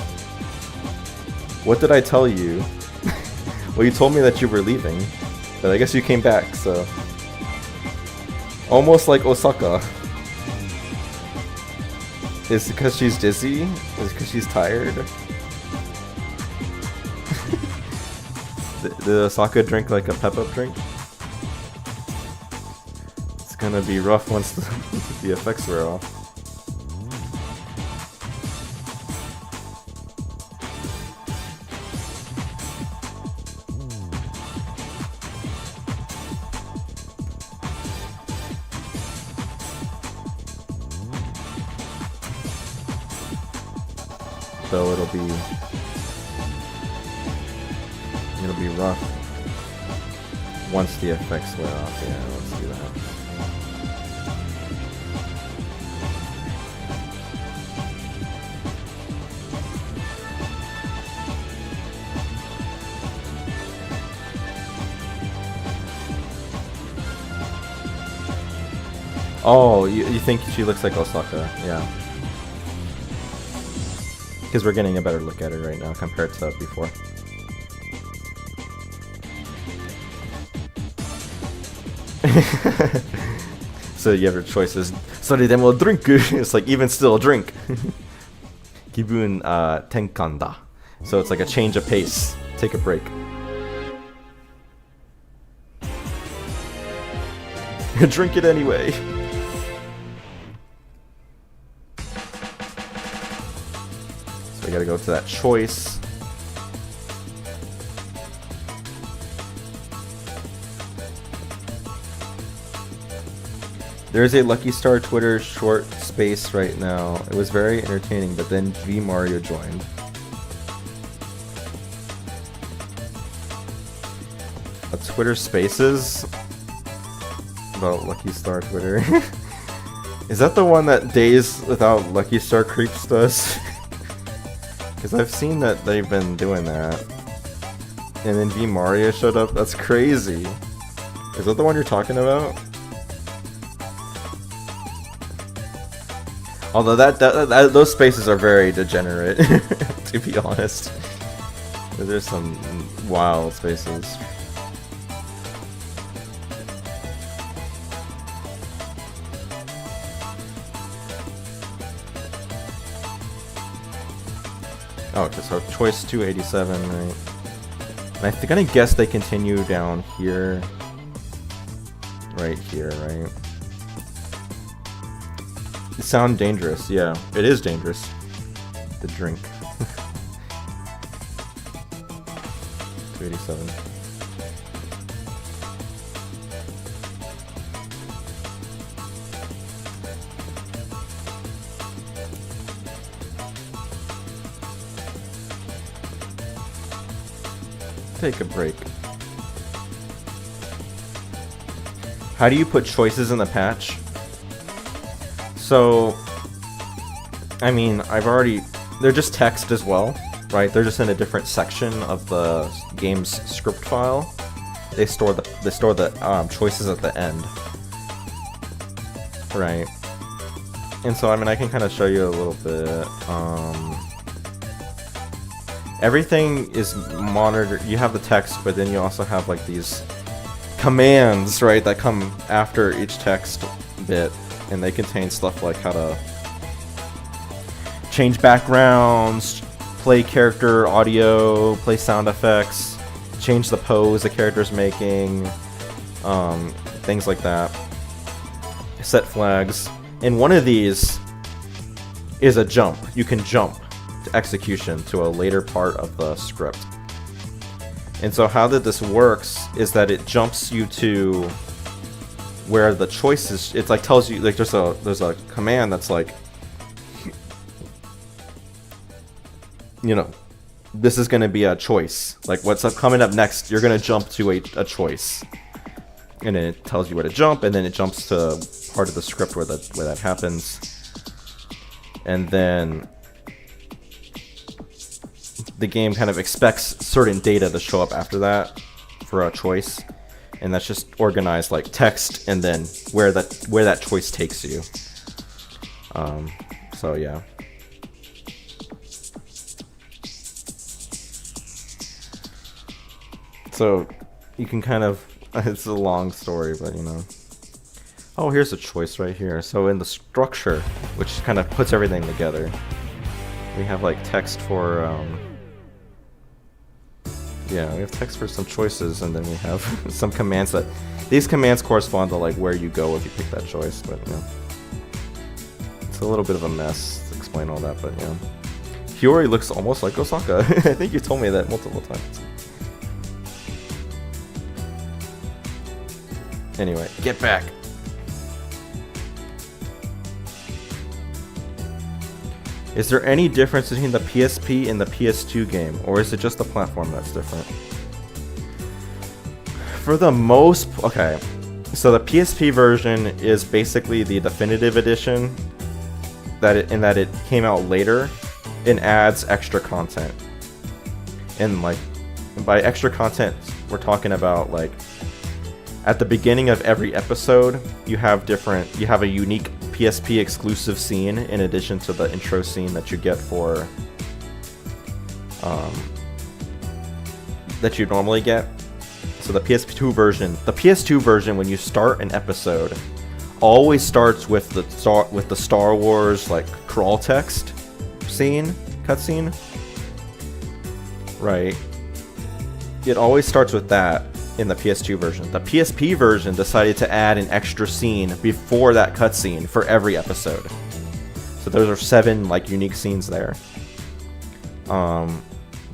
What did I tell you? Well, you told me that you were leaving, but I guess you came back, so almost like Osaka. Is it because she's dizzy? Is it because she's tired? Did Osaka drink like a pep-up drink? It's gonna be rough once the effects wear off. So it'll be rough once the effects wear off. Yeah, let's do that. Oh, you think she looks like Osaka? Yeah. Because we're getting a better look at her right now compared to before. So you have your choices. Sorry, then we'll drink. It's like even still drink. Kibun tenkan da. So it's like a change of pace. Take a break. Drink it anyway. So we gotta go to that choice. There's a Lucky Star Twitter short space right now. It was very entertaining, but then V Mario joined. a Twitter Spaces about Lucky Star Twitter. Is that the one that Days Without Lucky Star Creeps does? Because I've seen that they've been doing that. And then V Mario showed up. That's crazy. Is that the one you're talking about? Although those spaces are very degenerate, to be honest. There's some wild spaces. Oh, okay, so choice 287, right? And I'm gonna guess they continue down here. Right here, right? It sounds dangerous, yeah. It is dangerous. The drink. 287. Take a break. How do you put choices in the patch? So, I mean, they're just text as well, right? They're just in a different section of the game's script file. They store the choices at the end, right? And so, I mean, I can kind of show you a little bit. Everything is monitored. You have the text, but then you also have like these commands, right, that come after each text bit, and they contain stuff like how to change backgrounds, play character audio, play sound effects, change the pose the character's making, things like that. Set flags. And one of these is a jump. You can jump to execution to a later part of the script. And so how this works is that it jumps you to where the choices, it's like tells you, like there's a command that's like, you know, this is going to be a choice. Like what's coming up next, you're going to jump to a choice. And then it tells you where to jump, and then it jumps to part of the script where that happens. And then the game kind of expects certain data to show up after that for a choice, and that's just organized like text and then where that choice takes you. So yeah. So you can kind of, it's a long story, but you know. Oh, here's a choice right here. So in the structure, which kind of puts everything together, we have like text for yeah, we have text for some choices, and then we have some commands that... These commands correspond to like where you go if you pick that choice, but you know. It's a little bit of a mess to explain all that, but yeah. Hiyori looks almost like Osaka. I think you told me that multiple times. Anyway, get back. Is there any difference between the PSP and the PS2 game, or is it just the platform that's different? For the most... Okay, so the PSP version is basically the definitive edition, in that it came out later and adds extra content. And like, by extra content, we're talking about like, at the beginning of every episode, you have a unique PSP exclusive scene in addition to the intro scene that you get for that you normally get. So the PS2 version, when you start an episode, always starts with the Star Wars like crawl text cutscene, right? It always starts with that in the PS2 version. The PSP version decided to add an extra scene before that cutscene for every episode. So those are 7 like unique scenes there.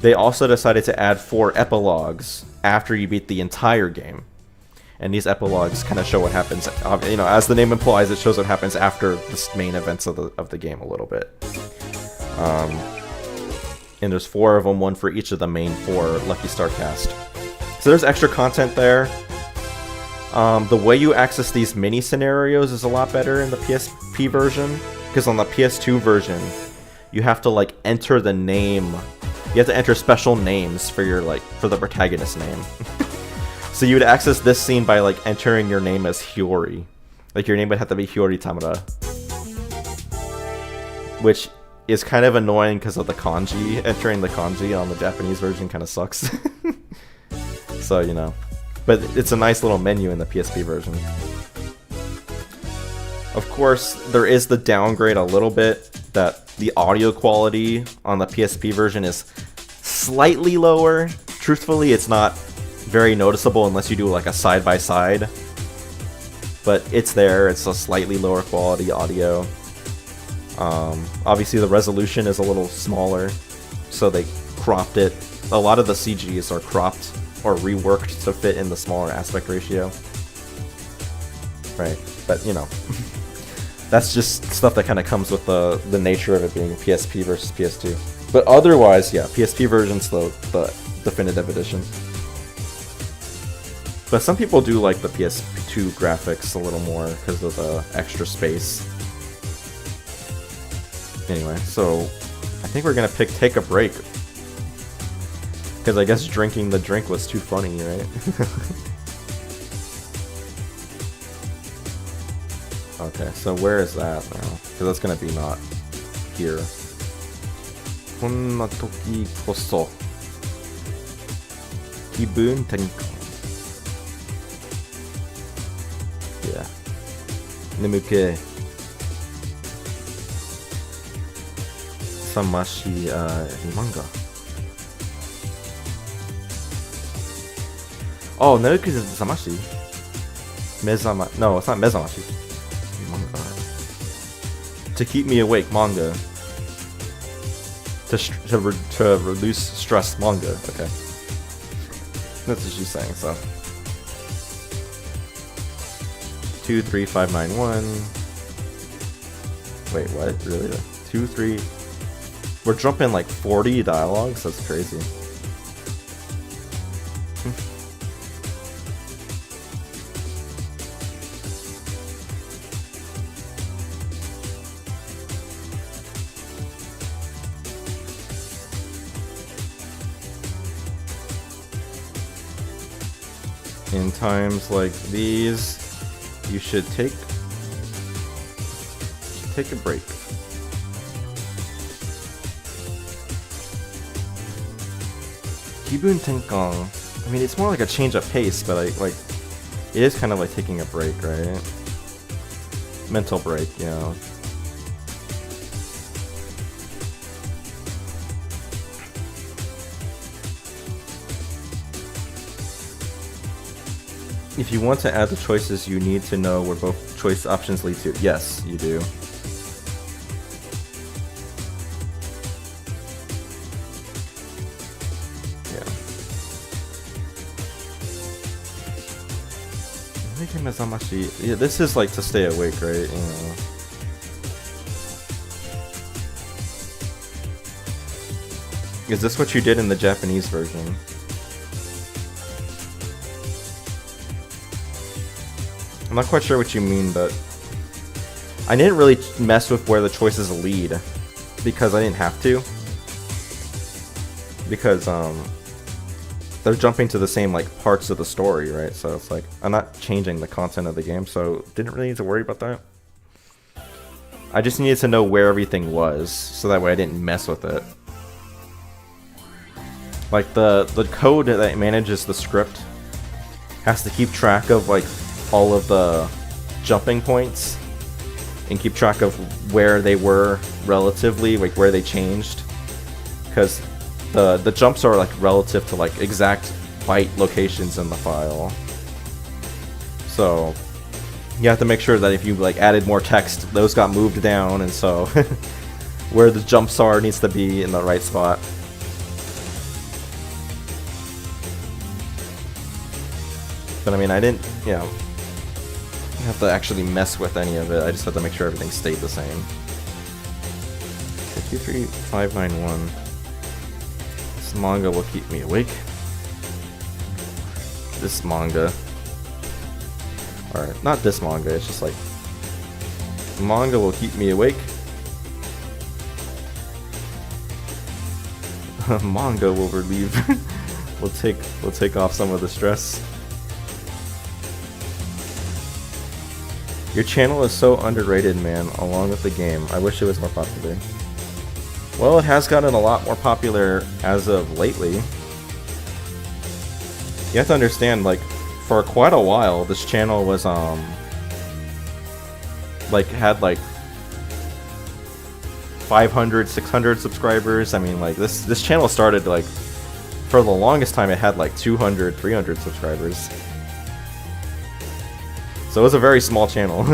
They also decided to add 4 epilogues after you beat the entire game. And these epilogues kind of show what happens, you know, as the name implies, it shows what happens after the main events of the game a little bit. And there's 4 of them, one for each of the main 4 Lucky Star cast. So there's extra content there. The way you access these mini scenarios is a lot better in the PSP version, because on the PS2 version, you have to like enter the name. You have to enter special names for your for the protagonist name. So you would access this scene by like entering your name as Hiyori. Like your name would have to be Hiyori Tamura, which is kind of annoying because of the kanji. Entering the kanji on the Japanese version kind of sucks. So, you know. But it's a nice little menu in the PSP version. Of course, there is the downgrade a little bit, that the audio quality on the PSP version is slightly lower. Truthfully, it's not very noticeable unless you do like a side-by-side. But it's there, it's a slightly lower quality audio. Obviously the resolution is a little smaller, so they cropped it. A lot of the CGs are cropped or reworked to fit in the smaller aspect ratio. Right, but you know, that's just stuff that kind of comes with the nature of it being PSP versus PS2. But otherwise, yeah, PSP version's the definitive edition. But some people do like the PS2 graphics a little more because of the extra space. Anyway, so I think we're gonna take a break. Because I guess drinking the drink was too funny, right? Okay, so where is that now? Because that's gonna be not here. Konna toki koso Kibun tenkan. Yeah. Nemuke. Samashi manga. Oh, Nemuke is Samashi. Mezama. No, it's not Mezamashi. Manga. To keep me awake, manga. To reduce stress, manga. Okay. That's what she's saying, so. 23591. Wait, what? Really? 2, 3. We're jumping like 40 dialogues? That's crazy. In times like these, you should take a break. Kibun tenkan. I mean, it's more like a change of pace, but like it is kind of like taking a break, right? Mental break, you know. If you want to add the choices, you need to know where both choice options lead to. Yes, you do. Yeah. Yeah, this is like to stay awake, right? You know. Is this what you did in the Japanese version? I'm not quite sure what you mean, but I didn't really mess with where the choices lead because I didn't have to. Because they're jumping to the same like parts of the story, right? So it's like I'm not changing the content of the game, so didn't really need to worry about that. I just needed to know where everything was, so that way I didn't mess with it. Like the code that manages the script has to keep track of like all of the jumping points and keep track of where they were relatively, like where they changed, because the jumps are like relative to like exact byte locations in the file. So you have to make sure that if you like added more text, those got moved down, and so where the jumps are needs to be in the right spot. But I mean, I didn't, you know, have to actually mess with any of it. I just have to make sure everything stayed the same. 23591. This manga will keep me awake. this manga. Or not this manga, it's just like manga will keep me awake. Manga will relieve will take off some of the stress. Your channel is so underrated, man, along with the game. I wish it was more popular. Well, it has gotten a lot more popular as of lately. You have to understand, like, for quite a while, this channel was, like, had, like, 500, 600 subscribers. I mean, like, this channel started, like, for the longest time, it had, like, 200, 300 subscribers. So it was a very small channel.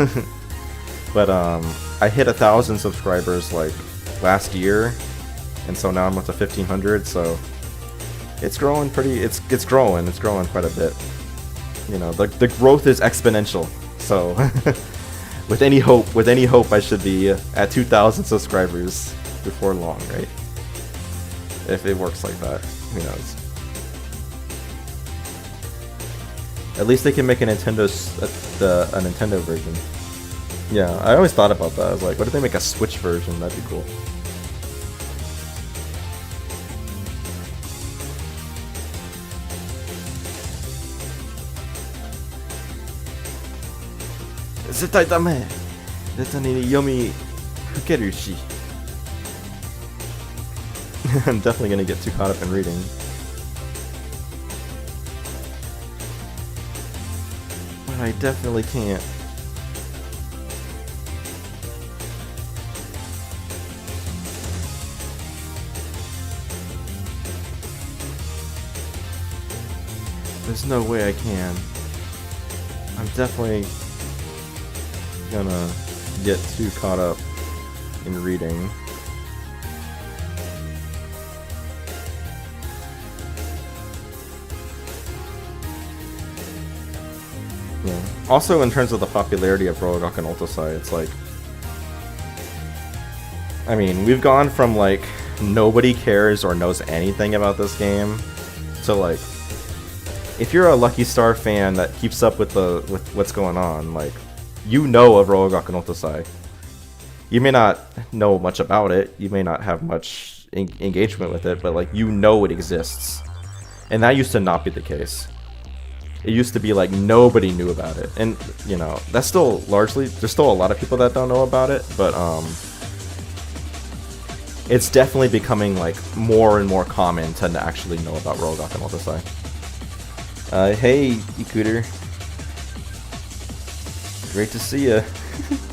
But, I hit 1,000 subscribers, like, last year. And so now I'm up to 1,500, so it's growing pretty, it's growing quite a bit. You know, the growth is exponential. So with any hope I should be at 2,000 subscribers before long, right? If it works like that, who knows? At least they can make a Nintendo version. Yeah, I always thought about that. I was like, what if they make a Switch version? That'd be cool. I'm definitely gonna get too caught up in reading. But I definitely can't. There's no way I can. I'm definitely gonna get too caught up in reading. Yeah. Also, in terms of the popularity of Rogue and Ultasai, it's like, I mean, we've gone from like nobody cares or knows anything about this game to like, if you're a Lucky Star fan that keeps up with what's going on, like, you know of Rogue and Ultasai. You may not know much about it, you may not have much engagement with it, but like, you know it exists. And that used to not be the case. It used to be like nobody knew about it. And, you know, that's still largely, there's still a lot of people that don't know about it, but it's definitely becoming like more and more common to actually know about Rogue and Ultasai. Hey, Ikuter. Great to see ya.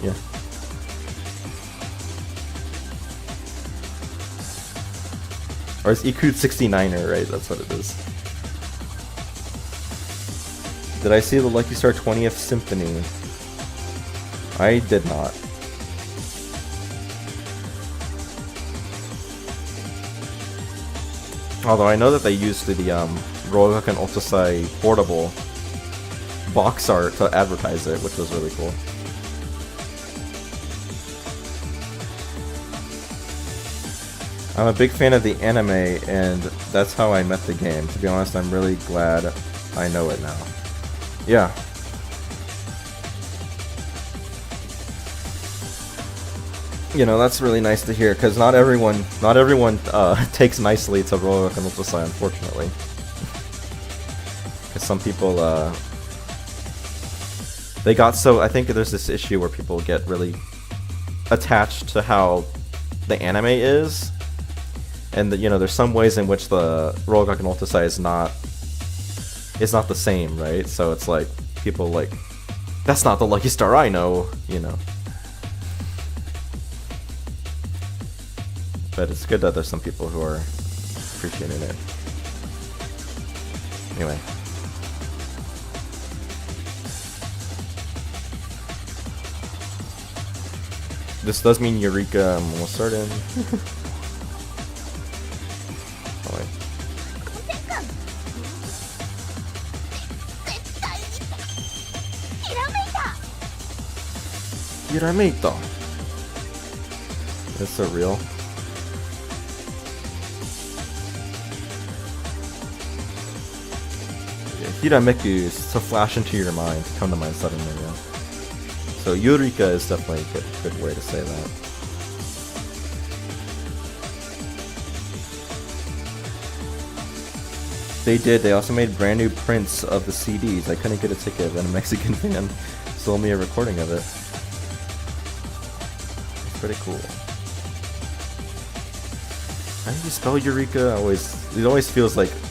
Yeah. Or it's Ikud 69er, right? That's what it is. Did I see the Lucky Star 20th Symphony? I did not. Although I know that they used the Rogue and Ultasai portable box art to advertise it, which was really cool. I'm a big fan of the anime, and that's how I met the game. To be honest, I'm really glad I know it now. Yeah. You know, that's really nice to hear, because not everyone takes nicely to Rogue and Ultasai, unfortunately. Because some people, they got so, I think there's this issue where people get really attached to how the anime is, and you know, there's some ways in which the Rogue and Ultasai is not the same, right? So it's like, people like, that's not the Lucky Star I know, you know. But it's good that there's some people who are appreciating it. Anyway. This does mean Eureka, I'm almost certain. Oh, wait. Hiramita! That's so real. Hirameku is to flash into your mind, come to mind suddenly, yeah. So Eureka is definitely a good way to say that. They did. They also made brand new prints of the CDs. I couldn't get a ticket, and a Mexican fan sold me a recording of it. It's pretty cool. How do you spell Eureka? It always feels like Eureka.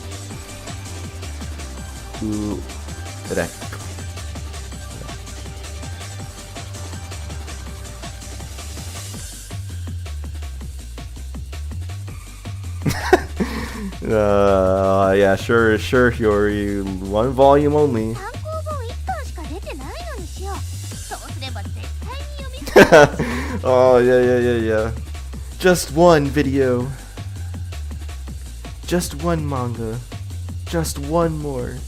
Yeah, sure, Hiyori. 1 volume only. 単行本1巻しか出てないのにしよう。そうすれば絶対に読みつける。 Oh, yeah. Just one video. Just one manga. Just one more.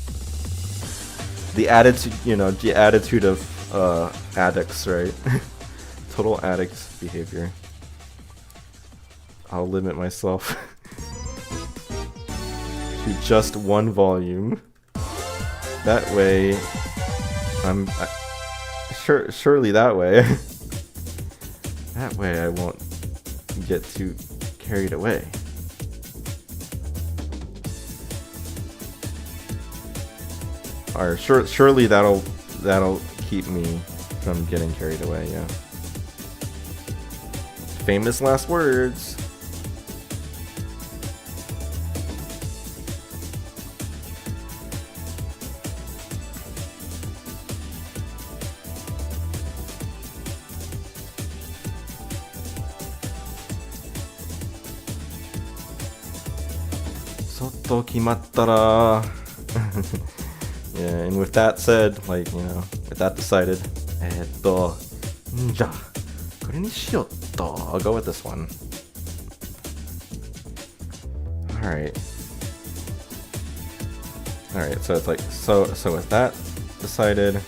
The attitude, the attitude of addicts, right? Total addict behavior. I'll limit myself to just 1 volume. That way, surely that way. That way I won't get too carried away. Alright, surely that'll keep me from getting carried away, yeah. Famous last words. Soto kimattara. Yeah, and with that said, with that decided, I'll go with this one. Alright, so it's like, so with that decided,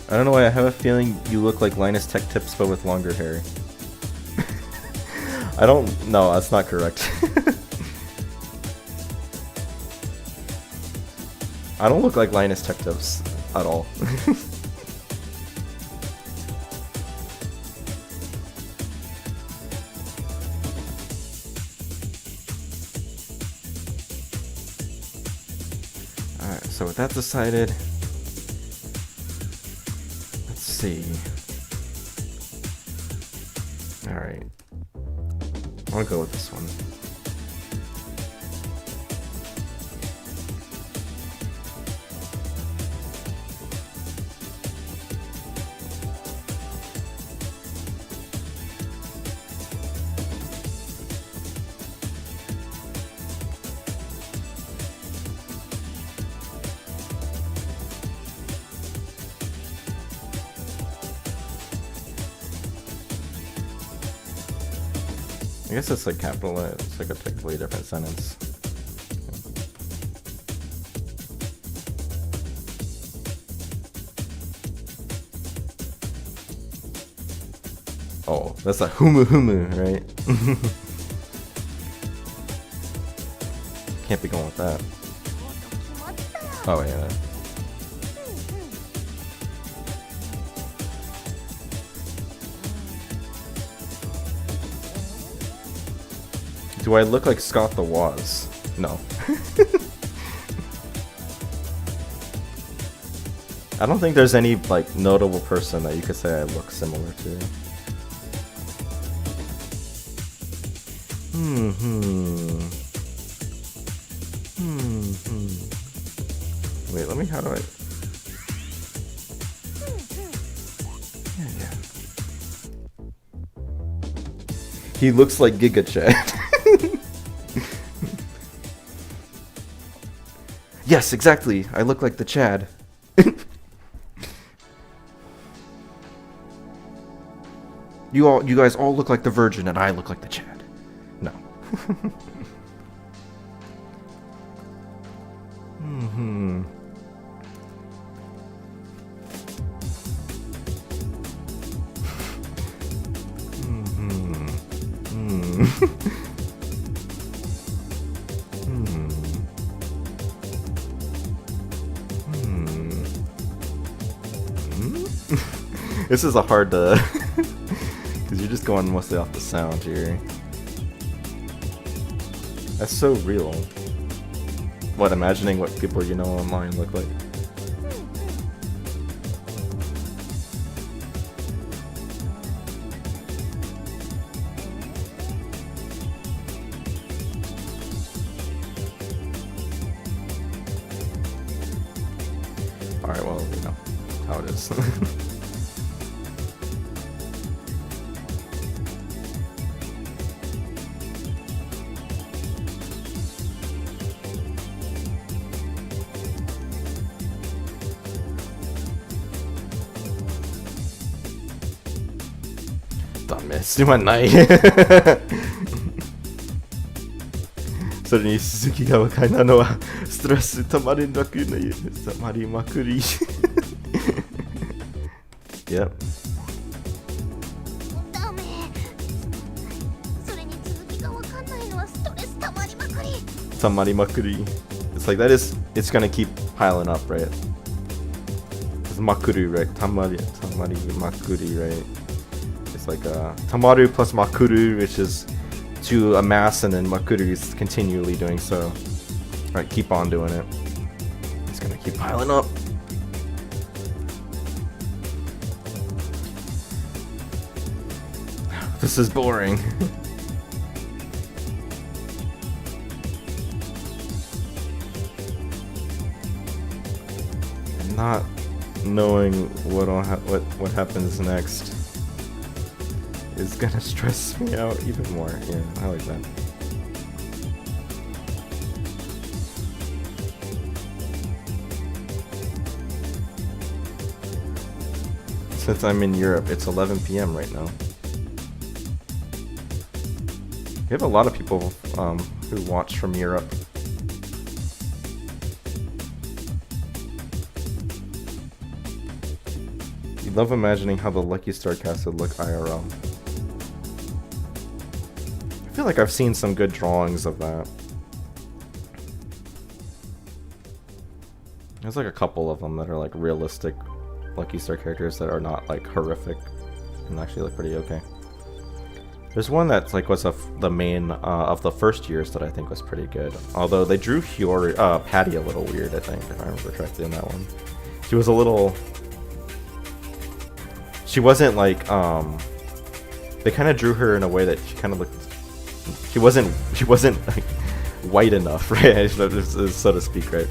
I don't know why I have a feeling you look like Linus Tech Tips but with longer hair. No, that's not correct. I don't look like Linus Tech Tips at all. Alright, so with that decided, let's see. Alright, I'll go with this one. I guess it's like capitalized, it's like a technically different sentence. Oh, that's a humu, right? Can't be going with that. Oh, yeah. Do I look like Scott the Woz? No. I don't think there's any notable person that you could say I look similar to. Wait, how do I... Yeah. He looks like Giga Chad. Yes, exactly. I look like the Chad. You guys all look like the Virgin, and I look like the Chad. No. This is a hard to... Because you're just going mostly off the sound here. That's so real. What, imagining what people you know online look like? Alright, well, you know how it is.ダメ、すまない。それに鈴木が分かんなのはストレス溜まりまくり溜まりまくり。Yep. ダメ。それに続きがわかんないのはストレス溜まりまくり。溜まりまくり。It's like that is, it's gonna keep piling up, right? It's makuru, right? たまりまくり, right? It's like tamaru plus makuru, which is to amass, and then makuru is continually doing so. Right, keep on doing it. It's gonna keep piling up. This is boring. Not knowing what happens next is gonna stress me out even more. Yeah, I like that. Since I'm in Europe, it's 11 p.m. right now. We have a lot of people who watch from Europe. You love imagining how the Lucky Star cast would look IRL. I feel like I've seen some good drawings of that. There's like a couple of them that are like realistic Lucky Star characters that are not like horrific and actually look pretty okay. There's one that's like was the main of the first years that I think was pretty good. Although they drew Hiyori, Patty a little weird, I think, if I remember correctly in that one. She was a little... She wasn't like, they kind of drew her in a way that she kind of looked... She wasn't like white enough, right? So to speak, right?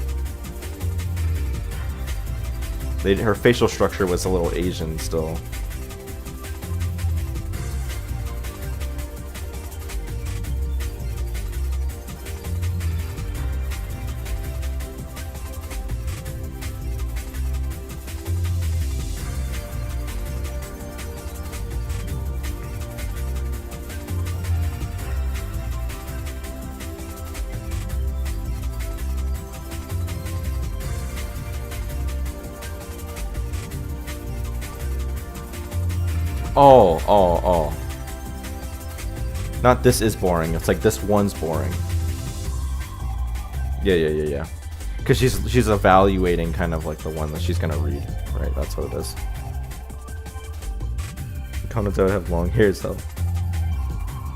Her facial structure was a little Asian still. Oh. Not this is boring. It's like this one's boring. Yeah. Because she's evaluating kind of like the one that she's gonna read, right? That's what it is. Konoto have long hair, so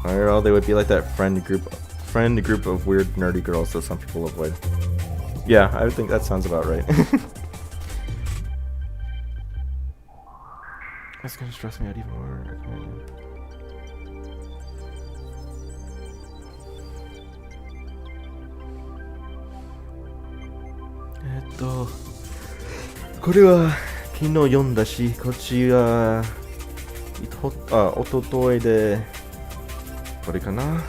I don't know. They would be like that friend group of weird nerdy girls that some people avoid. Yeah, I think that sounds about right. That's gonna stress me out even more. Okay. これは昨日読んだし、こっちはおとといでこれかな。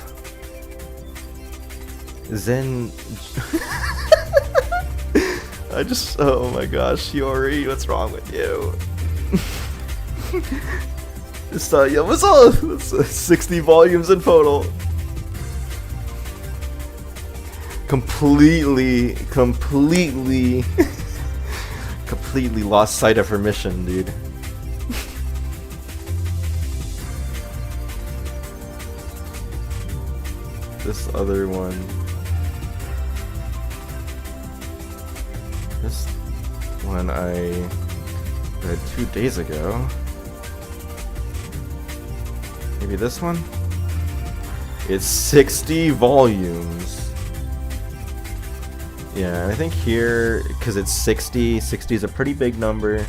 Oh my gosh, Hiyori, what's wrong with you? It's it's 60 volumes in total. Completely lost sight of her mission, dude. This other one. This one read 2 days ago. Maybe this one? It's 60 volumes. Yeah, I think here, because it's 60 is a pretty big number.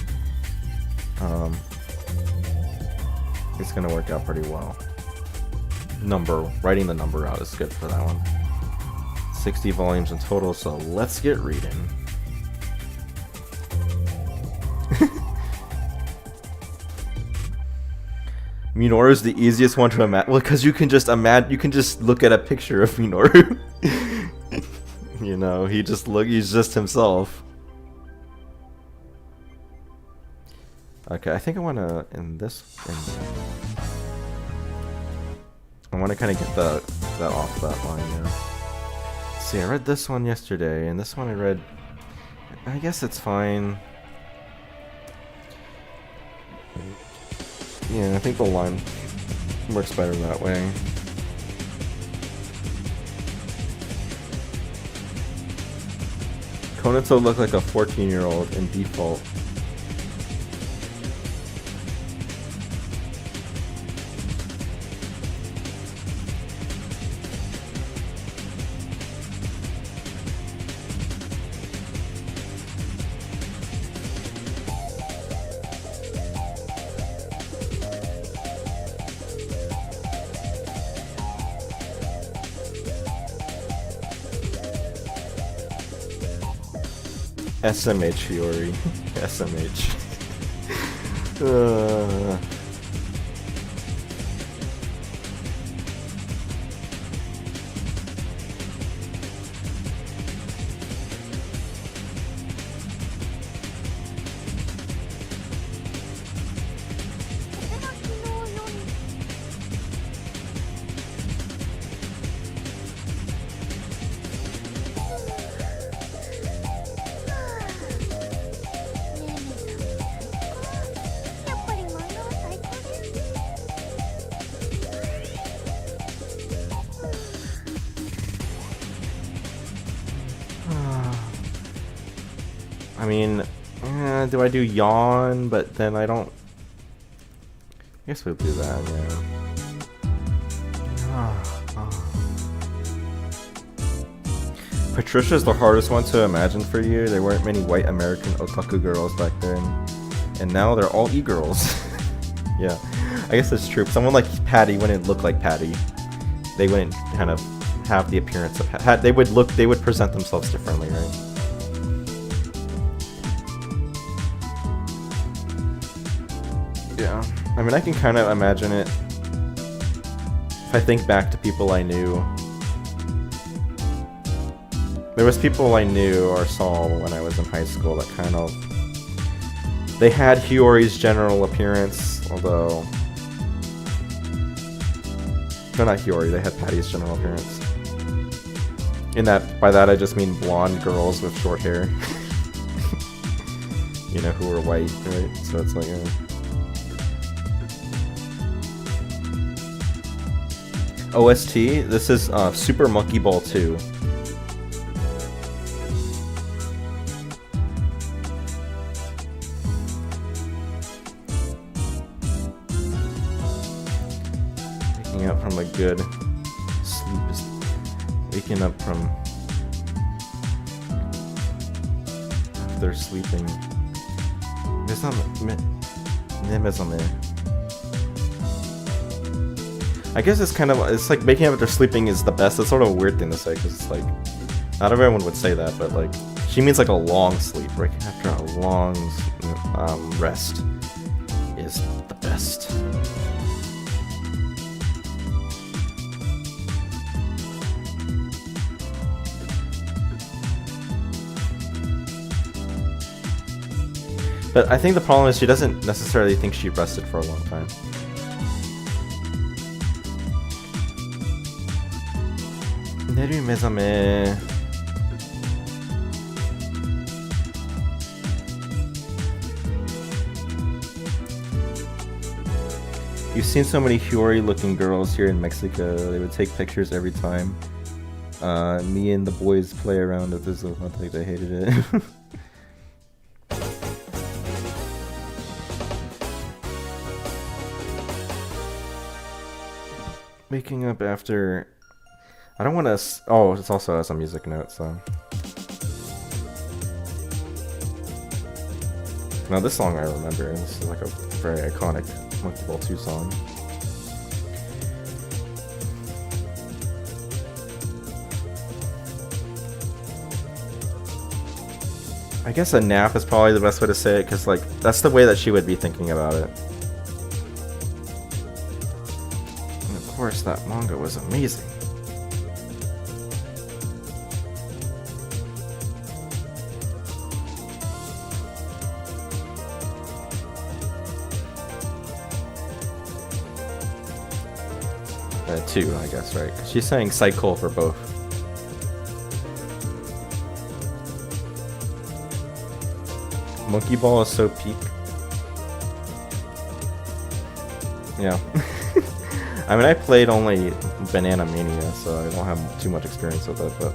It's gonna work out pretty well. Writing the number out is good for that one. 60 volumes in total, so let's get reading. Minoru is the easiest one to imagine. Well, because you can just look at a picture of Minoru. You know, he's just himself. Okay, I think I want to I want to kind of get that off that line, yeah. See, I read this one yesterday, and this one I read. I guess it's fine. Yeah, I think the line works better that way. Konato looked like a 14-year-old in default. SMH Hiyori. SMH. I mean, do I do yawn? But then I don't. I guess we'll do that, yeah. Patricia's the hardest one to imagine for you. There weren't many white American otaku girls back then. And now they're all e-girls. Yeah, I guess that's true. Someone like Patty wouldn't look like Patty. They wouldn't kind of have the appearance of Patty. They would present themselves differently, right? Yeah, I mean, I can kind of imagine it if I think back to people I knew. There was people I knew or saw when I was in high school that kind of... They had Hiyori's general appearance, although... No, not Hiyori, they had Patty's general appearance. By that I just mean blonde girls with short hair. You know, who were white, right? So it's like... OST, this is Super Monkey Ball 2. Waking up from a good sleep is waking up from after sleeping. I guess it's like waking up after sleeping is the best. It's sort of a weird thing to say because it's like not everyone would say that, but like she means like a long sleep. Waking after a long rest is the best. But I think the problem is she doesn't necessarily think she rested for a long time. Neru Mezame. You've seen so many Hiyori looking girls here in Mexico. They would take pictures every time. Me and the boys play around with this. I think they hated it. Waking up after... I don't want to... Oh, it also has a music note, so... Now this song I remember. This is like a very iconic Monkey Ball 2 song. I guess a nap is probably the best way to say it, because like that's the way that she would be thinking about it. And of course that manga was amazing. Two, I guess, right? 'Cause she's saying cycle for both. Monkey Ball is so peak. Yeah. I mean, I played only Banana Mania, so I don't have too much experience with it, but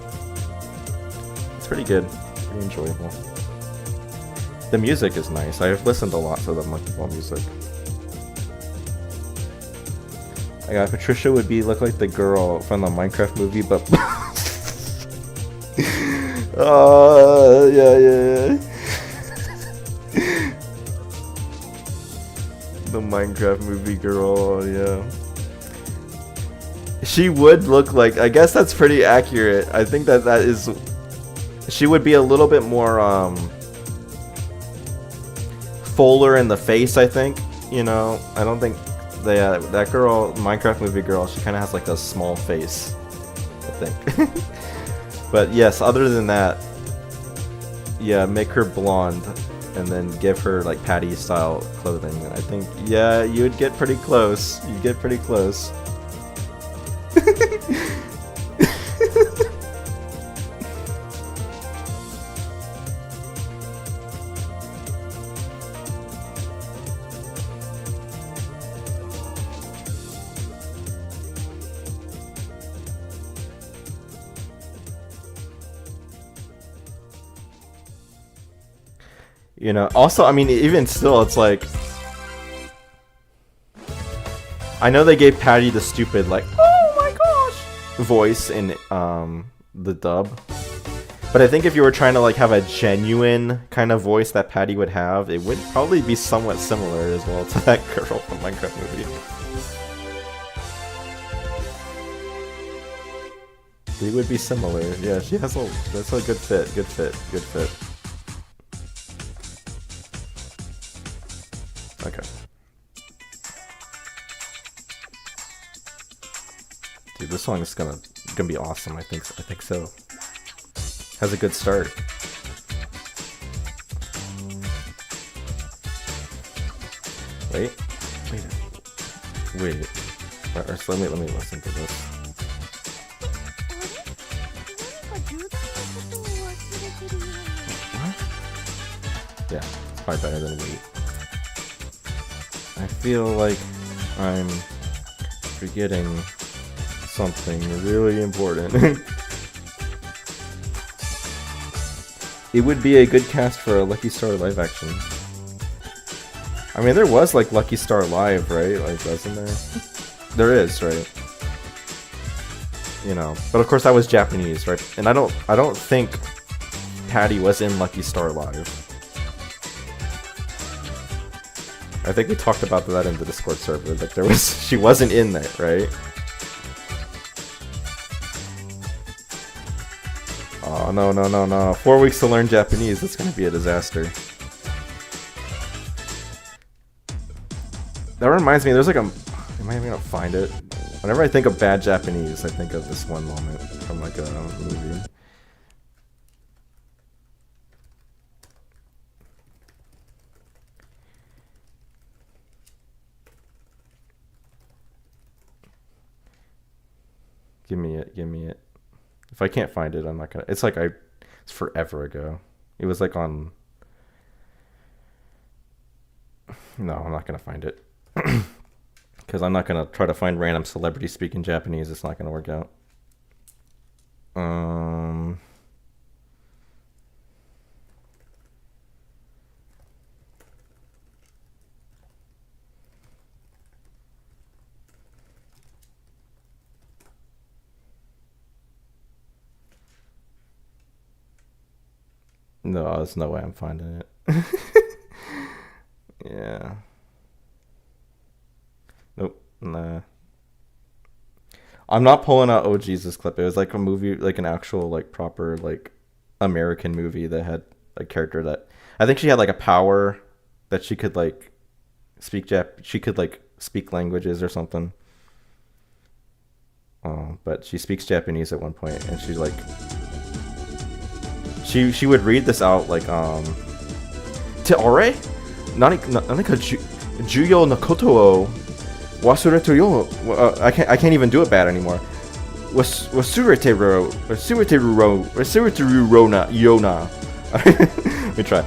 it's pretty good. Pretty enjoyable. The music is nice. I've listened a lot to the Monkey Ball music. I got Patricia would look like the girl from the Minecraft movie, but yeah. The Minecraft movie girl, yeah. She would look like, I guess that's pretty accurate. I think that is, she would be a little bit more fuller in the face, I think. You know, I don't think that girl, Minecraft movie girl, she kind of has like a small face, I think. But yes, other than that, yeah, make her blonde and then give her like Patty style clothing. And I think, yeah, you would get pretty close. You'd get pretty close. You know, also, I mean, even still, it's like, I know they gave Patty the stupid, like, oh my gosh, voice in the dub. But I think if you were trying to like have a genuine kind of voice that Patty would have, it would probably be somewhat similar as well to that girl from Minecraft movie. They would be similar. Yeah, she has that's a good fit, good fit, good fit. Okay. Dude, this song is gonna be awesome. I think so. Has a good start. Wait. Or so let me listen to this. What? Yeah, it's probably better than Wait. I feel like I'm forgetting something really important. It would be a good cast for a Lucky Star live action. I mean, there was like Lucky Star Live, right? Like, wasn't there? There is, right? You know, but of course that was Japanese, right? And I don't think Patty was in Lucky Star Live. I think we talked about that in the Discord server. Like she wasn't in there, right? Oh no! 4 weeks to learn Japanese. That's gonna be a disaster. That reminds me. There's like am I even gonna find it? Whenever I think of bad Japanese, I think of this one moment from like a movie. Give me it. If I can't find it, I'm not gonna. It's forever ago. It was like on. No, I'm not gonna find it. Because I'm not gonna try to find random celebrities speaking Japanese. It's not gonna work out. No, there's no way I'm finding it. Yeah. Nope. Nah. I'm not pulling out Oh Jesus clip. It was like a movie, like an actual, like proper, like American movie that had a character that I think she had like a power that she could like she could like speak languages or something. But she speaks Japanese at one point, and she's like, she would read this out like Teore? Nanika juyo no koto o wasuretu yo. I can't even do it bad anymore. Wasureteru na yona. Let me try.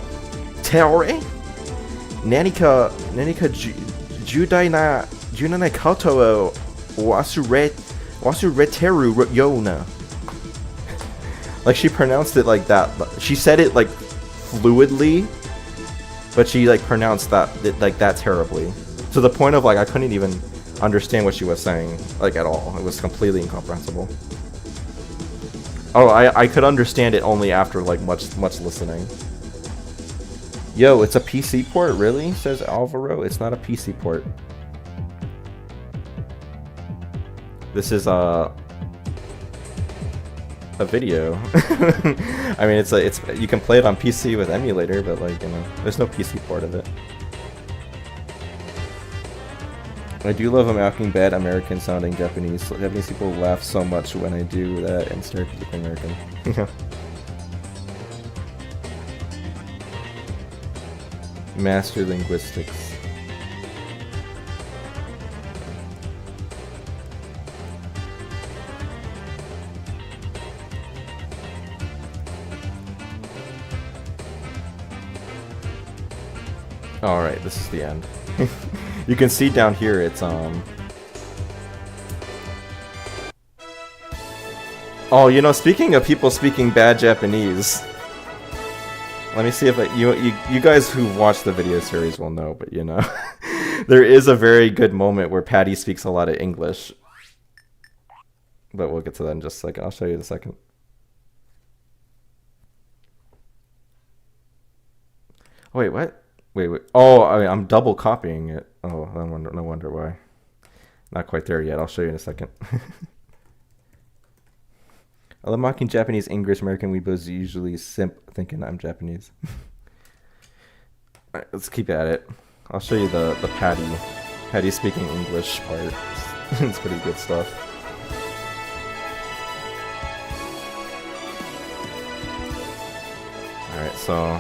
Teore? Nanika judai na koto o wasureteru yona. Like she pronounced it like that. She said it like fluidly, but she like pronounced that like that terribly, to the point of like I couldn't even understand what she was saying like at all. It was completely incomprehensible. Oh, I could understand it only after like much listening. Yo, it's a PC port, really? Says Alvaro. It's not a PC port. This is a video. I mean, it's you can play it on PC with emulator, but like, you know, there's no PC port of it. I do love American bad American sounding Japanese. Japanese people laugh so much when I do that and stereotypically American. Master linguistics. Alright, this is the end. You can see down here it's oh, you know, speaking of people speaking bad Japanese, let me see if you guys who watch the video series will know, but you know, there is a very good moment where Patty speaks a lot of English. But we'll get to that in just a second. I'll show you in a second. Wait, what? Wait. Oh, I'm double copying it. Oh, no wonder why. Not quite there yet. I'll show you in a second. I love mocking Japanese English. American weebos usually simp thinking I'm Japanese. Alright, let's keep at it. I'll show you the Patty speaking English part. It's pretty good stuff. Alright, so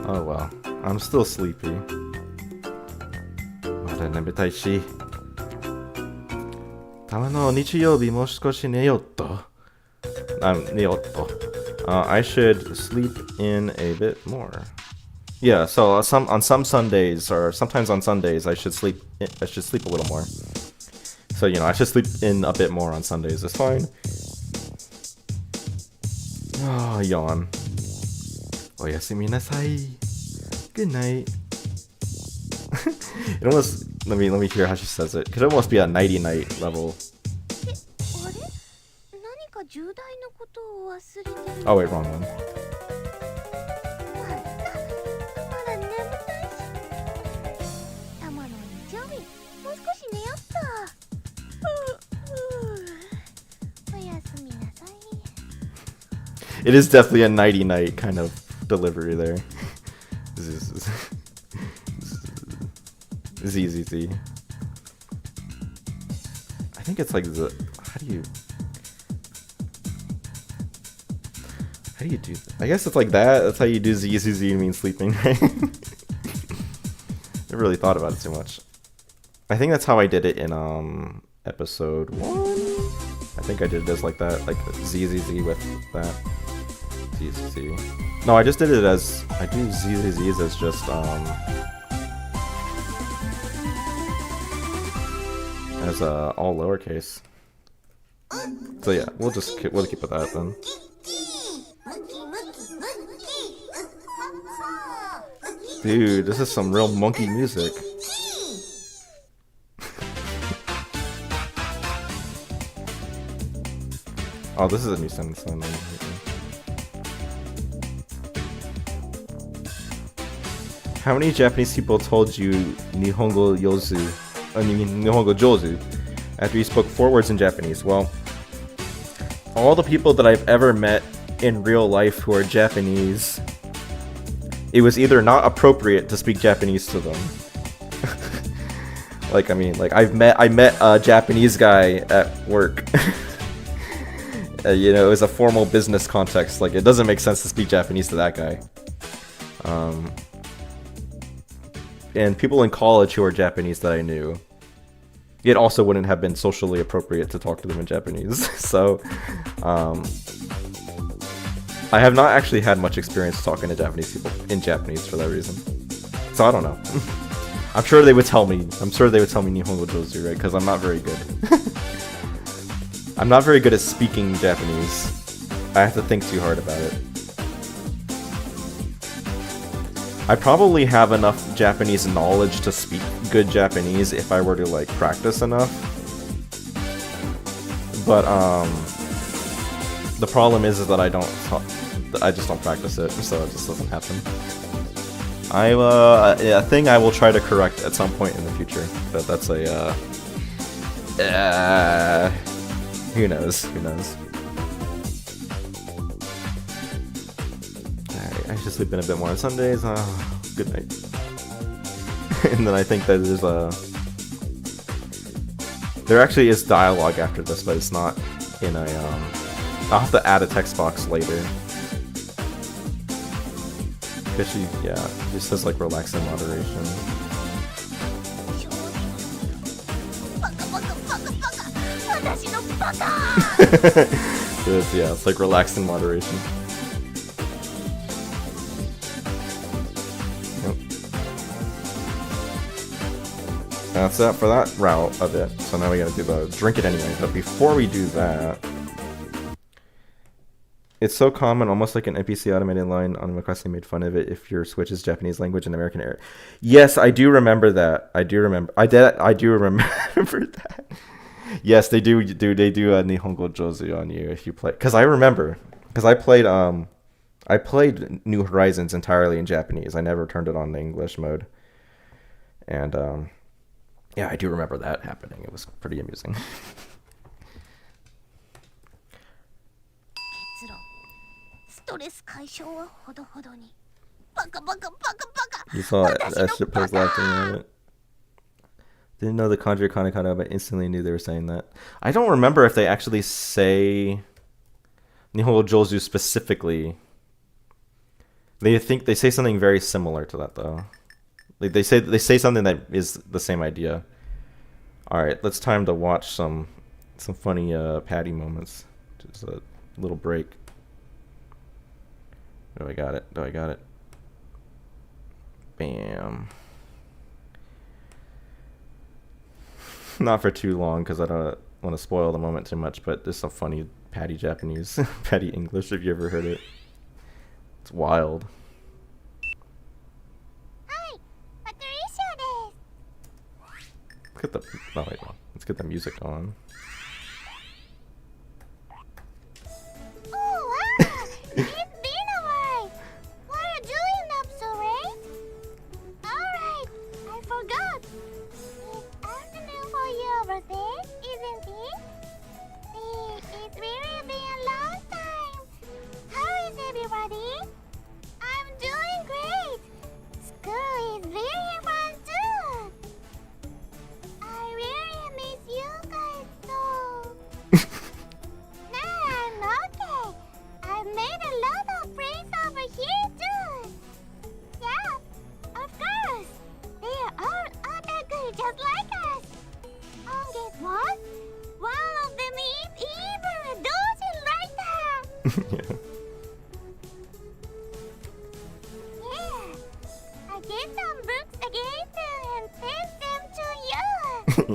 oh well, I'm still sleepy. I should sleep in a bit more. Yeah, so on some Sundays, or sometimes on Sundays, I should sleep a little more. So, you know, I should sleep in a bit more on Sundays. It's fine. Oh, yawn. Oyasumi nasai. Good night. It almost, let me hear how she says it. Could almost be a nighty night level. Oh wait, wrong one. It is definitely a nighty night kind of delivery there. Z. I think it's like the, how do you do that? I guess it's like that. That's how you do Z means sleeping, right? I never really thought about it too much. I think that's how I did it in episode 1. I think I did this like that, like Z with that. Z. No, I just did it as, I do Z's as just as all lowercase. So yeah, we'll keep with that then. Dude, this is some real monkey music. Oh, this is a new sentence. How many Japanese people told you Nihongo yozu, Nihongo jozu, after you spoke 4 words in Japanese? Well, all the people that I've ever met in real life who are Japanese, it was either not appropriate to speak Japanese to them. Like, I mean, like I met a Japanese guy at work. You know, it was a formal business context. Like, it doesn't make sense to speak Japanese to that guy. And people in college who are Japanese that I knew, it also wouldn't have been socially appropriate to talk to them in Japanese. So, I have not actually had much experience talking to Japanese people in Japanese for that reason. So I don't know. I'm sure they would tell me. I'm sure they would tell me Nihongo Jozu, right? Because I'm not very good. I'm not very good at speaking Japanese. I have to think too hard about it. I probably have enough Japanese knowledge to speak good Japanese if I were to like practice enough. But the problem is that I just don't practice it, so it just doesn't happen. A thing I will try to correct at some point in the future, but that's a who knows? Who knows? Alright, I should sleep in a bit more on Sundays. Good night. And then I think that there actually is dialogue after this, but it's not in a I'll have to add a text box later. Cause she says like relax in moderation. It's like relax in moderation. Yep. That's it for that route of it. So now we gotta do the drink it anyway. But before we do that, it's so common, almost like an NPC automated line on McCrossley made fun of it if your Switch is Japanese language and American error. Yes, I do remember that. I do remember that. Yes, they do a Nihongo Jozu on you if you play. Because I played New Horizons entirely in Japanese. I never turned it on the English mode. And yeah, I do remember that happening. It was pretty amusing. You saw that shit post laughing at it. Didn't know the kanji or katakana, but instantly knew they were saying that. I don't remember if they actually say Nihongo Jozu specifically. They say something very similar to that though. Like they say something that is the same idea. All right, let's time to watch some funny Patty moments. Just a little break. Do I got it? Bam. Not for too long because I don't want to spoil the moment too much, but there's some funny Patty Japanese, Patty English if you ever heard it. It's wild. Let's get the music on.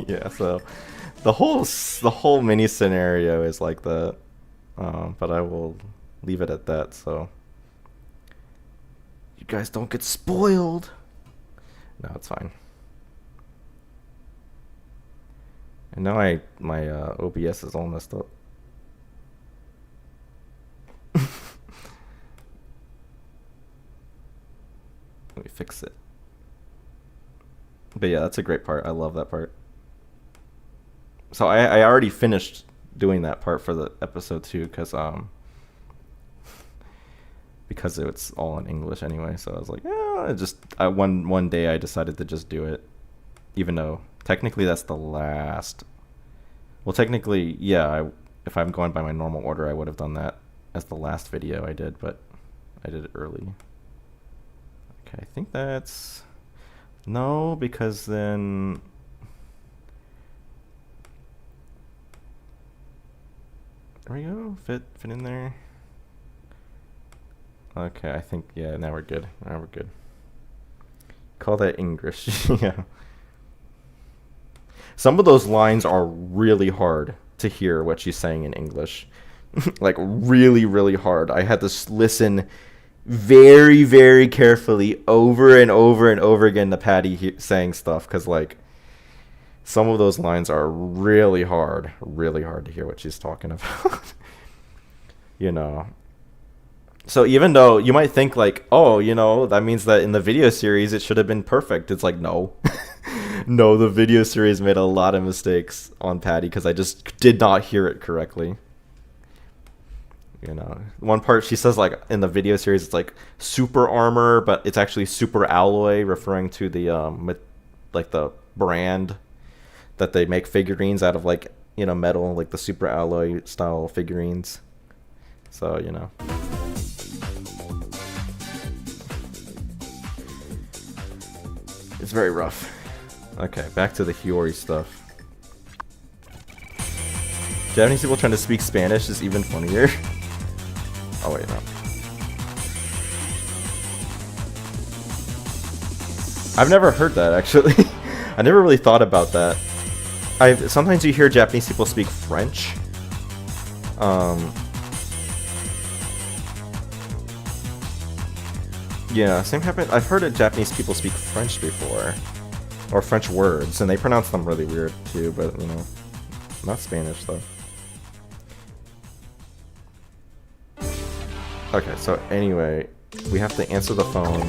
Yeah, so the whole mini scenario is like that, but I will leave it at that. So You guys don't get spoiled. No, it's fine. And now my OBS is all messed up. Let me fix it. But yeah, that's a great part. I love that part. So I already finished doing that part for the episode 2 because it's all in English anyway. So I was like, yeah, one day I decided to just do it, even though technically that's the last. Well, technically, yeah. If I'm going by my normal order, I would have done that as the last video I did, but I did it early. Okay, I think that's no, because then. There we go. Fit in there. Okay, I think yeah. Now we're good. Now we're good. Call that English. Yeah. Some of those lines are really hard to hear what she's saying in English. Like really, really hard. I had to listen very, very carefully over and over and over again to Patty saying stuff, because like some of those lines are really hard to hear what she's talking about. You know. So even though you might think like, oh, you know, that means that in the video series it should have been perfect. It's like, no. No, the video series made a lot of mistakes on Patty because I just did not hear it correctly. You know, one part she says like in the video series it's like super armor, but it's actually super alloy, referring to the like the brand that they make figurines out of, like, you know, metal, like the super alloy style figurines. So, you know. It's very rough. Okay, back to the Hiyori stuff. Japanese people trying to speak Spanish is even funnier. Oh wait, no. I've never heard that, actually. I never really thought about that. Sometimes you hear Japanese people speak French. Yeah, same happened. I've heard that Japanese people speak French before. Or French words, and they pronounce them really weird too, but, you know, not Spanish though. Okay, so anyway, we have to answer the phone,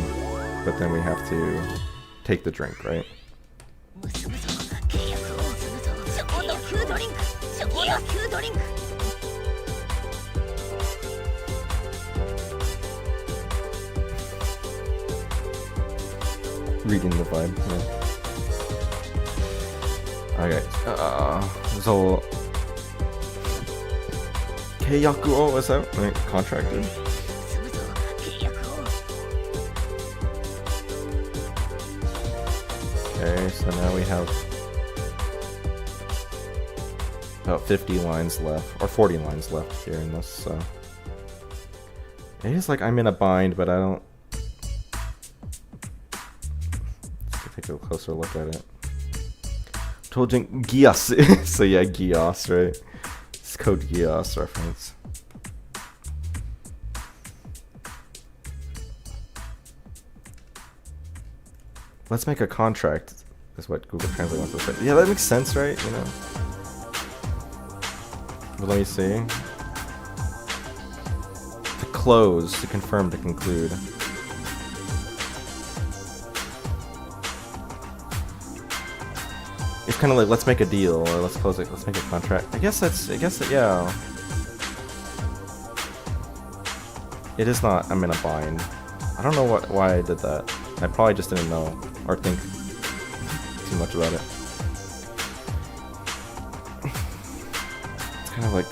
but then we have to take the drink, right? Reading the vibe, yeah. Okay, so... Keiyaku o, is that? Like, contracted? Okay, so now we have about 50 lines left, or 40 lines left here in this, so... It is like I'm in a bind, but I don't... Let's take a closer look at it. Tojin Gias. So yeah, Gias, right? It's Code Geass reference. Let's make a contract, is what Google Translate wants to say. Yeah, that makes sense, right? You know. But let me see. To close, to confirm, to conclude. It's kind of like, let's make a deal, or let's close it, let's make a contract. I guess, yeah. It is not, I'm in a bind. I don't know why I did that. I probably just didn't know, or think too much about it. It's kind of like...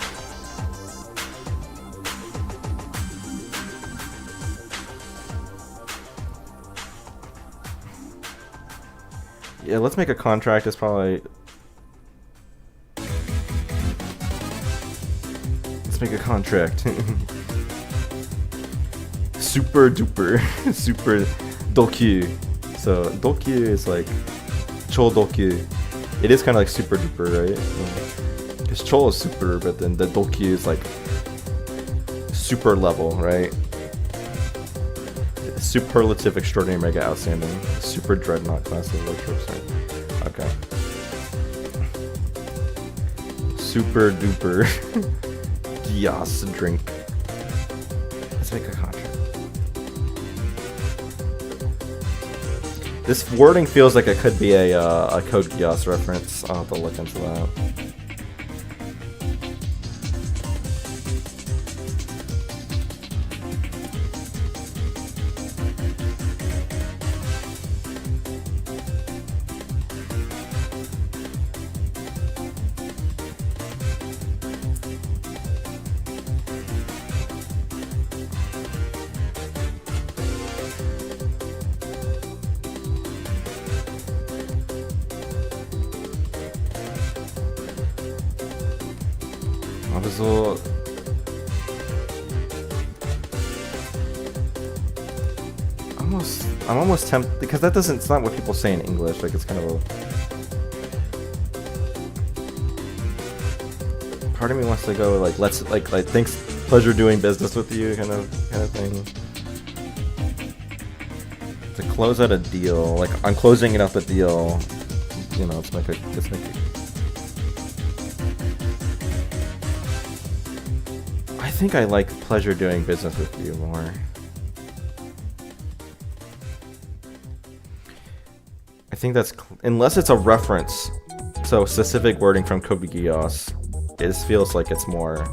Yeah, let's make a contract is probably... Let's make a contract. Super duper. Super dokyu. So, dokyu is like... Chou dokyu. It is kind of like super duper, right? Because chou is super, but then the dokyu is like... Super level, right? Superlative, extraordinary, mega, outstanding. Super dreadnought class of workshops. Okay. Super duper Gios drink. Let's make a contract. This wording feels like it could be a Code Geass reference. I'll have to look into that. Also, I'm almost tempted because that doesn't. It's not what people say in English. Like it's kind of a. Part of me wants to go like let's like thanks, pleasure doing business with you kind of thing. To close out a deal, like I'm closing it out the deal. You know, let's make a. I think I like pleasure doing business with you more. I think that's unless it's a reference, so specific wording from Code Geass, it feels like it's more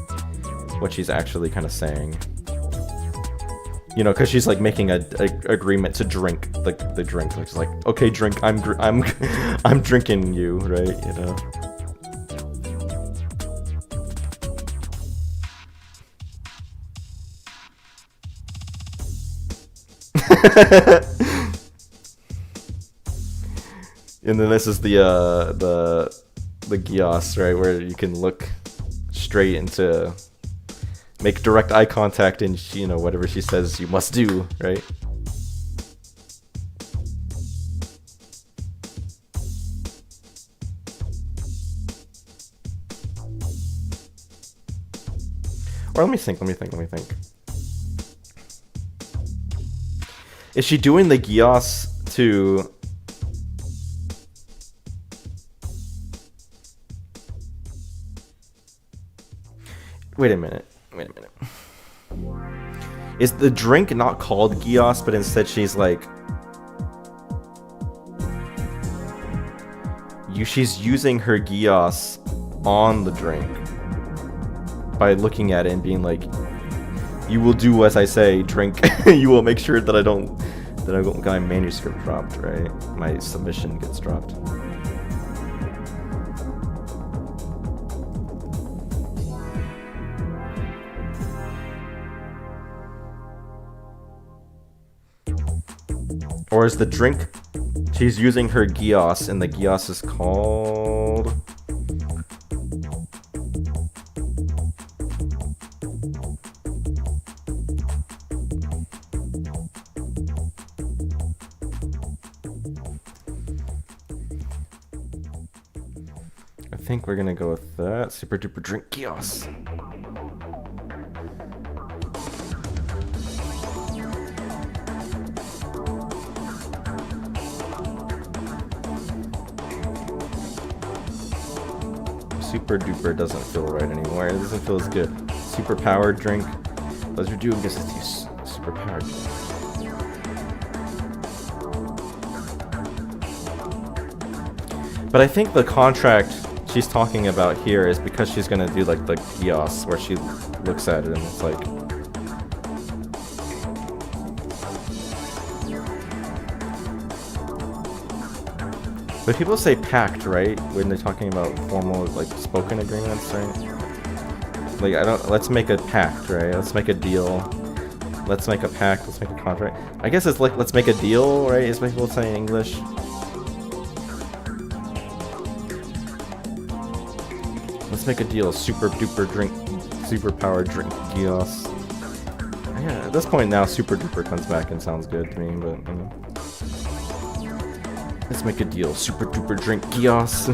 what she's actually kind of saying. You know, because she's like making a agreement to drink the drink. Like she's like, okay, drink. I'm drinking you, right? You know. And then this is the Geass, right, where you can look straight into, make direct eye contact, and you know whatever she says you must do, right? Or let me think. Is she doing the Geass to... Wait a minute. Is the drink not called Geass, but instead she's like... She's using her Geass on the drink by looking at it and being like, you will do as I say, drink. You will make sure that I don't get my manuscript dropped, right? My submission gets dropped. Or is the drink, she's using her Geass, and the Geass is called... I think we're gonna go with that. Super duper drink Geass. Super duper doesn't feel right anymore. It doesn't feel as good. Super powered drink. Pleasure doing business with you. Super powered drink. But I think the contract she's talking about here is because she's gonna do like the Geass where she looks at it and it's like, but people say pact, right? When they're talking about formal, like spoken agreements, right? Like let's make a pact, right? Let's make a deal. Let's make a pact. Let's make a contract. I guess it's like let's make a deal, right? Is what people say in English. Let's make a deal. Super duper drink, super powered drink Geass. Yeah, at this point now, super duper comes back and sounds good to me, but you know. Let's make a deal. Super duper drink Geass.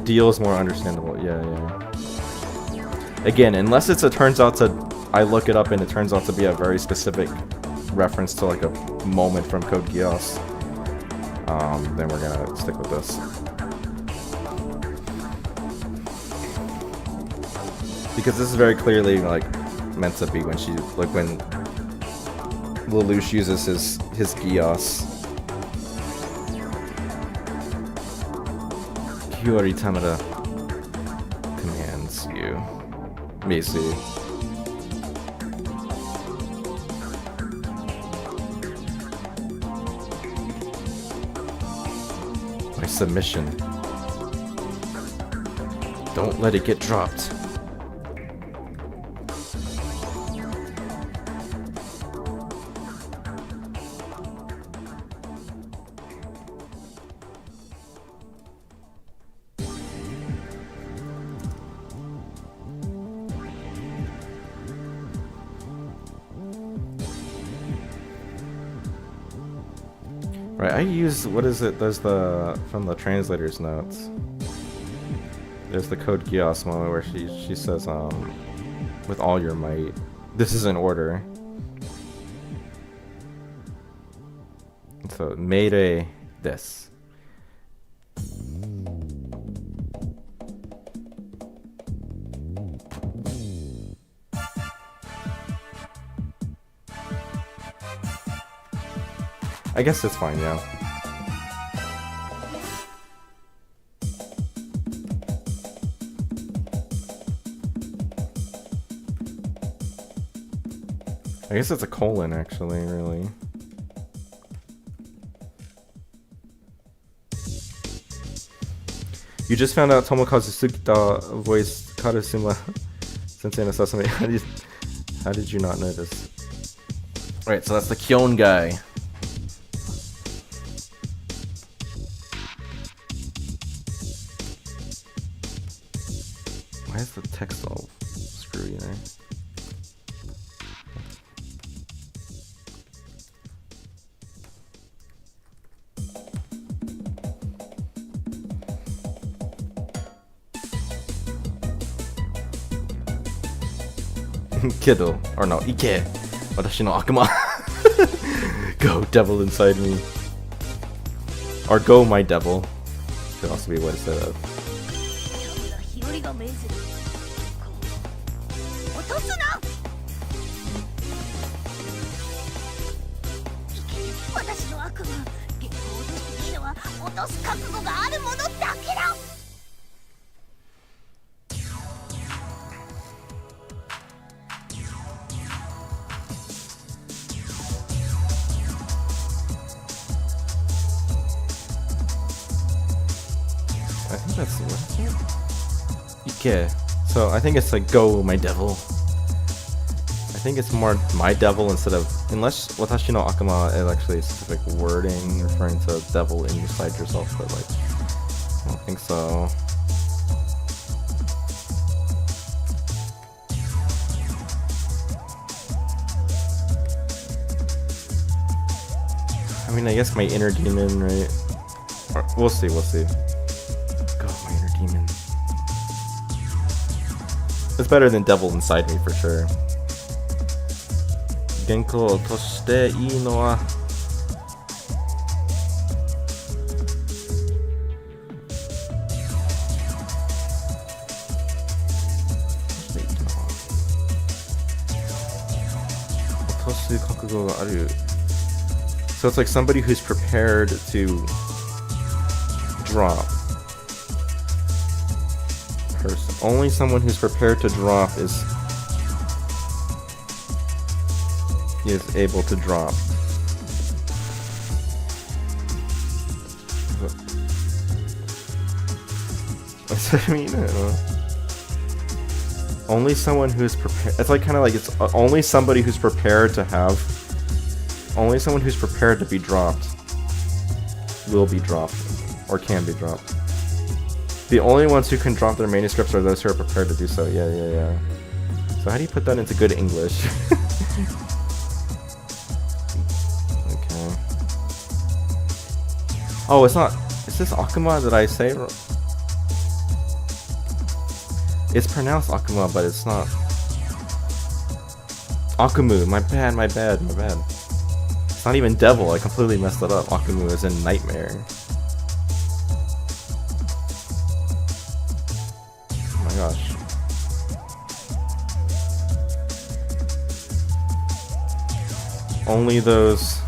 Deal is more understandable. Yeah, yeah. Again, unless it turns out to, I look it up and it turns out to be a very specific reference to like a moment from Code Geass, then we're gonna stick with this. Because this is very clearly like meant to be when she, like when Lelouch uses his Geass. Hiyori Tamada commands you. Macy. My submission. Don't let it get dropped. Right, I use, what is it, there's the, from the translator's notes, there's the Code Geass moment where she says, with all your might. This is in order. So, Meire this. I guess it's fine, yeah. I guess it's a colon, actually, really. You just found out Tomokazu Sugita voiced Karusuma Sensei no Sasame. How did you not notice? Right, so that's the Kyon guy. Why is the text all screwy there? Kiddo, or no, Ike! Watashi no akuma! Go, devil inside me. Or go, my devil. Could also be what instead of. I think that's what is it? Ike. So I think it's like go my devil. I think it's more my devil instead of, unless watashi no akuma is actually a specific wording referring to devil inside yourself, but like I don't think so. I mean, I guess my inner demon, right? Or, we'll see, we'll see. Go, my inner demon. It's better than devil inside me for sure. Genko toshite ii no wa otoshu kakugo ga aru. So it's like somebody who's prepared to drop. Only someone who's prepared to drop is able to drop. What's that mean? I don't know. Only someone who's prepared. It's like kind of like it's only somebody who's prepared to have. Only someone who's prepared to be dropped will be dropped, or can be dropped. The only ones who can drop their manuscripts are those who are prepared to do so. Yeah. So how do you put that into good English? Okay. Oh, it's not. Is this Akuma that I say? It's pronounced Akuma, but it's not. Akumu, my bad. It's not even devil, I completely messed it up. Akumu is in nightmare. Oh my gosh. Only those...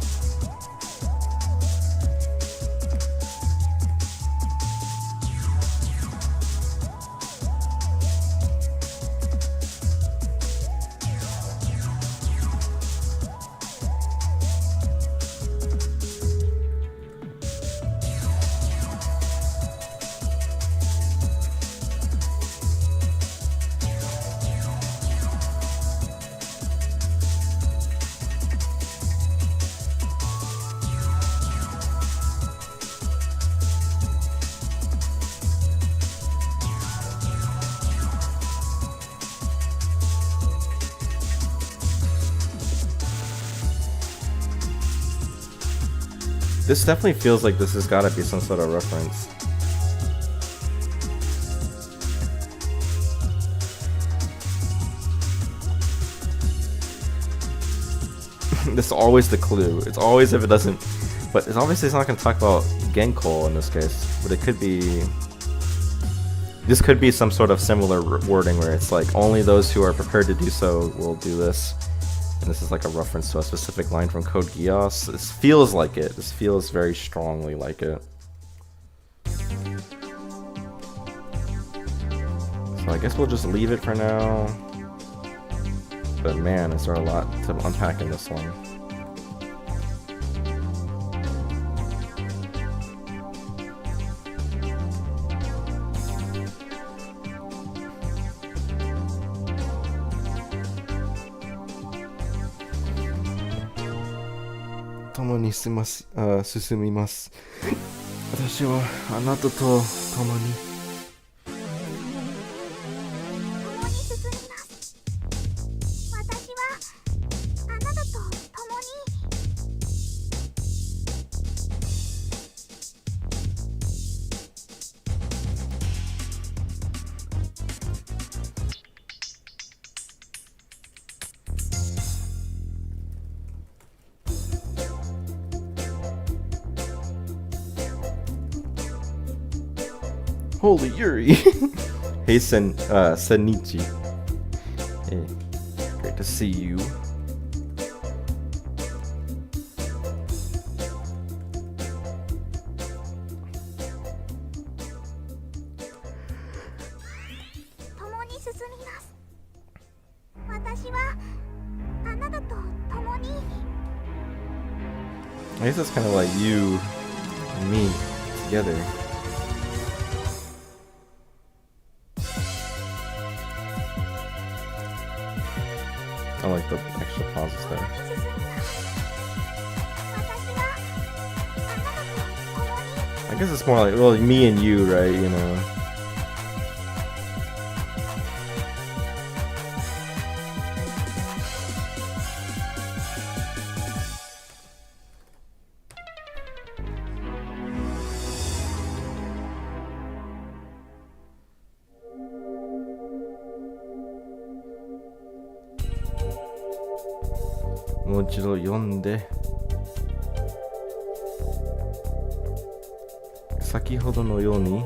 This definitely feels like this has gotta be some sort of reference. This is always the clue. It's always if it doesn't... But it's obviously it's not gonna talk about Genko in this case. But it could be... This could be some sort of similar wording where it's like, only those who are prepared to do so will do this. And this is like a reference to a specific line from Code Geass. This feels like it. This feels very strongly like it. So I guess we'll just leave it for now. But man, is there a lot to unpack in this one. Tomoni進みます。私はあなたと共に。Holy Yuri! Hey Senichi. Hey, great to see you. I guess it's kind of like you and me together. I like the extra pauses there. I guess it's more like, well, me and you, right? You know.もう一度読んで、先ほどのように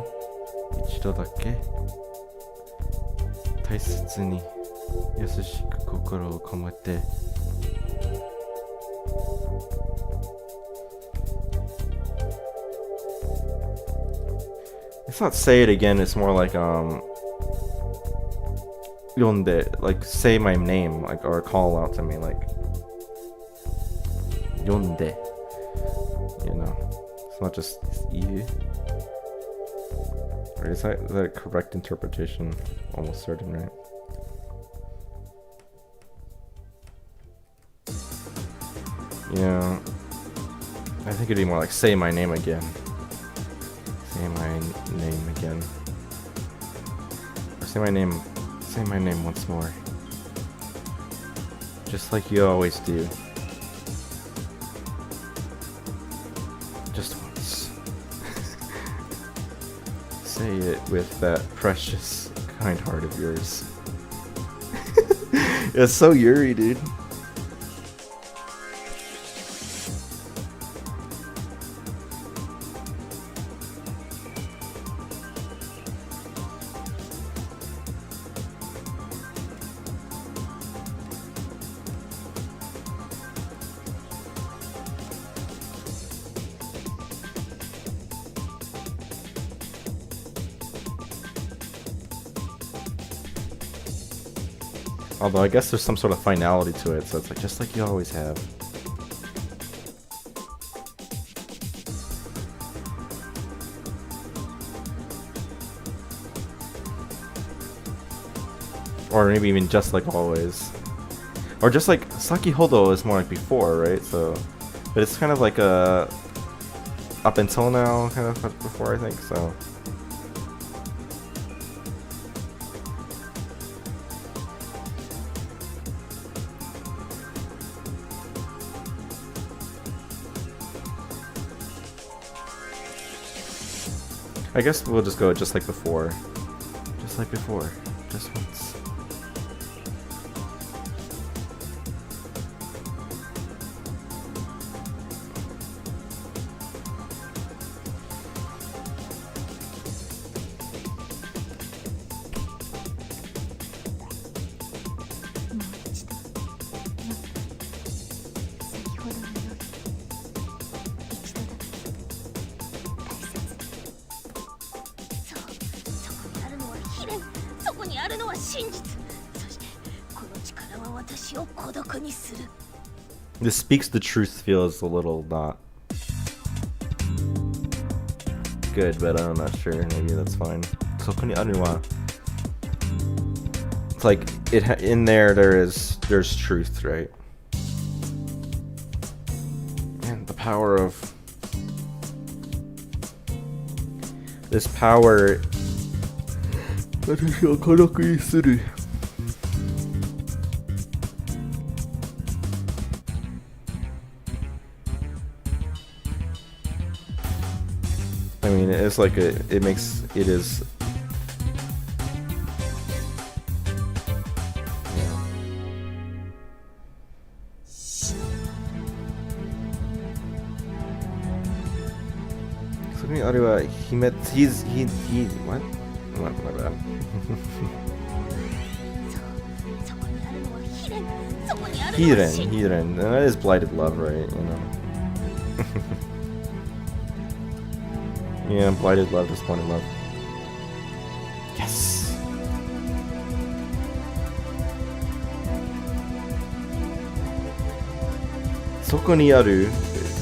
一度だけ大切に優しく心を込めて。It's not say it again, it's more like yonde, like say my name, like, or call out to me, like yonde, you know. It's not just you. Or is that the correct interpretation? Almost certain, right? Yeah, I think it'd be more like say my name again. Say my name again. Or say my name once more. Just like you always do. Just once. Say it with that precious kind heart of yours. It's so Yuri, dude. Although I guess there's some sort of finality to it, so it's like just like you always have. Or maybe even just like always. Or just like Sakihodo is more like before, right? So, but it's kind of like a up until now kind of before, I think, so. I guess we'll just go just like before. Just like before. Just once. This speaks the truth feels a little not good, but I'm not sure. Maybe that's fine. It's like in there's truth, right? And the power of this power. I mean, it's like it is. Yeah. What? My bad. Hiren, and that is blighted love, right? You know. Yeah, blighted love, disappointed love. Yes. Soko ni aru.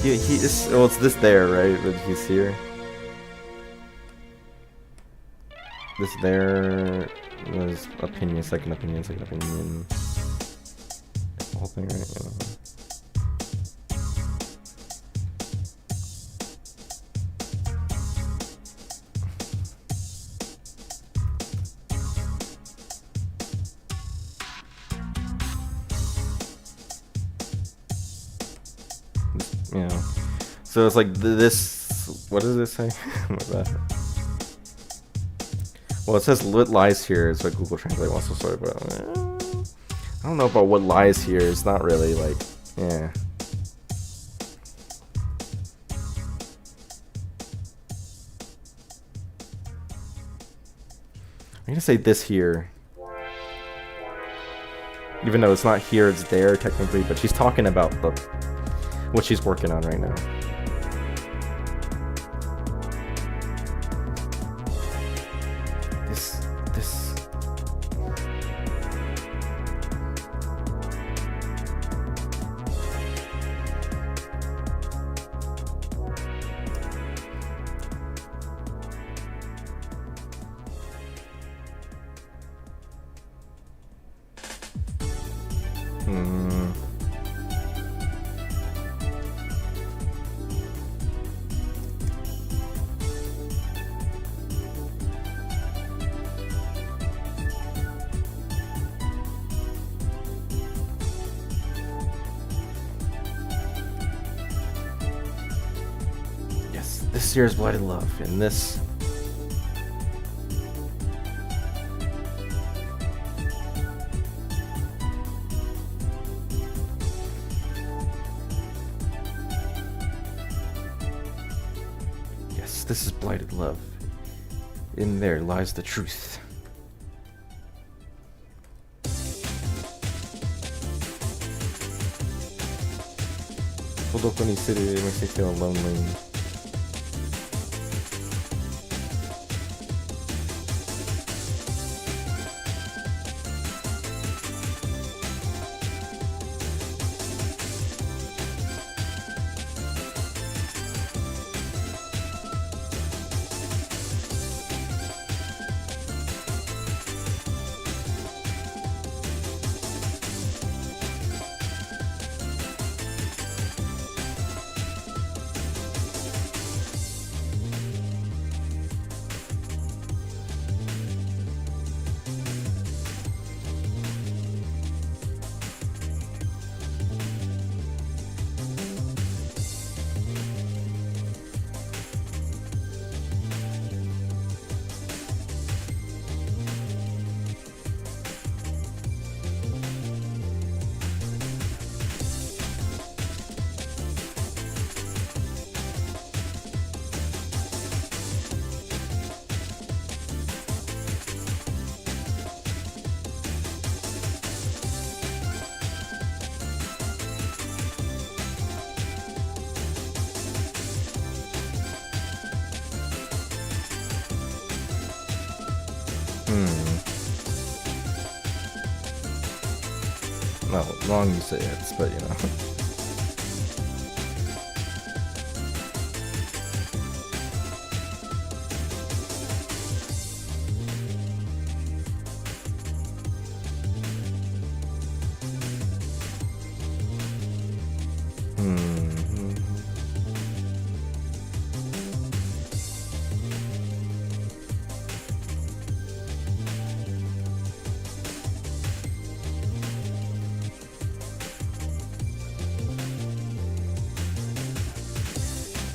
He is. Well, it's this there, right? But he's here. This there was opinion, second opinion. The whole thing, right? You know. Yeah. So it's like this. What does this say? My bad. Well, it says "lit lies here." It's what Google Translate wants to say, but I don't know about what lies here. It's not really like, yeah. I'm gonna say this here, even though it's not here. It's there technically, but she's talking about what she's working on right now. This. This year's Blighted Love, and this This is blighted love. In there lies the truth. It makes me feel lonely. Well, long use of it's, but you know.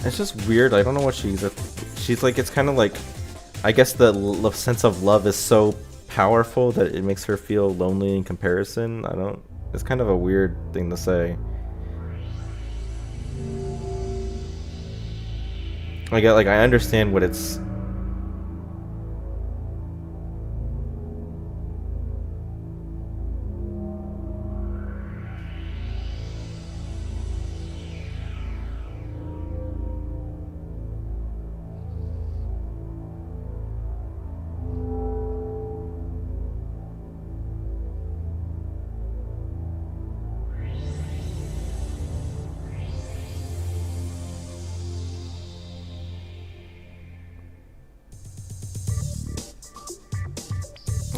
It's just weird. I don't know what she's like. It's kind of like, I guess the sense of love is so powerful that it makes her feel lonely in comparison. It's kind of a weird thing to say. Like I understand what it's.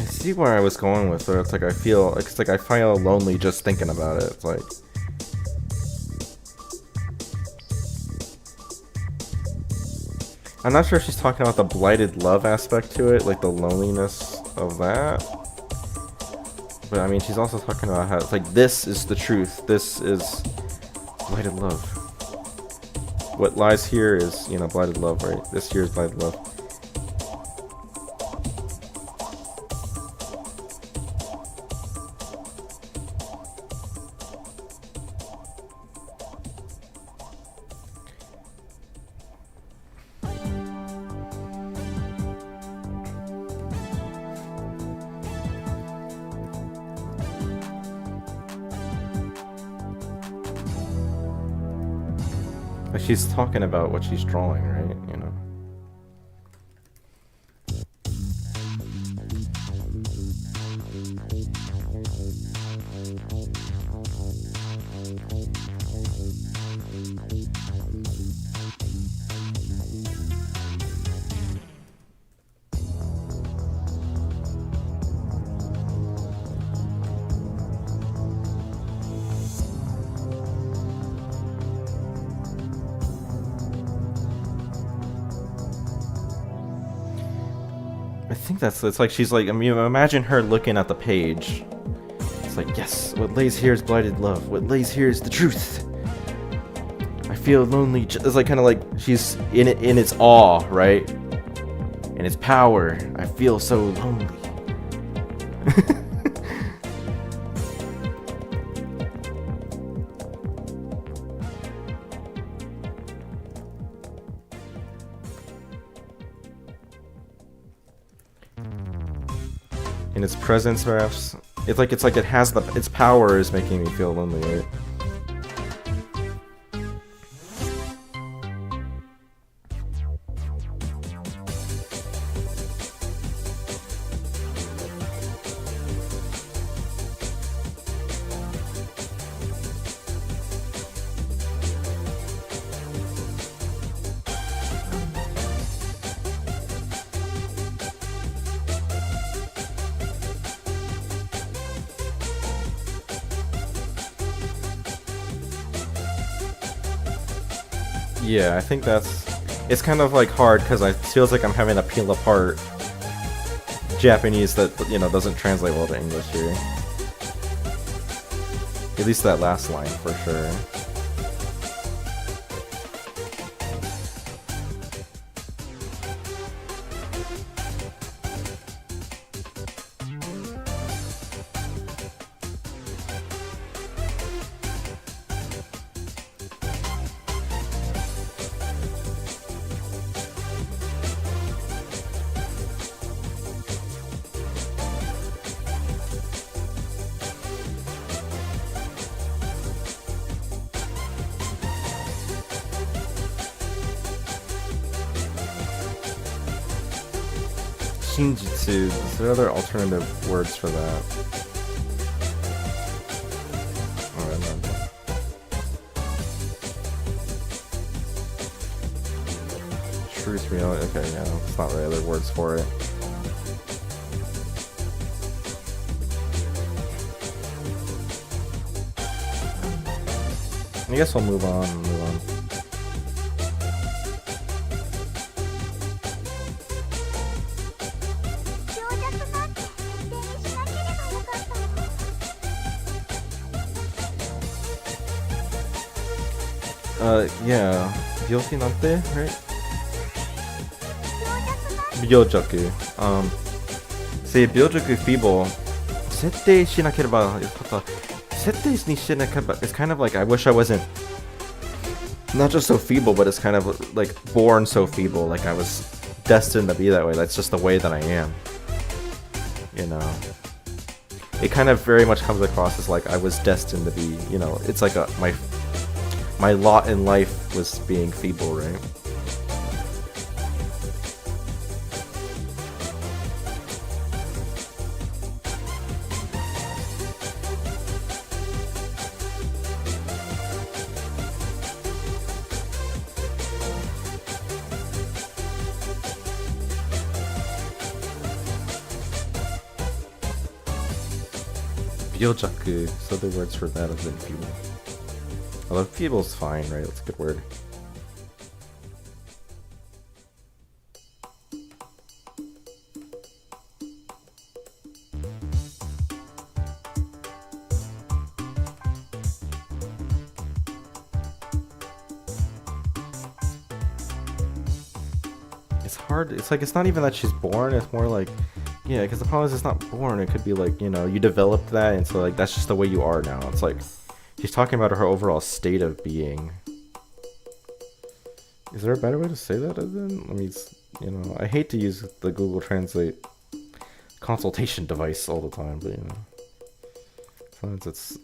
See where I was going with it. It's like I feel lonely just thinking about it. It's like I'm not sure if she's talking about the blighted love aspect to it, like the loneliness of that. But I mean, she's also talking about how it's like this is the truth. This is blighted love. What lies here is, you know, blighted love, right? This here is blighted love. She's talking about what she's drawing, right? You know. I think it's like she's like, I mean, imagine her looking at the page. It's like, yes, what lays here is blighted love. What lays here is the truth. I feel lonely. It's like kind of like she's in it, in its awe, right? In its power. I feel so lonely. In its presence, perhaps. It's like it has its power is making me feel lonely, right? Yeah, I think it's kind of like hard because it feels like I'm having to peel apart Japanese that, you know, doesn't translate well to English here. At least that last line for sure. Shinjitsu, is there other alternative words for that? Alright, no. Truth, reality, okay, yeah, it's not really other words for it. I guess we'll move on. Yeah, Byoki nante, right? Byojaku. Say Byojaku feeble. 設定しなければよかった。設定にしなければ it's kind of like I wish I wasn't not just so feeble, but it's kind of like born so feeble, like I was destined to be that way. That's just the way that I am. You know. It kind of very much comes across as like I was destined to be, you know, it's like my lot in life was being feeble, right? Byojaku, so the words for that have been feeble. Although feeble's fine, right? That's a good word. It's hard. It's like, it's not even that she's born. It's more like, yeah, because the problem is it's not born. It could be like, you know, you developed that, and so like that's just the way you are now. It's like she's talking about her overall state of being. Is there a better way to say that? Then let me, you know, I hate to use the Google Translate consultation device all the time, but you know, sometimes it's.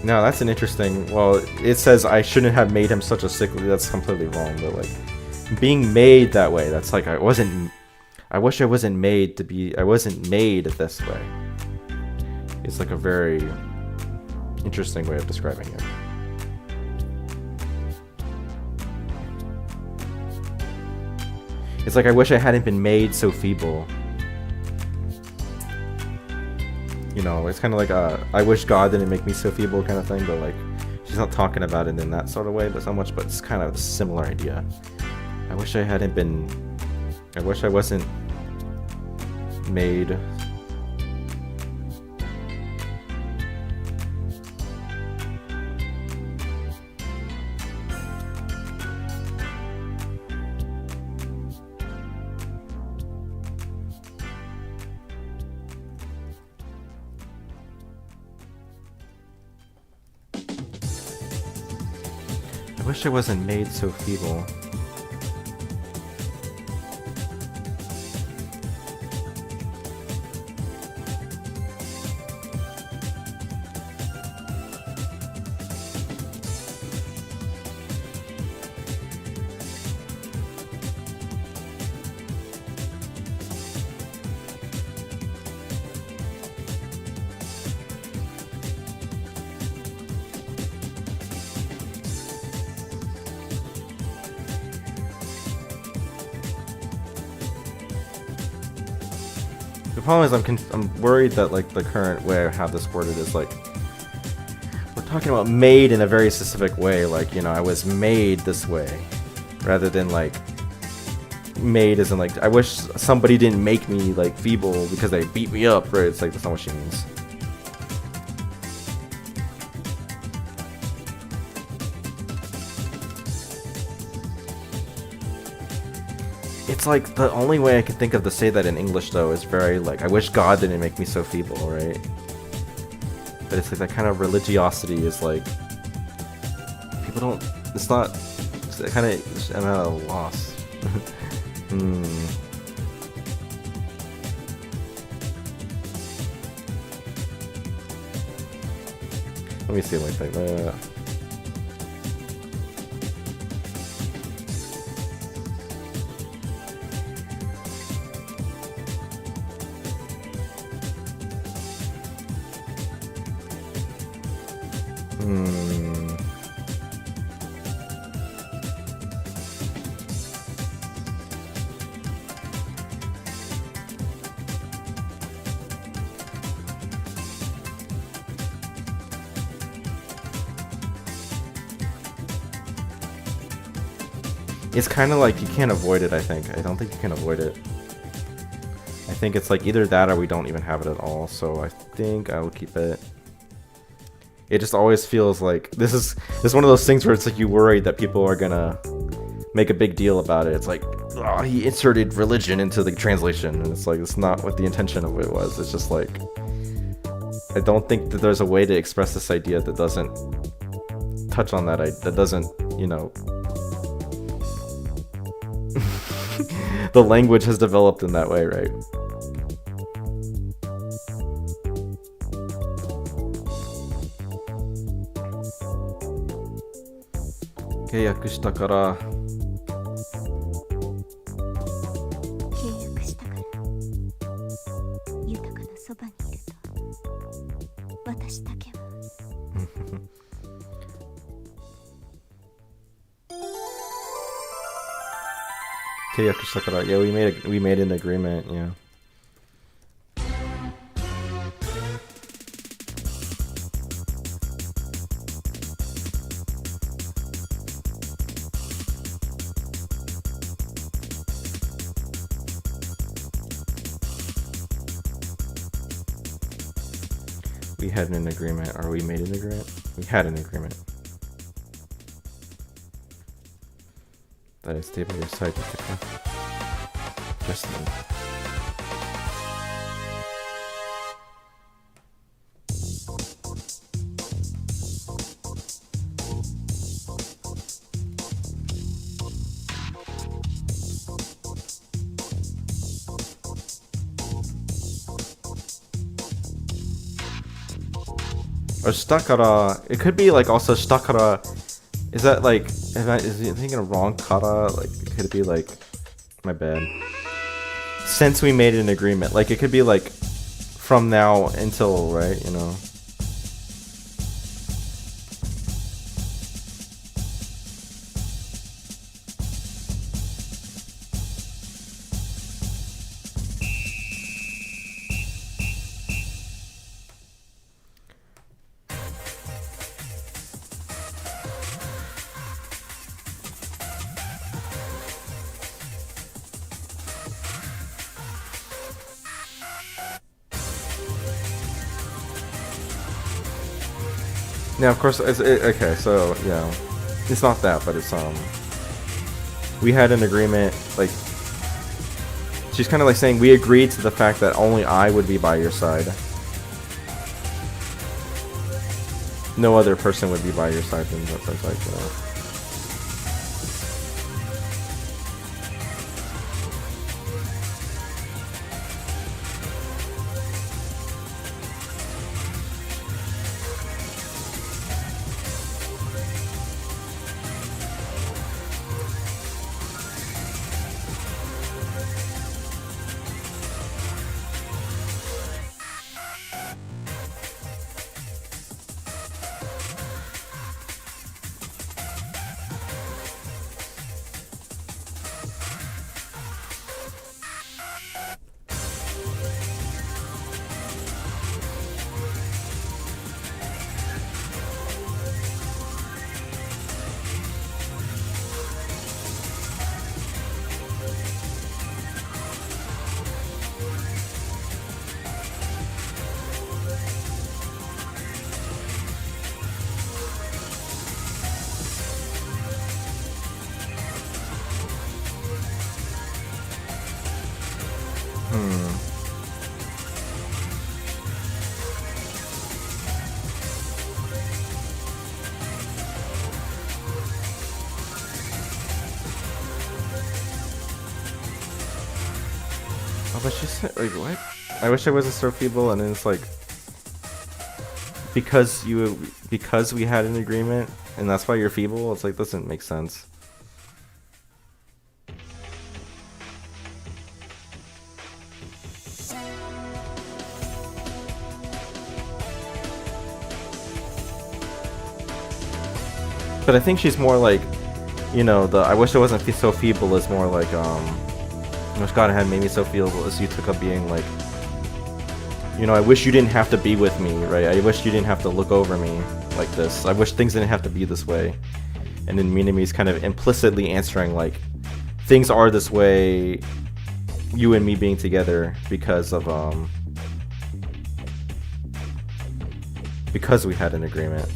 No, that's an interesting. Well, it says I shouldn't have made him such a sickly. That's completely wrong. But like, being made that way. That's like I wasn't. I wish I wasn't made to be. I wasn't made this way. It's like a very interesting way of describing it. It's like I wish I hadn't been made so feeble. You know, it's kind of like I wish God didn't make me so feeble kind of thing, but like she's not talking about it in that sort of way, but so much, but it's kind of a similar idea. I wish I hadn't been. I wish I wasn't made. I wish I wasn't made so feeble. The problem is I'm worried that like the current way I have this worded is like we're talking about made in a very specific way, like, you know, I was made this way, rather than like made as in like I wish somebody didn't make me like feeble because they beat me up, right? It's like that's not what she means. It's like the only way I can think of to say that in English though is very like I wish God didn't make me so feeble, right? But it's like that kind of religiosity is like people don't. It's not. It's kind of. I'm at a loss. Let me see like that. It's kind of like you can't avoid it, I think. I don't think you can avoid it. I think it's like either that or we don't even have it at all, so I think I will keep it. It just always feels like this is one of those things where it's like you worry that people are gonna make a big deal about it. It's like, oh, he inserted religion into the translation, and it's like it's not what the intention of it was. It's just like I don't think that there's a way to express this idea that doesn't touch on that. That doesn't, you know. The language has developed in that way, right? Yeah, we made an agreement, yeah. We had an agreement, or we made an agreement? We had an agreement. That I stay by your side, Jessica. Just me. Or stakara. It could be like also stakara. Is that like, is he thinking of wrong kata? Like, could it be like, my bad. Since we made an agreement, like it could be like, from now until, right, you know? Yeah, of course. Okay, so yeah, it's not that, but it's we had an agreement. Like, she's kind of like saying we agreed to the fact that only I would be by your side. No other person would be by your side. And that's like, you know. Oh, but she said, like, what? I wish I wasn't so feeble, and then it's like, because we had an agreement, and that's why you're feeble. It's like, doesn't make sense. But I think she's more like, you know, the I wish I wasn't so feeble is more like, which God had made me so feeble as you took up being like, you know, I wish you didn't have to be with me, right? I wish you didn't have to look over me like this. I wish things didn't have to be this way. And then Minami's kind of implicitly answering like, things are this way, you and me being together because of, because we had an agreement.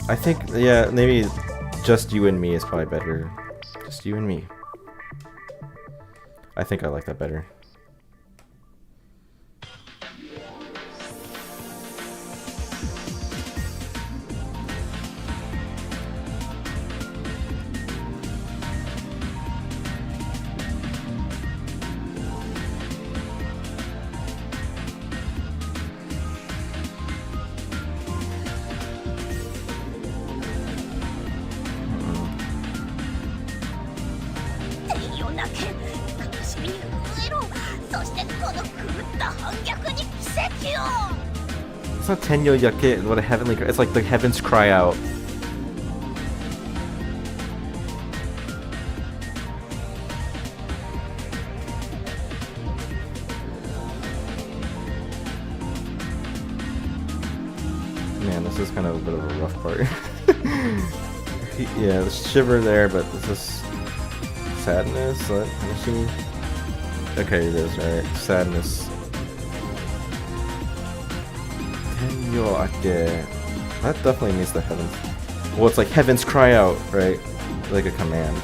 I think, yeah, maybe just you and me is probably better. Just you and me. I think I like that better. It's not Tenyo Yake, what a heavenly cry. It's like the heavens cry out. Man, this is kind of a bit of a rough part. Yeah, the shiver there, but this is sadness. What? Okay, it is, right? Sadness. Tenyo Ake. That definitely means the heavens. Well, it's like heavens cry out, right? Like a command.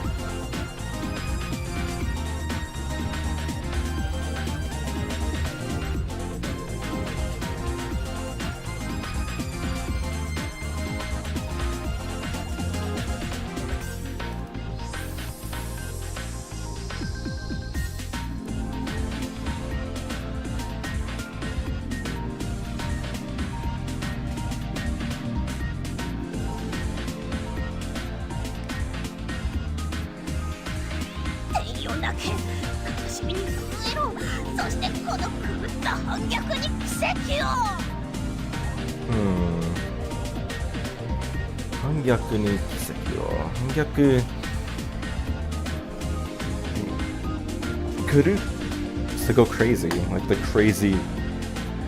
To go crazy, like the crazy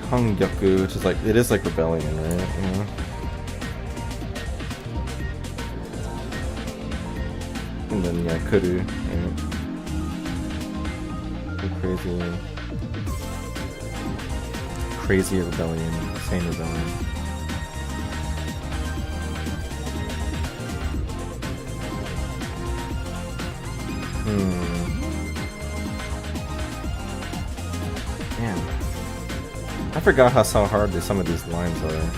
Hangyaku, which is like, it is like rebellion, right? Yeah. And then yeah, Kuru, right? The crazy rebellion, insane rebellion. Man, I forgot how so hard some of these lines are.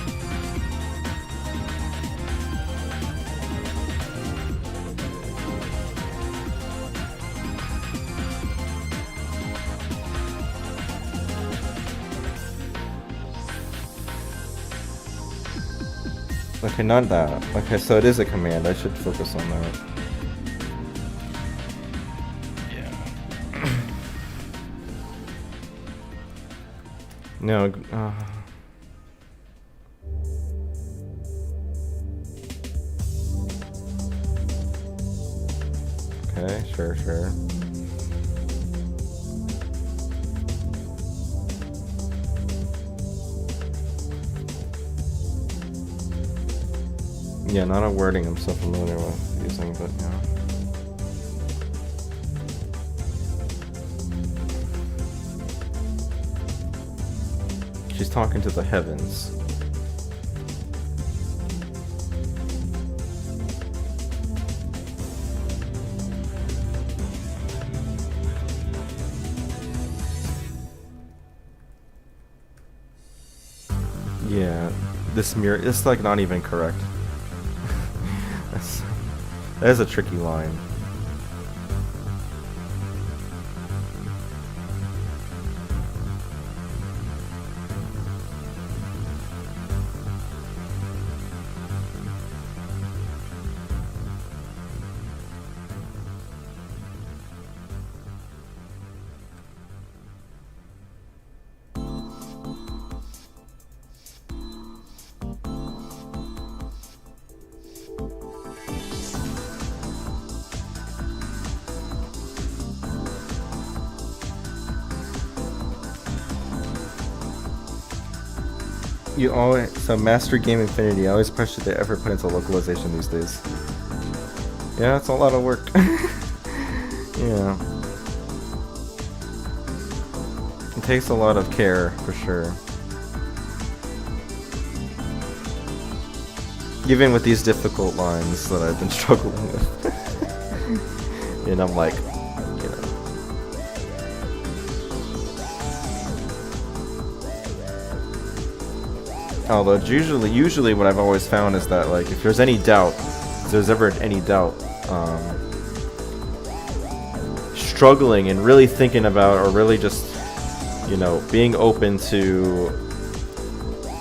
Okay, not that. Okay, so it is a command. I should focus on that. No, okay, sure. Yeah, not a wording I'm so familiar with using, but yeah. She's talking to the heavens. Yeah, this mirror, it's like not even correct. That is a tricky line. You always, so Master Game Infinity, I always pressure the effort put into localization these days. Yeah, it's a lot of work. Yeah. It takes a lot of care, for sure. Even with these difficult lines that I've been struggling with. And I'm like, you know. Although usually what I've always found is that, like, if there's any doubt, if there's ever any doubt, struggling and really thinking about, or really just, you know, being open to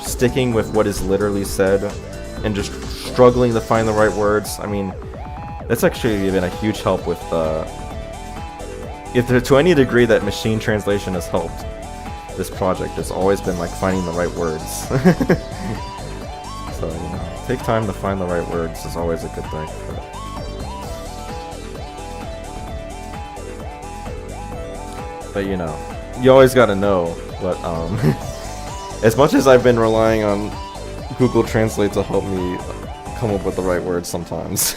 sticking with what is literally said and just struggling to find the right words. I mean, that's actually been a huge help with, if there, to any degree that machine translation has helped this project, it's always been like finding the right words. So, you know, take time to find the right words is always a good thing. But you know, you always gotta know what, as much as I've been relying on Google Translate to help me come up with the right words sometimes,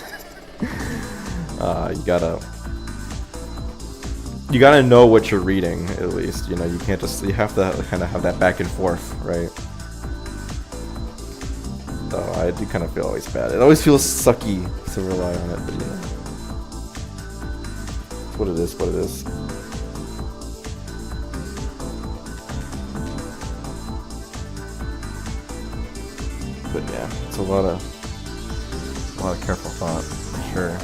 you gotta know what you're reading, at least. You know, you can't just, you have to kind of have that back and forth, right? So I do kind of feel always bad. It always feels sucky to rely on it, but you know, it's what it is, what it is. But yeah, it's a lot of careful thought, for sure.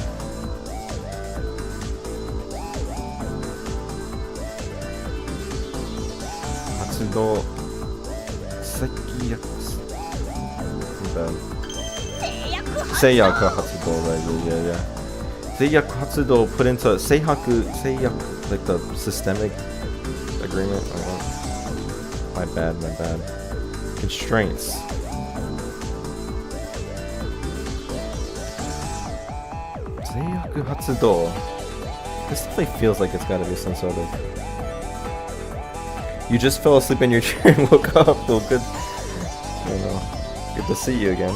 Hatsudo Seiyaku Hatsudo, right? Yeah. Seiyaku Hatsudo put into Seiyaku, like the systemic agreement. My bad. Constraints. Seiyaku Hatsudo. This definitely feels like it's gotta be some sort of... You just fell asleep in your chair and woke up. Well, good. You know, good to see you again.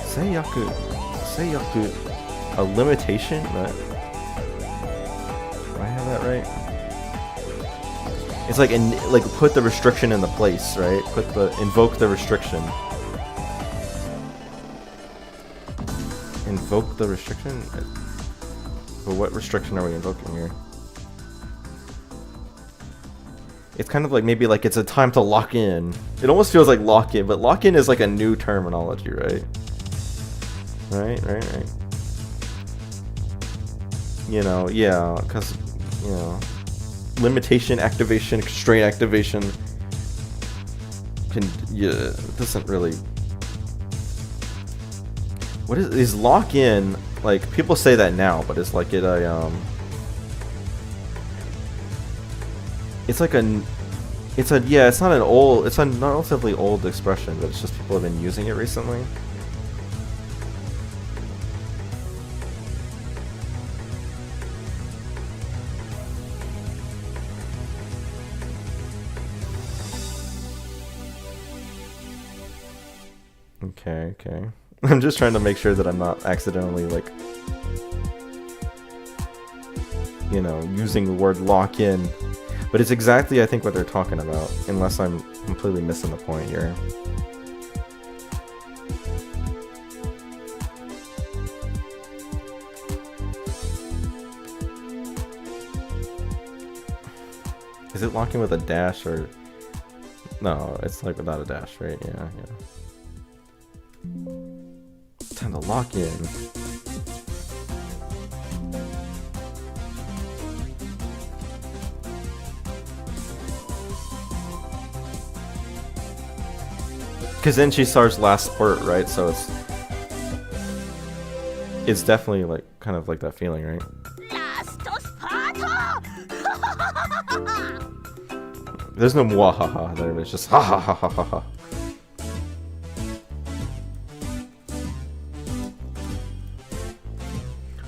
Seiyaku, a limitation? Right? Do I have that right? It's like put the restriction in the place, right? Invoke the restriction. Invoke the restriction? But what restriction are we invoking here? It's kind of like, maybe like it's a time to lock in. It almost feels like lock in, but lock in is like a new terminology, right? Right. You know, yeah, because, you know, limitation activation, constraint activation it doesn't really... What is lock in? Like, people say that now, but it's like it's not a relatively old expression, but it's just people have been using it recently. Okay, okay. I'm just trying to make sure that I'm not accidentally, like, you know, using the word lock in. But it's exactly, I think, what they're talking about, unless I'm completely missing the point here. Is it locking with a dash or... No, it's like without a dash, right? Yeah, yeah. Time to lock in. Because then she starts last spurt, right? So it's definitely like kind of like that feeling, right? There's no mwahaha there, it's just ha ha ha ha ha ha.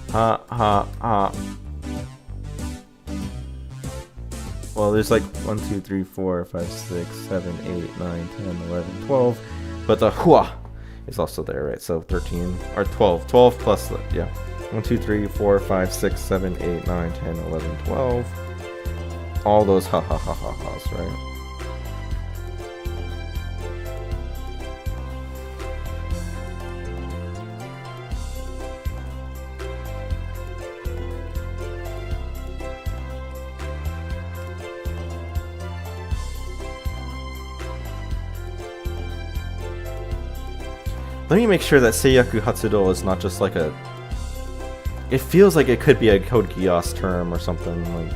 Ha ha ha. Well, there's like 1, 2, 3, 4, 5, 6, 7, 8, 9, 10, 11, 12. But the hua is also there, right? So 13 or 12. 12 plus the, yeah. 1, 2, 3, 4, 5, 6, 7, 8, 9, 10, 11, 12. All those ha ha ha ha ha's, right? Let me make sure that Seiyaku Hatsudo is not just like a... It feels like it could be a Code Geass term or something, like...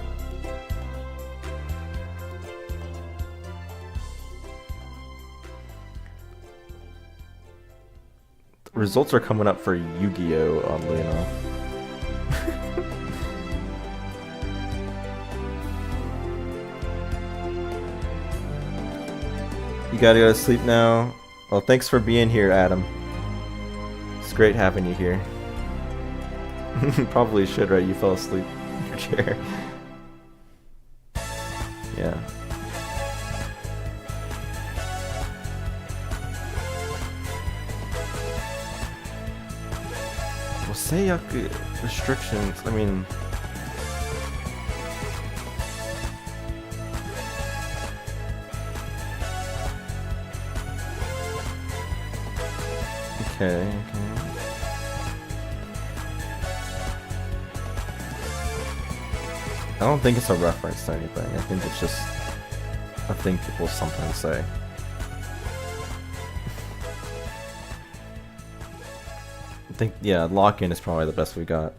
The results are coming up for Yu-Gi-Oh! Oddly enough. You gotta go to sleep now. Well, thanks for being here, Adam. It's great having you here. Probably should, right? You fell asleep in your chair. Yeah. Well, Seiyaku restrictions, I mean... Okay, okay. I don't think it's a reference to anything. I think it's just a thing people sometimes say. I think, yeah, lock-in is probably the best we got.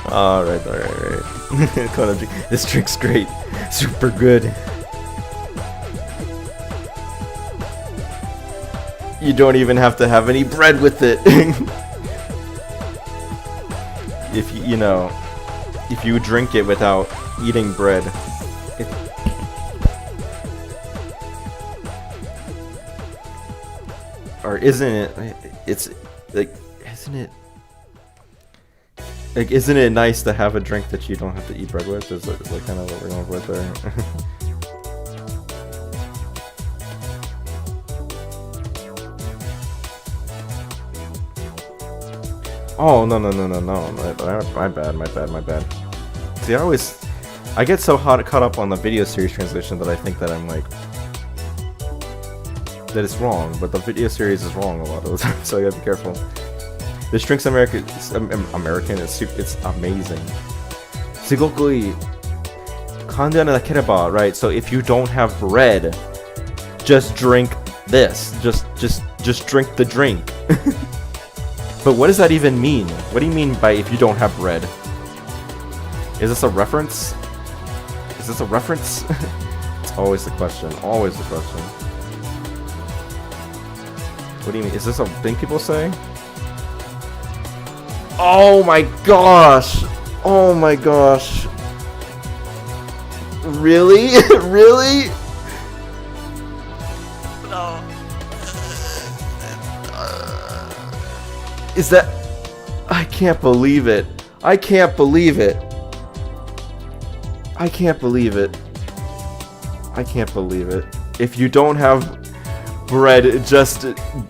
Alright. This drink's great. Super good. You don't even have to have any bread with it. If you know, if you drink it without eating bread. Or isn't it? It's like, isn't it? Like, isn't it nice to have a drink that you don't have to eat bread with? Is that kind of what we're going with there? Oh, no. My bad. See, I get so caught up on the video series translation that I think that I'm like, that it's wrong, but the video series is wrong a lot of the time, so I gotta be careful. This drink's American, it's amazing. Sugokui kande nakereba, right? So if you don't have bread, just drink this. Just drink the drink. But what does that even mean? What do you mean by if you don't have bread? Is this a reference? Is this a reference? It's always the question. Always the question. What do you mean? Is this a thing people say? Oh my gosh! Oh my gosh! Really? Really? No. Is that... I can't believe it. I can't believe it. I can't believe it. I can't believe it. If you don't have bread,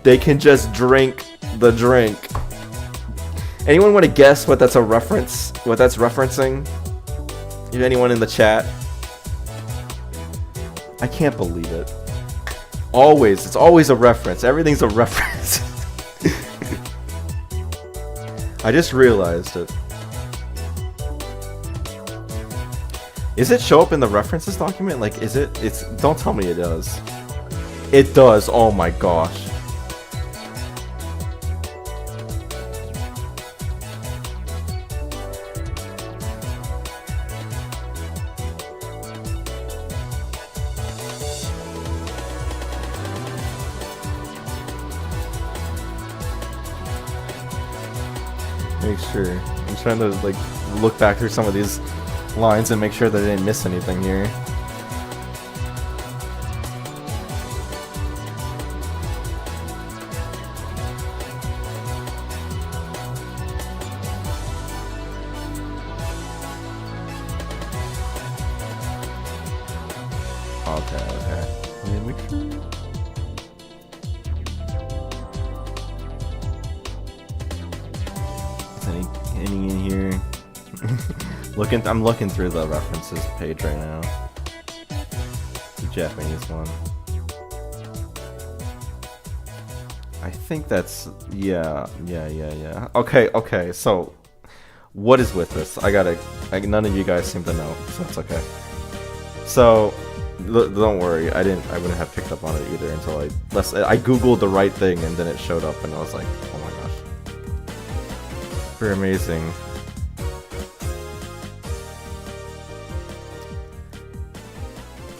they can just drink the drink. Anyone want to guess what that's a reference? What that's referencing? Is anyone in the chat? I can't believe it. Always, it's always a reference. Everything's a reference. I just realized it. Is it show up in the references document? Like, is it? It's. Don't tell me it does. It does. Oh my gosh. Make sure. I'm trying to like look back through some of these lines and make sure that I didn't miss anything here. Okay. Let me make sure. Any in here? I'm looking through the references page right now. The Japanese one. I think that's yeah. Okay. So, what is with this? None of you guys seem to know, so it's okay. So, don't worry. I wouldn't have picked up on it either until I googled the right thing and then it showed up and I was like, oh my gosh. Very amazing.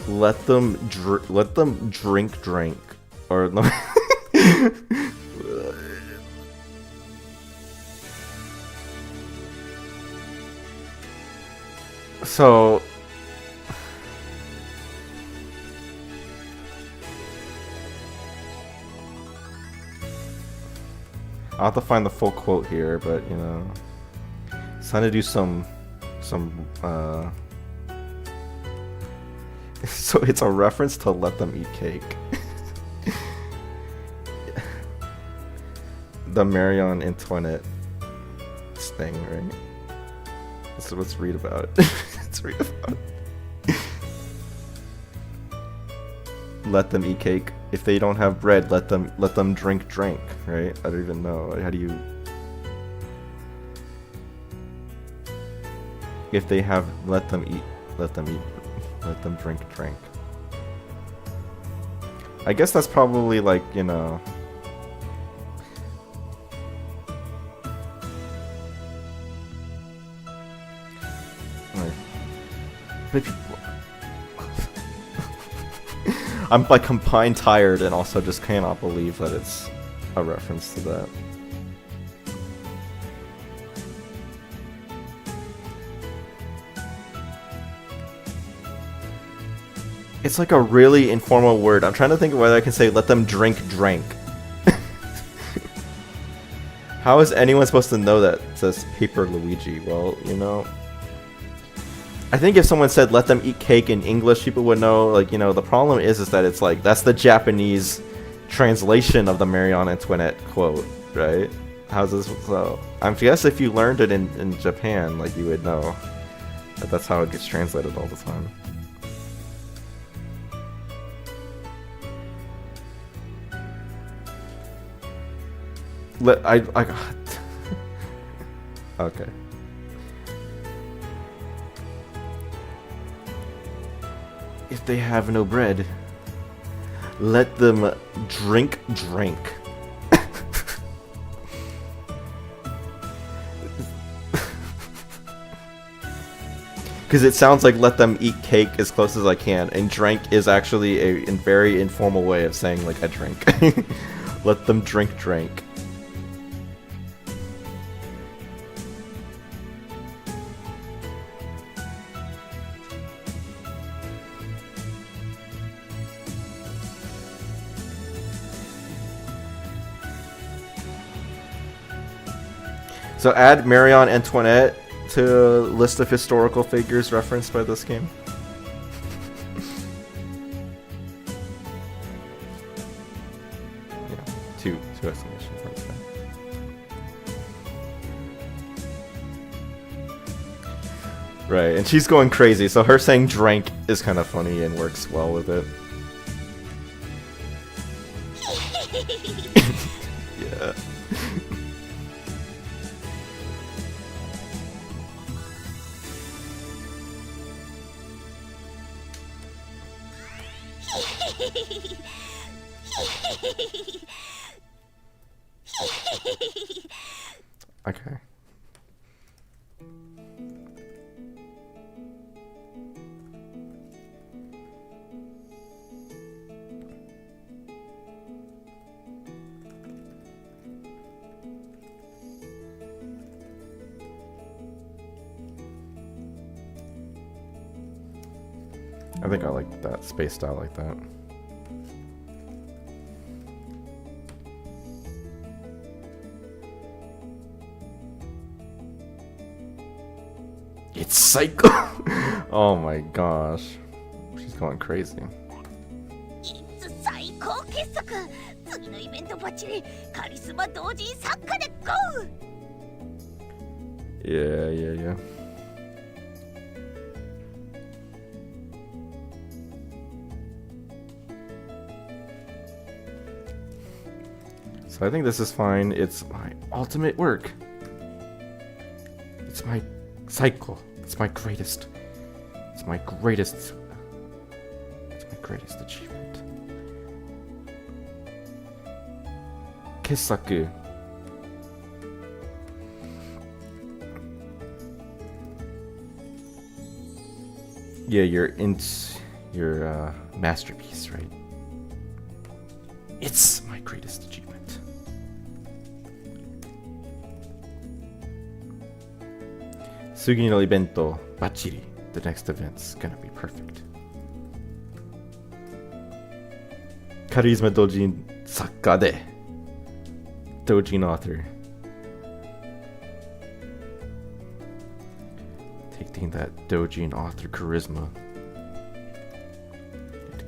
Let them drink, or no. So I'll have to find the full quote here, but you know, it's time to do some so it's a reference to Let Them Eat Cake. The Marion Antoinette thing, right? So let's read about it. Let's read about it. Let them eat cake. If they don't have bread, let them drink, right? I don't even know. How do you... If they have, let them drink. I guess that's probably like, you know... Like, I'm like combined tired and also just cannot believe that it's a reference to that. It's like a really informal word. I'm trying to think of whether I can say let them drink. How is anyone supposed to know that it says Paper Luigi? Well, you know, I think if someone said let them eat cake in English, people would know. Like, you know, the problem is that it's like that's the Japanese translation of the Marion Antoinette quote, right? How's this? So I guess if you learned it in Japan, like you would know that that's how it gets translated all the time. Okay. If they have no bread, let them drink. Because it sounds like let them eat cake as close as I can, and drink is actually a very informal way of saying like a drink. Let them drink. So add Marion Antoinette to list of historical figures referenced by this game. Yeah, two exclamation points there. Right, and she's going crazy, so her saying drank is kind of funny and works well with it. Yeah. Okay. I think I like that spaced out like that. It's psycho. Oh my gosh. She's going crazy. 最高傑作。次のイベントバッチリカリスマ同人作家でゴー。 Yeah. So I think this is fine. It's my ultimate work. It's my cycle. It's my greatest. It's my greatest. It's my greatest achievement. Kesaku. Yeah, your masterpiece, right? It's my greatest achievement. Sugi no Ibento, Bachiri. The next event's gonna be perfect. Charisma Dojin Sakka de. Dojin author. Taking that Dojin author charisma.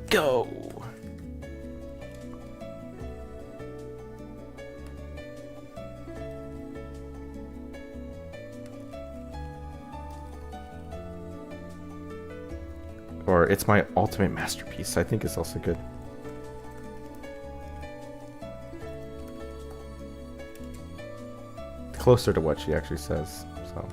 Go! Or it's my ultimate masterpiece, I think is also good. Closer to what she actually says, so.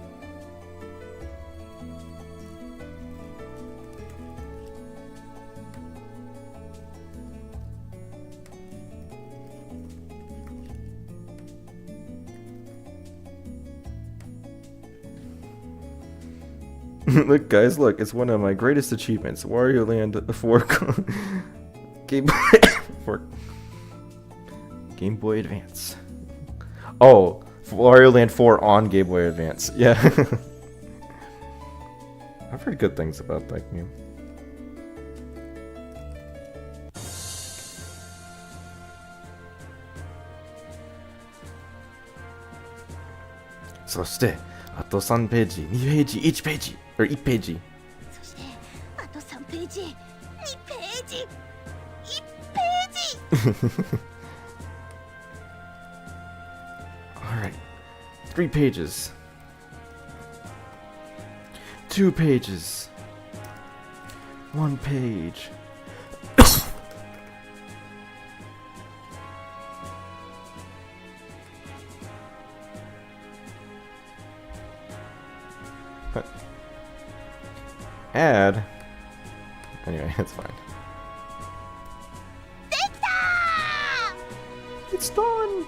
Look, guys, look, it's one of my greatest achievements. Wario Land 4 Game Boy for Game Boy Advance. Oh, Wario Land 4 on Game Boy Advance. Yeah. I've heard good things about that game. So, あと3ページ、2ページ、1ページ、or 1ページ。そしてあと3ページ、2ページ、1ページ。Alright, 3 pages, 2 pages, 1 page. Add. Anyway, it's fine. It's done.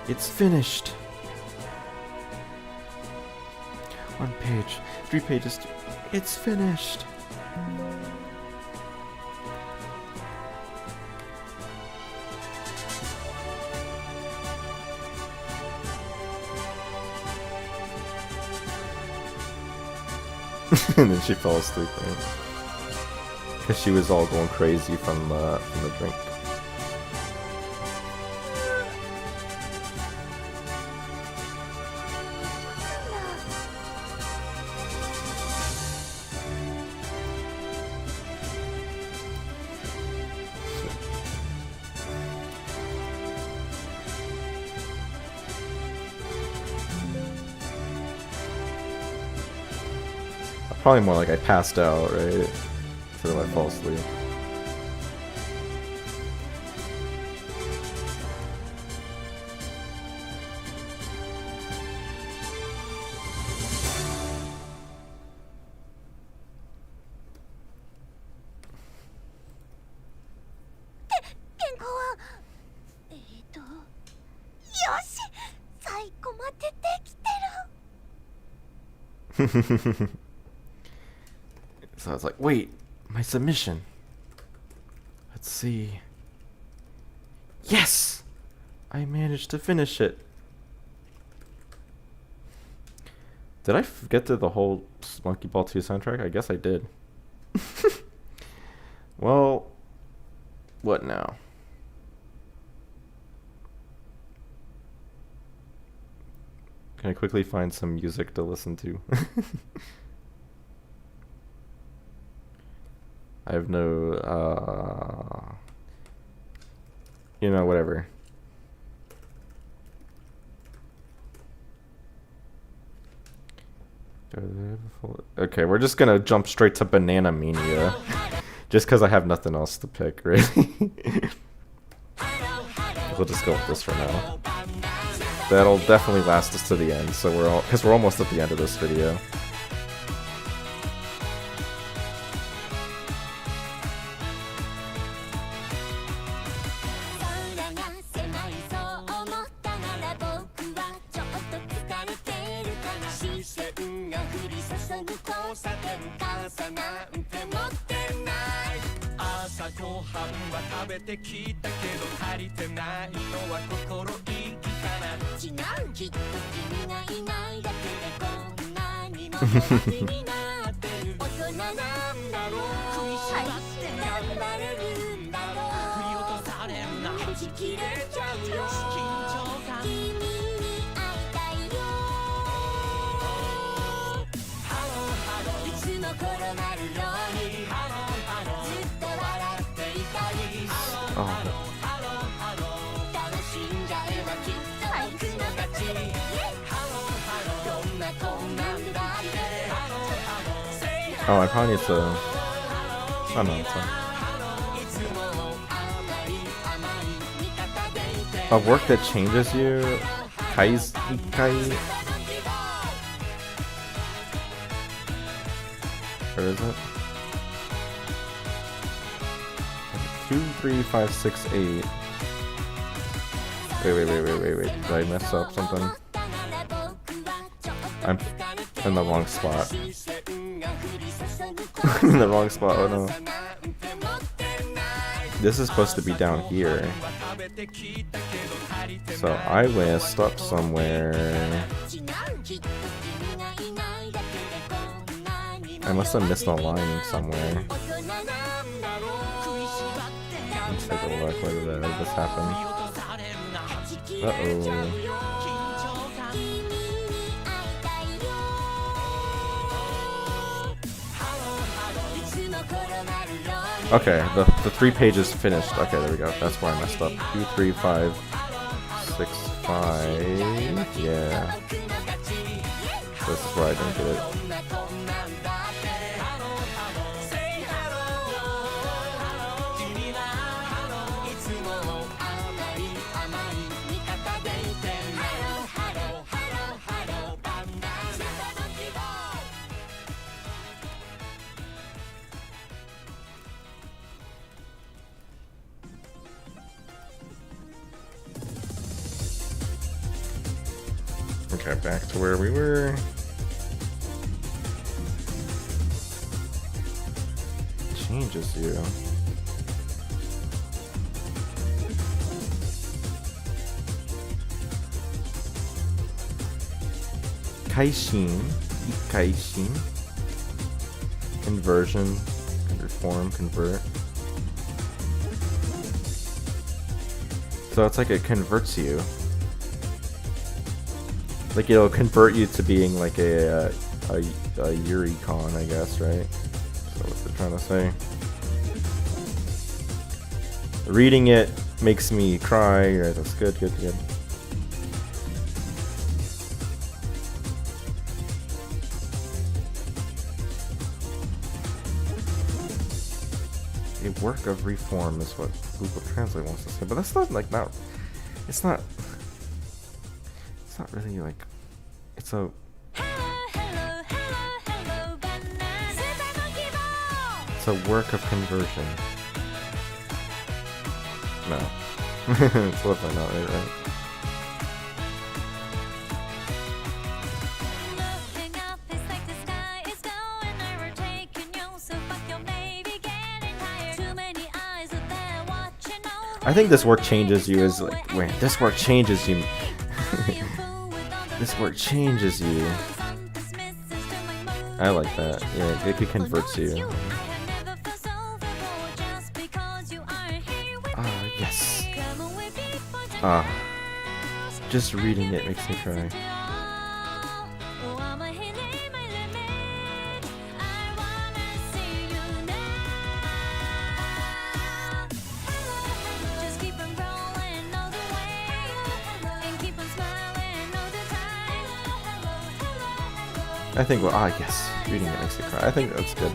It's finished. 1 page, 3 pages. It's finished. And then she fell asleep. Right? Because she was all going crazy from the drink. Probably more like I passed out, right? Instead of I fall asleep. So I was like, wait, my submission. Let's see. Yes! I managed to finish it. Did I get to the whole Monkey Ball 2 soundtrack? I guess I did. Well, what now? Can I quickly find some music to listen to? I have no, you know, whatever. Okay, we're just gonna jump straight to Banana Mania. Just because I have nothing else to pick, really. We'll just go with this for now. That'll definitely last us to the end, so because we're almost at the end of this video. Oh, I probably need to... I don't know. A work that changes you? Ikai? Where is it? 2, 3, 5, 6, 8. Wait. Did I mess up something? I'm in the wrong spot. In the wrong spot, oh no. This is supposed to be down here. So I messed up somewhere. I must have missed a line somewhere. Let's take a look. Where did this happen? Uh-oh. Okay, the 3 pages finished. Okay, there we go. That's where I messed up. 2, 3, 5, 6, 5. Yeah. This is where I didn't get it. Okay, back to where we were. Changes you. Kaishin. Inversion. reform, convert. So it's like it converts you. Like it'll convert you to being like a Yuri con, I guess, right? So what they're trying to say. Reading it makes me cry. Right, that's good, good, good. A work of reform is what Google Translate wants to say, but that's not like not. It's not really like. It's a. It's a work of conversion. No. It's definitely not right. I think this work changes you is like, wait, this work changes you. This work changes you. I like that. Yeah, it converts you. Ah, yes. Ah. Just reading it makes me cry. I think, well, yes, reading it makes me cry. I think that's good.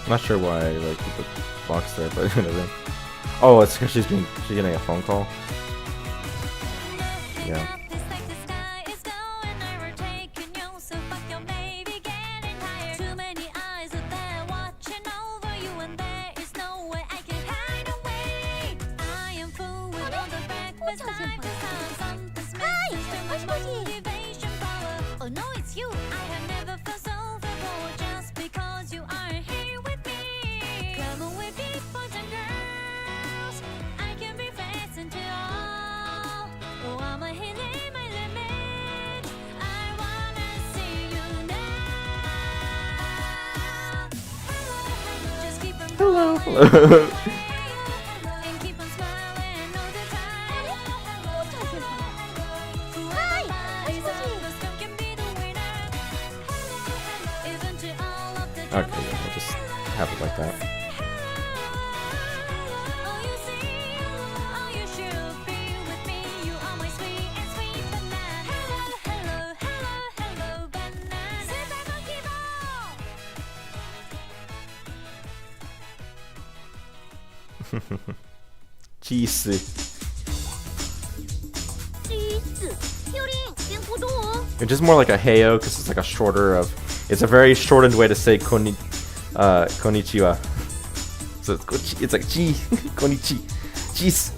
I'm not sure why I like put the box there, but whatever. Oh, it's because she's getting a phone call. Yeah. Hello. Okay, yeah, we'll just have it like that. Jeez. It's just more like a heyo because it's like a shorter of. It's a very shortened way to say konnichiwa. So it's like chi konnichi, jeez.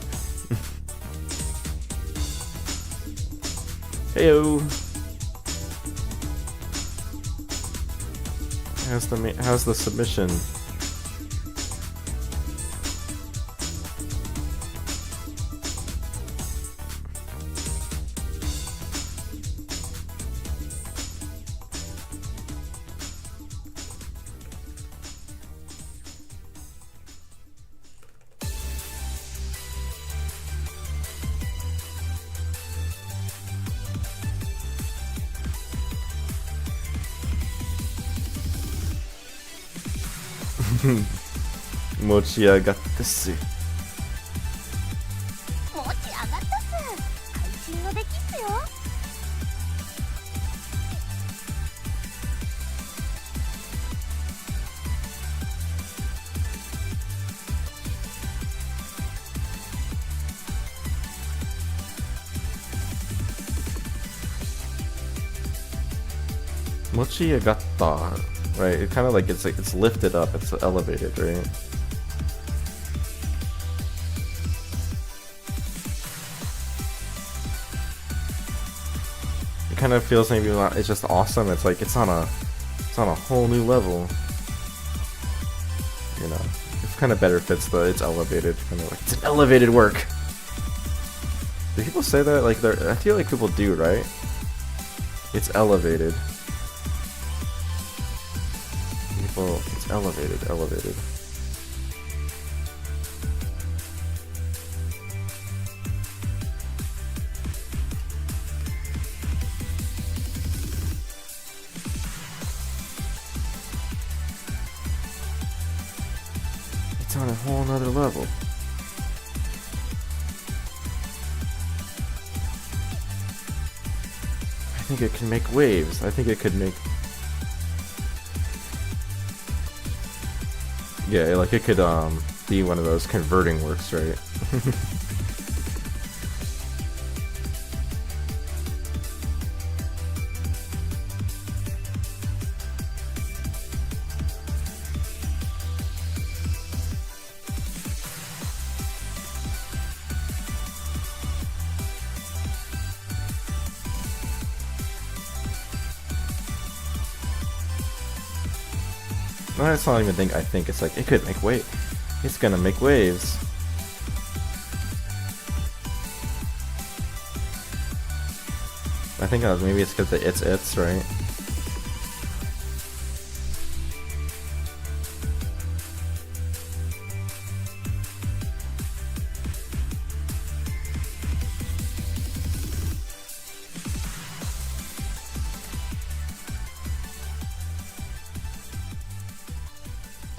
Heyo. How's the submission? Mochiagattasu. Mochiagatta, right? It kind of like it's lifted up, it's elevated, right? It kind of feels maybe not, it's just awesome. It's like it's on a whole new level. You know, it kind of better fits the it's elevated, kind of like it's an elevated work. Do people say that? Like, I feel like people do, right? It's elevated. People, it's elevated. It's on a whole nother level. I think it can make waves. I think it could make... Yeah, like it could be one of those converting works, right? It's not even think. I think it's like it could make waves. It's gonna make waves. I think maybe it's because the it's right.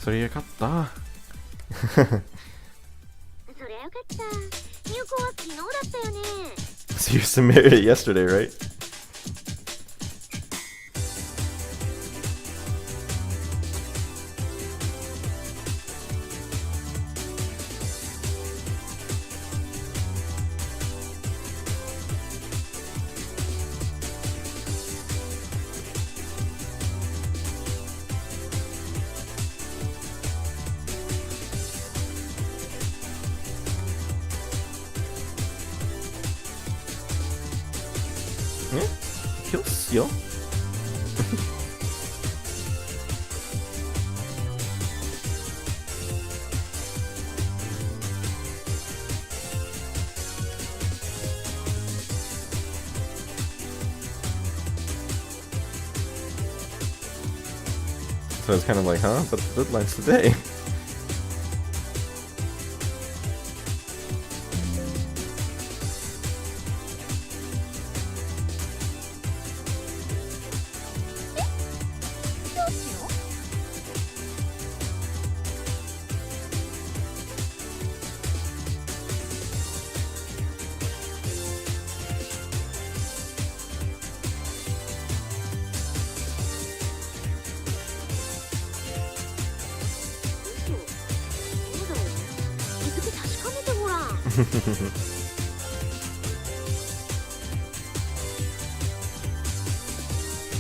So you got that. そりゃよかった。入校は昨日だったよね。So you submitted it yesterday, right? Yo. So it's kind of like, huh? But the deadline's today.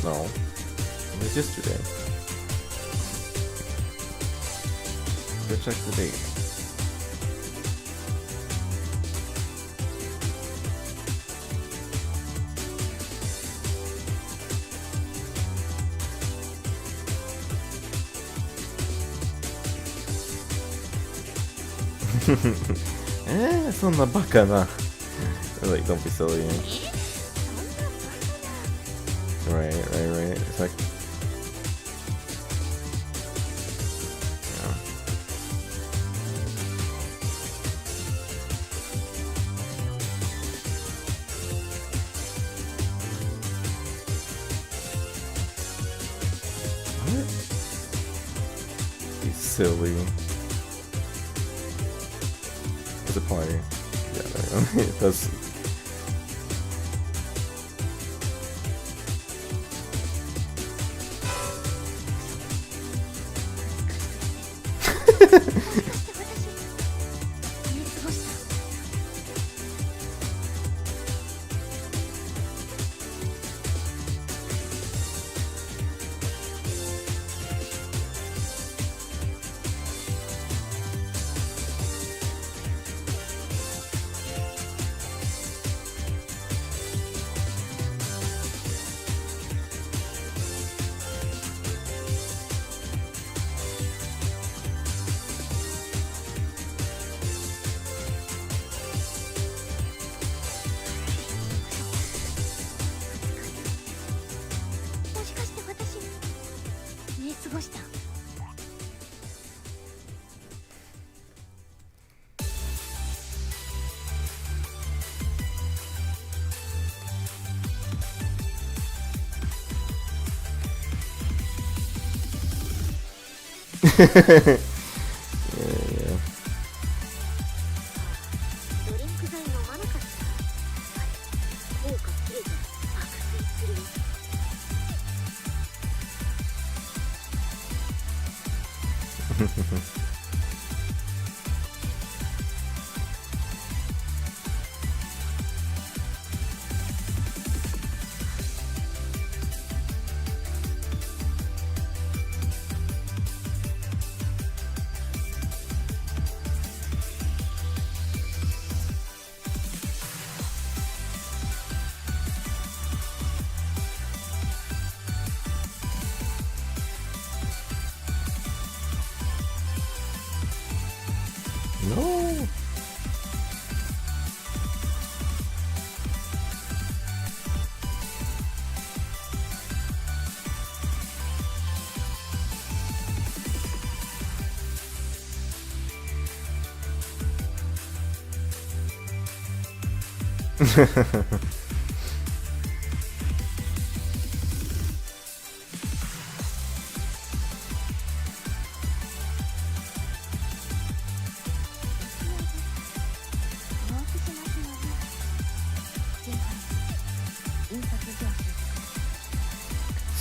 No, it was yesterday. Go check the date. So on the baka. Like, don't be silly. Right. It's like, what? He's silly. Does it play? Yeah, there we go. It does. 過ごした？ Yeah, yeah. ドリンク剤飲まなかった？効果切れて爆睡するよ。 No.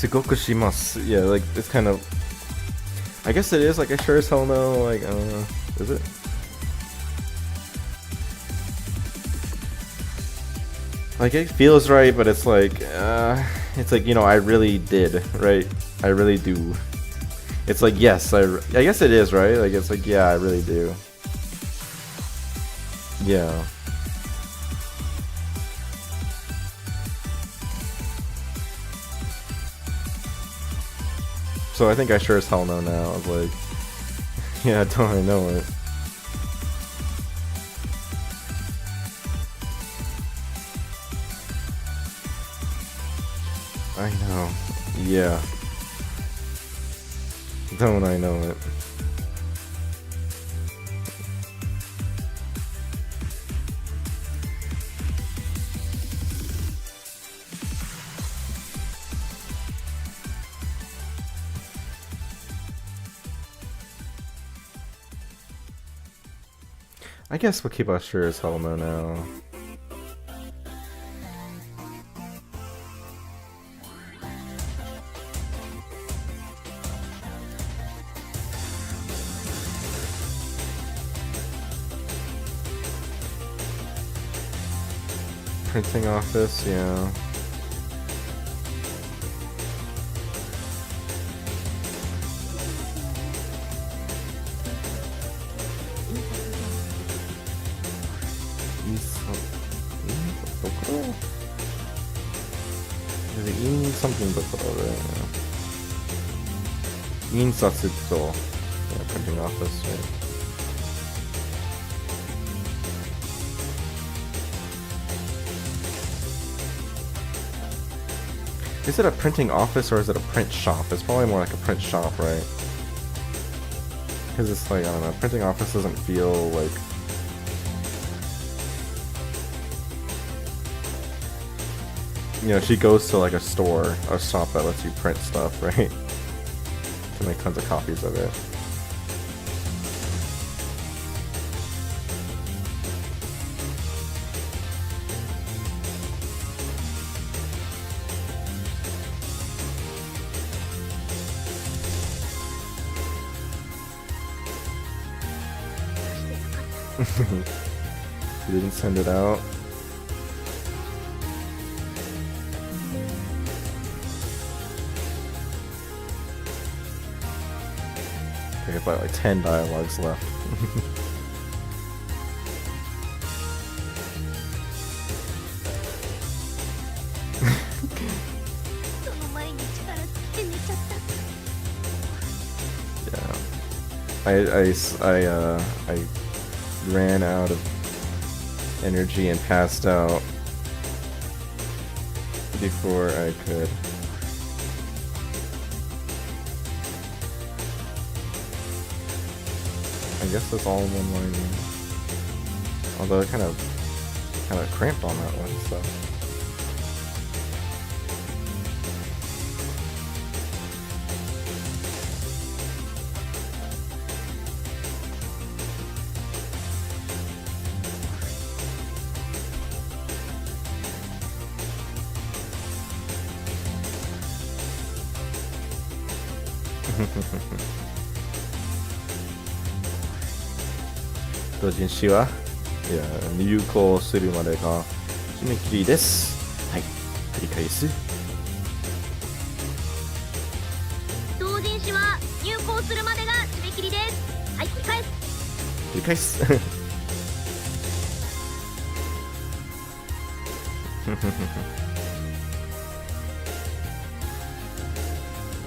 Sugokushimasu. Yeah, like it's kind of. I guess it is. Like I sure as hell know. Like I don't know. Is it? Like it feels right, but it's like you know I really did right. I really do. It's like yes, I guess it is right. Like it's like yeah, I really do. Yeah. So I think I sure as hell know now. I was like, yeah, don't I know it? I know. Yeah. Don't I know it? I guess we'll keep us sure as hell know now. Printing office, yeah. Something but Insatsuto. Yeah, printing office, right? Is it a printing office or is it a print shop? It's probably more like a print shop, right? Because it's like, I don't know, printing office doesn't feel like... You know, she goes to like a store, a shop that lets you print stuff, right? To make tons of copies of it. You didn't send it out. Okay, about like 10 dialogues left. Yeah. I ran out of energy and passed out before I could. guess that's all in one line. Although it kind of cramped on that one, so.同人誌はいや入稿するまでが締め切りです。はい、繰り返す。同人誌は入稿するまでが締め切りです。はい、繰り返す。繰り返す。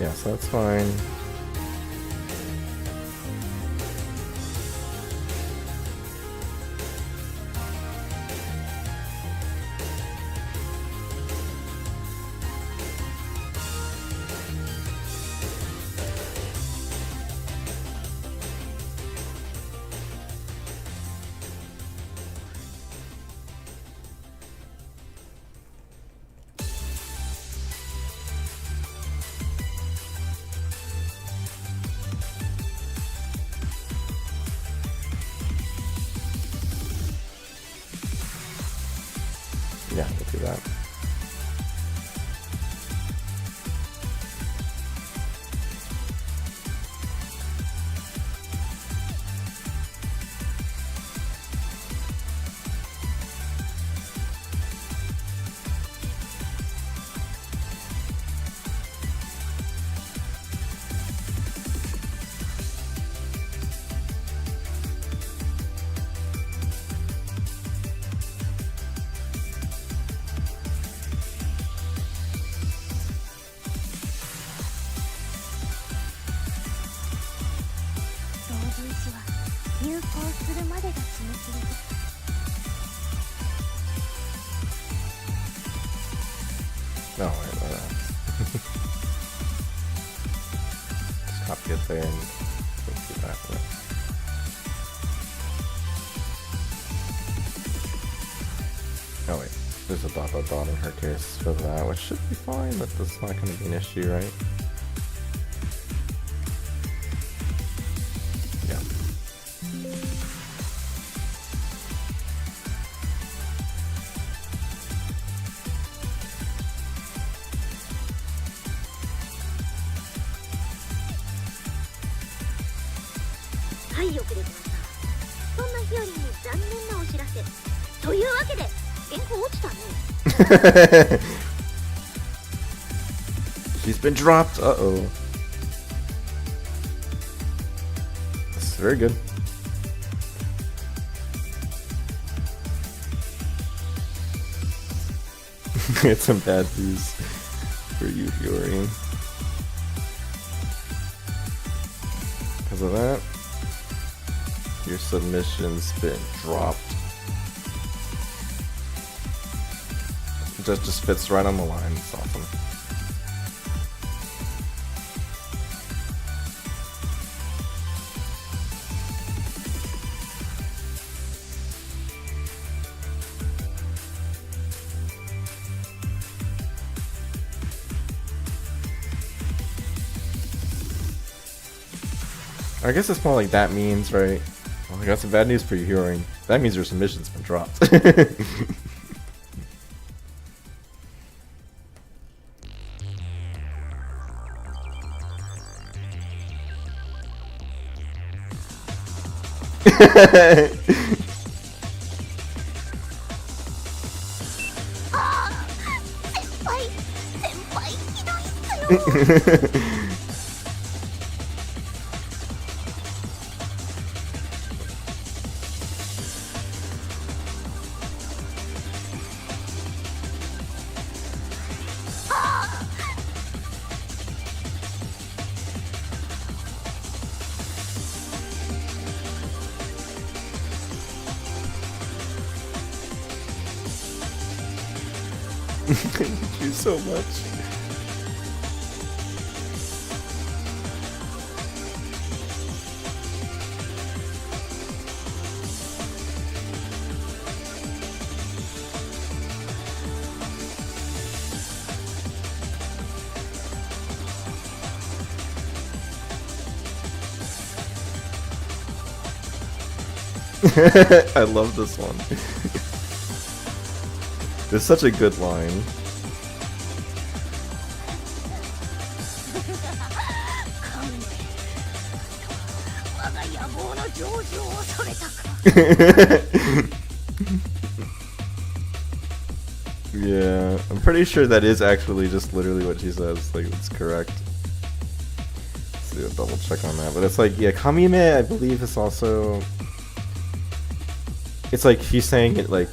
Yeah, so that's fine. Yeah, we'll do that. No, wait, just copy it there and do that. Oh wait, there's a dot in her case for that, which should be fine, but that's not going to be an issue, right? Yeah.はい、遅れてました。そんな日よりに残念なお知らせ。というわけで、原稿落ちたね。She's been dropped. Uh-oh. That's very good. It's some bad news for you, Hiyori. Because of that, your submission's been dropped. It just fits right on the line. It's awesome. I guess it's more like that means, right? Well, I got some bad news for you, Hiyori. That means your submission's been dropped. Thank you so much. I love this one. It's such a good line. 我が野望の成就を恐れたか。 Yeah, I'm pretty sure that is actually just literally what she says. Like, it's correct. Let's do a double check on that. But it's like, yeah, Kamime, I believe, is also... It's like, he's saying it like...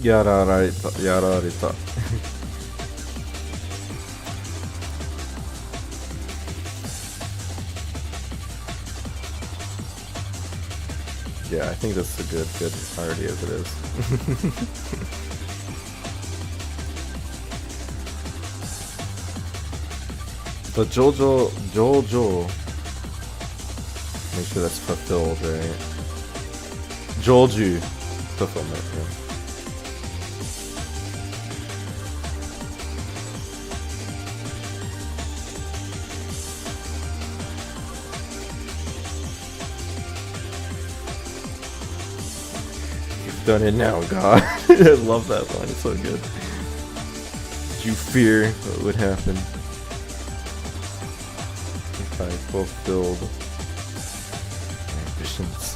Yararita, yararita. Yeah, I think that's a good already as it is. But Jojo, make sure that's fulfilled, right? Joju, fulfillment, yeah. Done it now, God. I love that line, it's so good. Did you fear what would happen if I fulfilled my ambitions?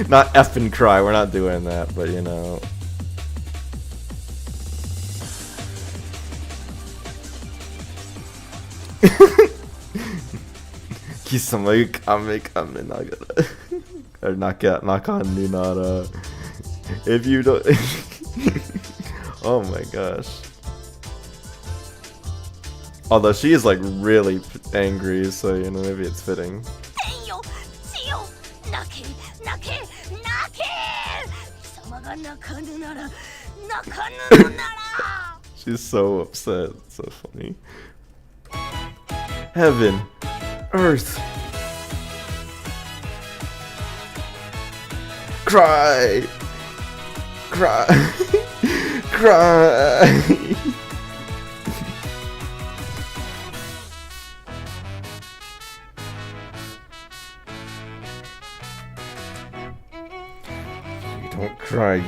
Not F and cry, we're not doing that, but you know. Kisama kame kame nagara. Or nakanu nara. If you don't. Oh my gosh. Although she is like really angry, so you know, maybe it's fitting. She's so upset. It's so funny. Heaven, earth, cry, cry, cry. Don't cry, you.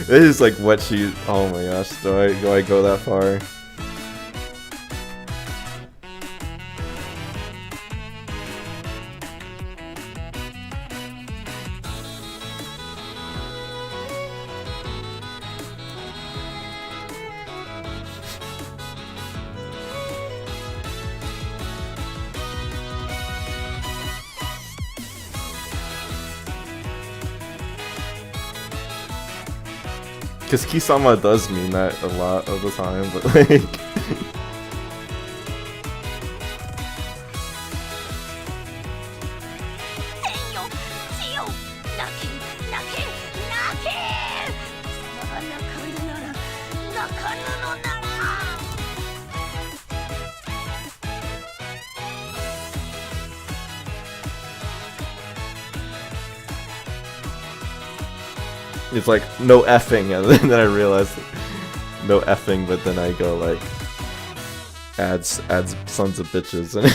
This is like what she. Oh my gosh! Do I go that far? Because Kisama does mean that a lot of the time, but like... It's like, no effing, and then I realized no effing, but then I go like, adds sons of bitches, and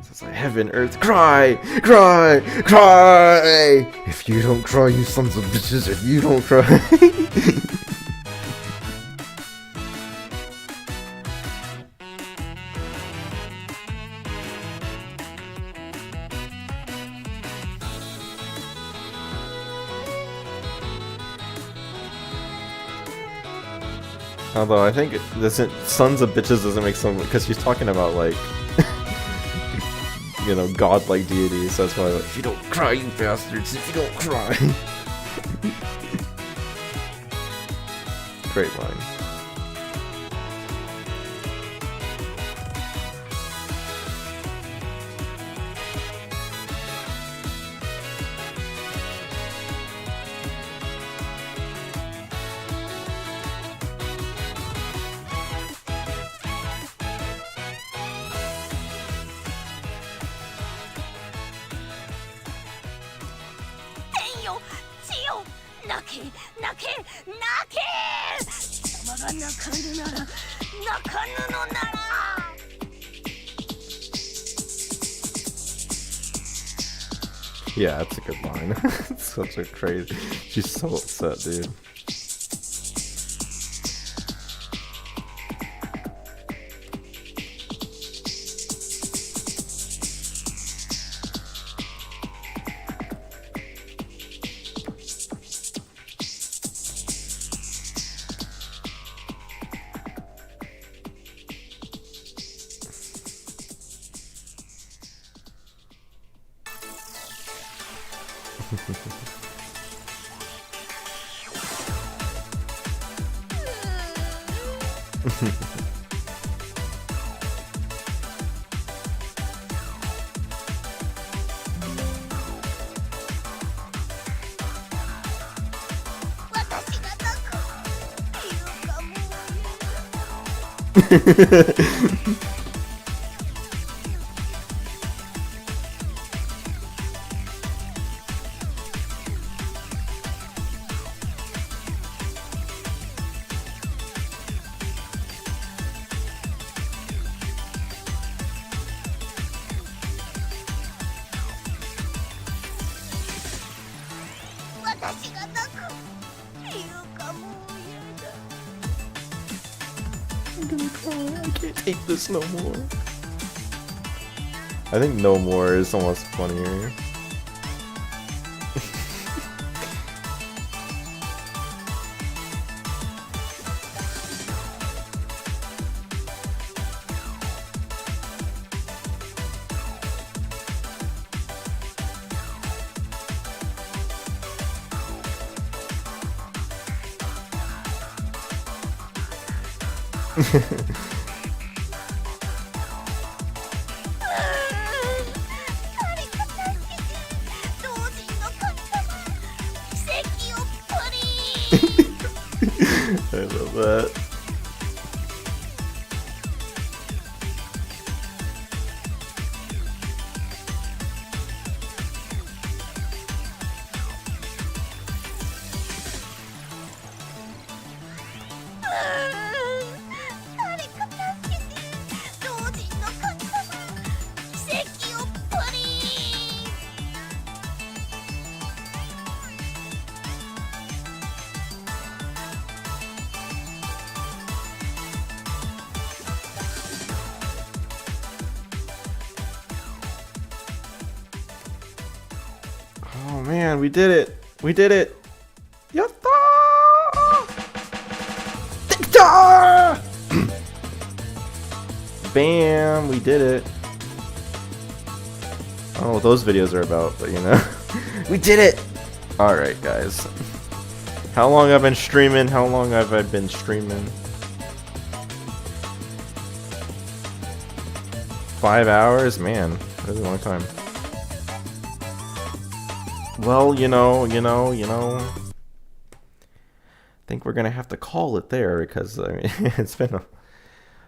so it's like, heaven, earth, cry, cry, cry! If you don't cry, you sons of bitches, if you don't cry. Although I think sons of bitches doesn't make sense because she's talking about like, you know, godlike deities. So that's why, like, if you don't cry, you bastards! If you don't cry. Great line. Yeah, that's a good line. It's such a crazy. She's so upset, dude. I can't take this no more. I think no more is almost funnier. I love that. Oh man, we did it! We did it! Yatta! Victor! Bam! We did it. I don't know what those videos are about, but you know. We did it! Alright guys. How long have I been streaming? How long have I been streaming? 5 hours? Man, really long time. Well, you know, I think we're gonna have to call it there because I mean, it's been a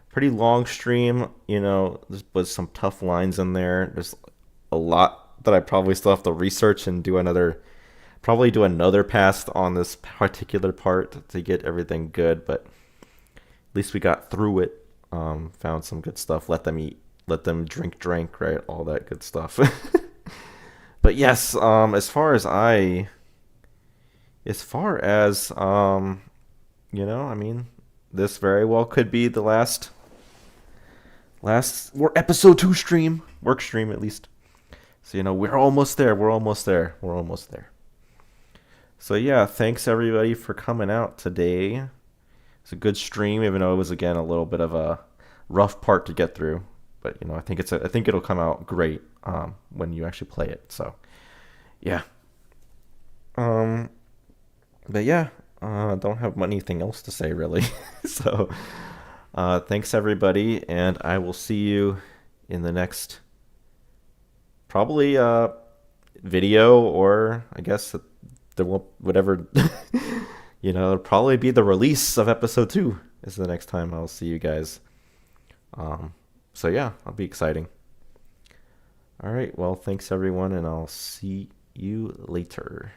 pretty long stream. You know, there was some tough lines in there. There's a lot that I probably still have to research and do another pass on this particular part to get everything good. But at least we got through it. Found some good stuff. Let them eat. Let them drink, right? All that good stuff. But yes, as far as you know, I mean, this very well could be the last episode 2 stream, work stream at least. So, you know, we're almost there. So yeah, thanks everybody for coming out today. It's a good stream, even though it was again a little bit of a rough part to get through. But you know, I think it'll come out great when you actually play it. So, yeah. But yeah, don't have anything else to say really. So, thanks everybody, and I will see you in the next probably video, or I guess there will whatever it'll probably be the release of episode 2 is the next time I'll see you guys. So yeah, that'll be exciting. All right, well, thanks everyone, and I'll see you later.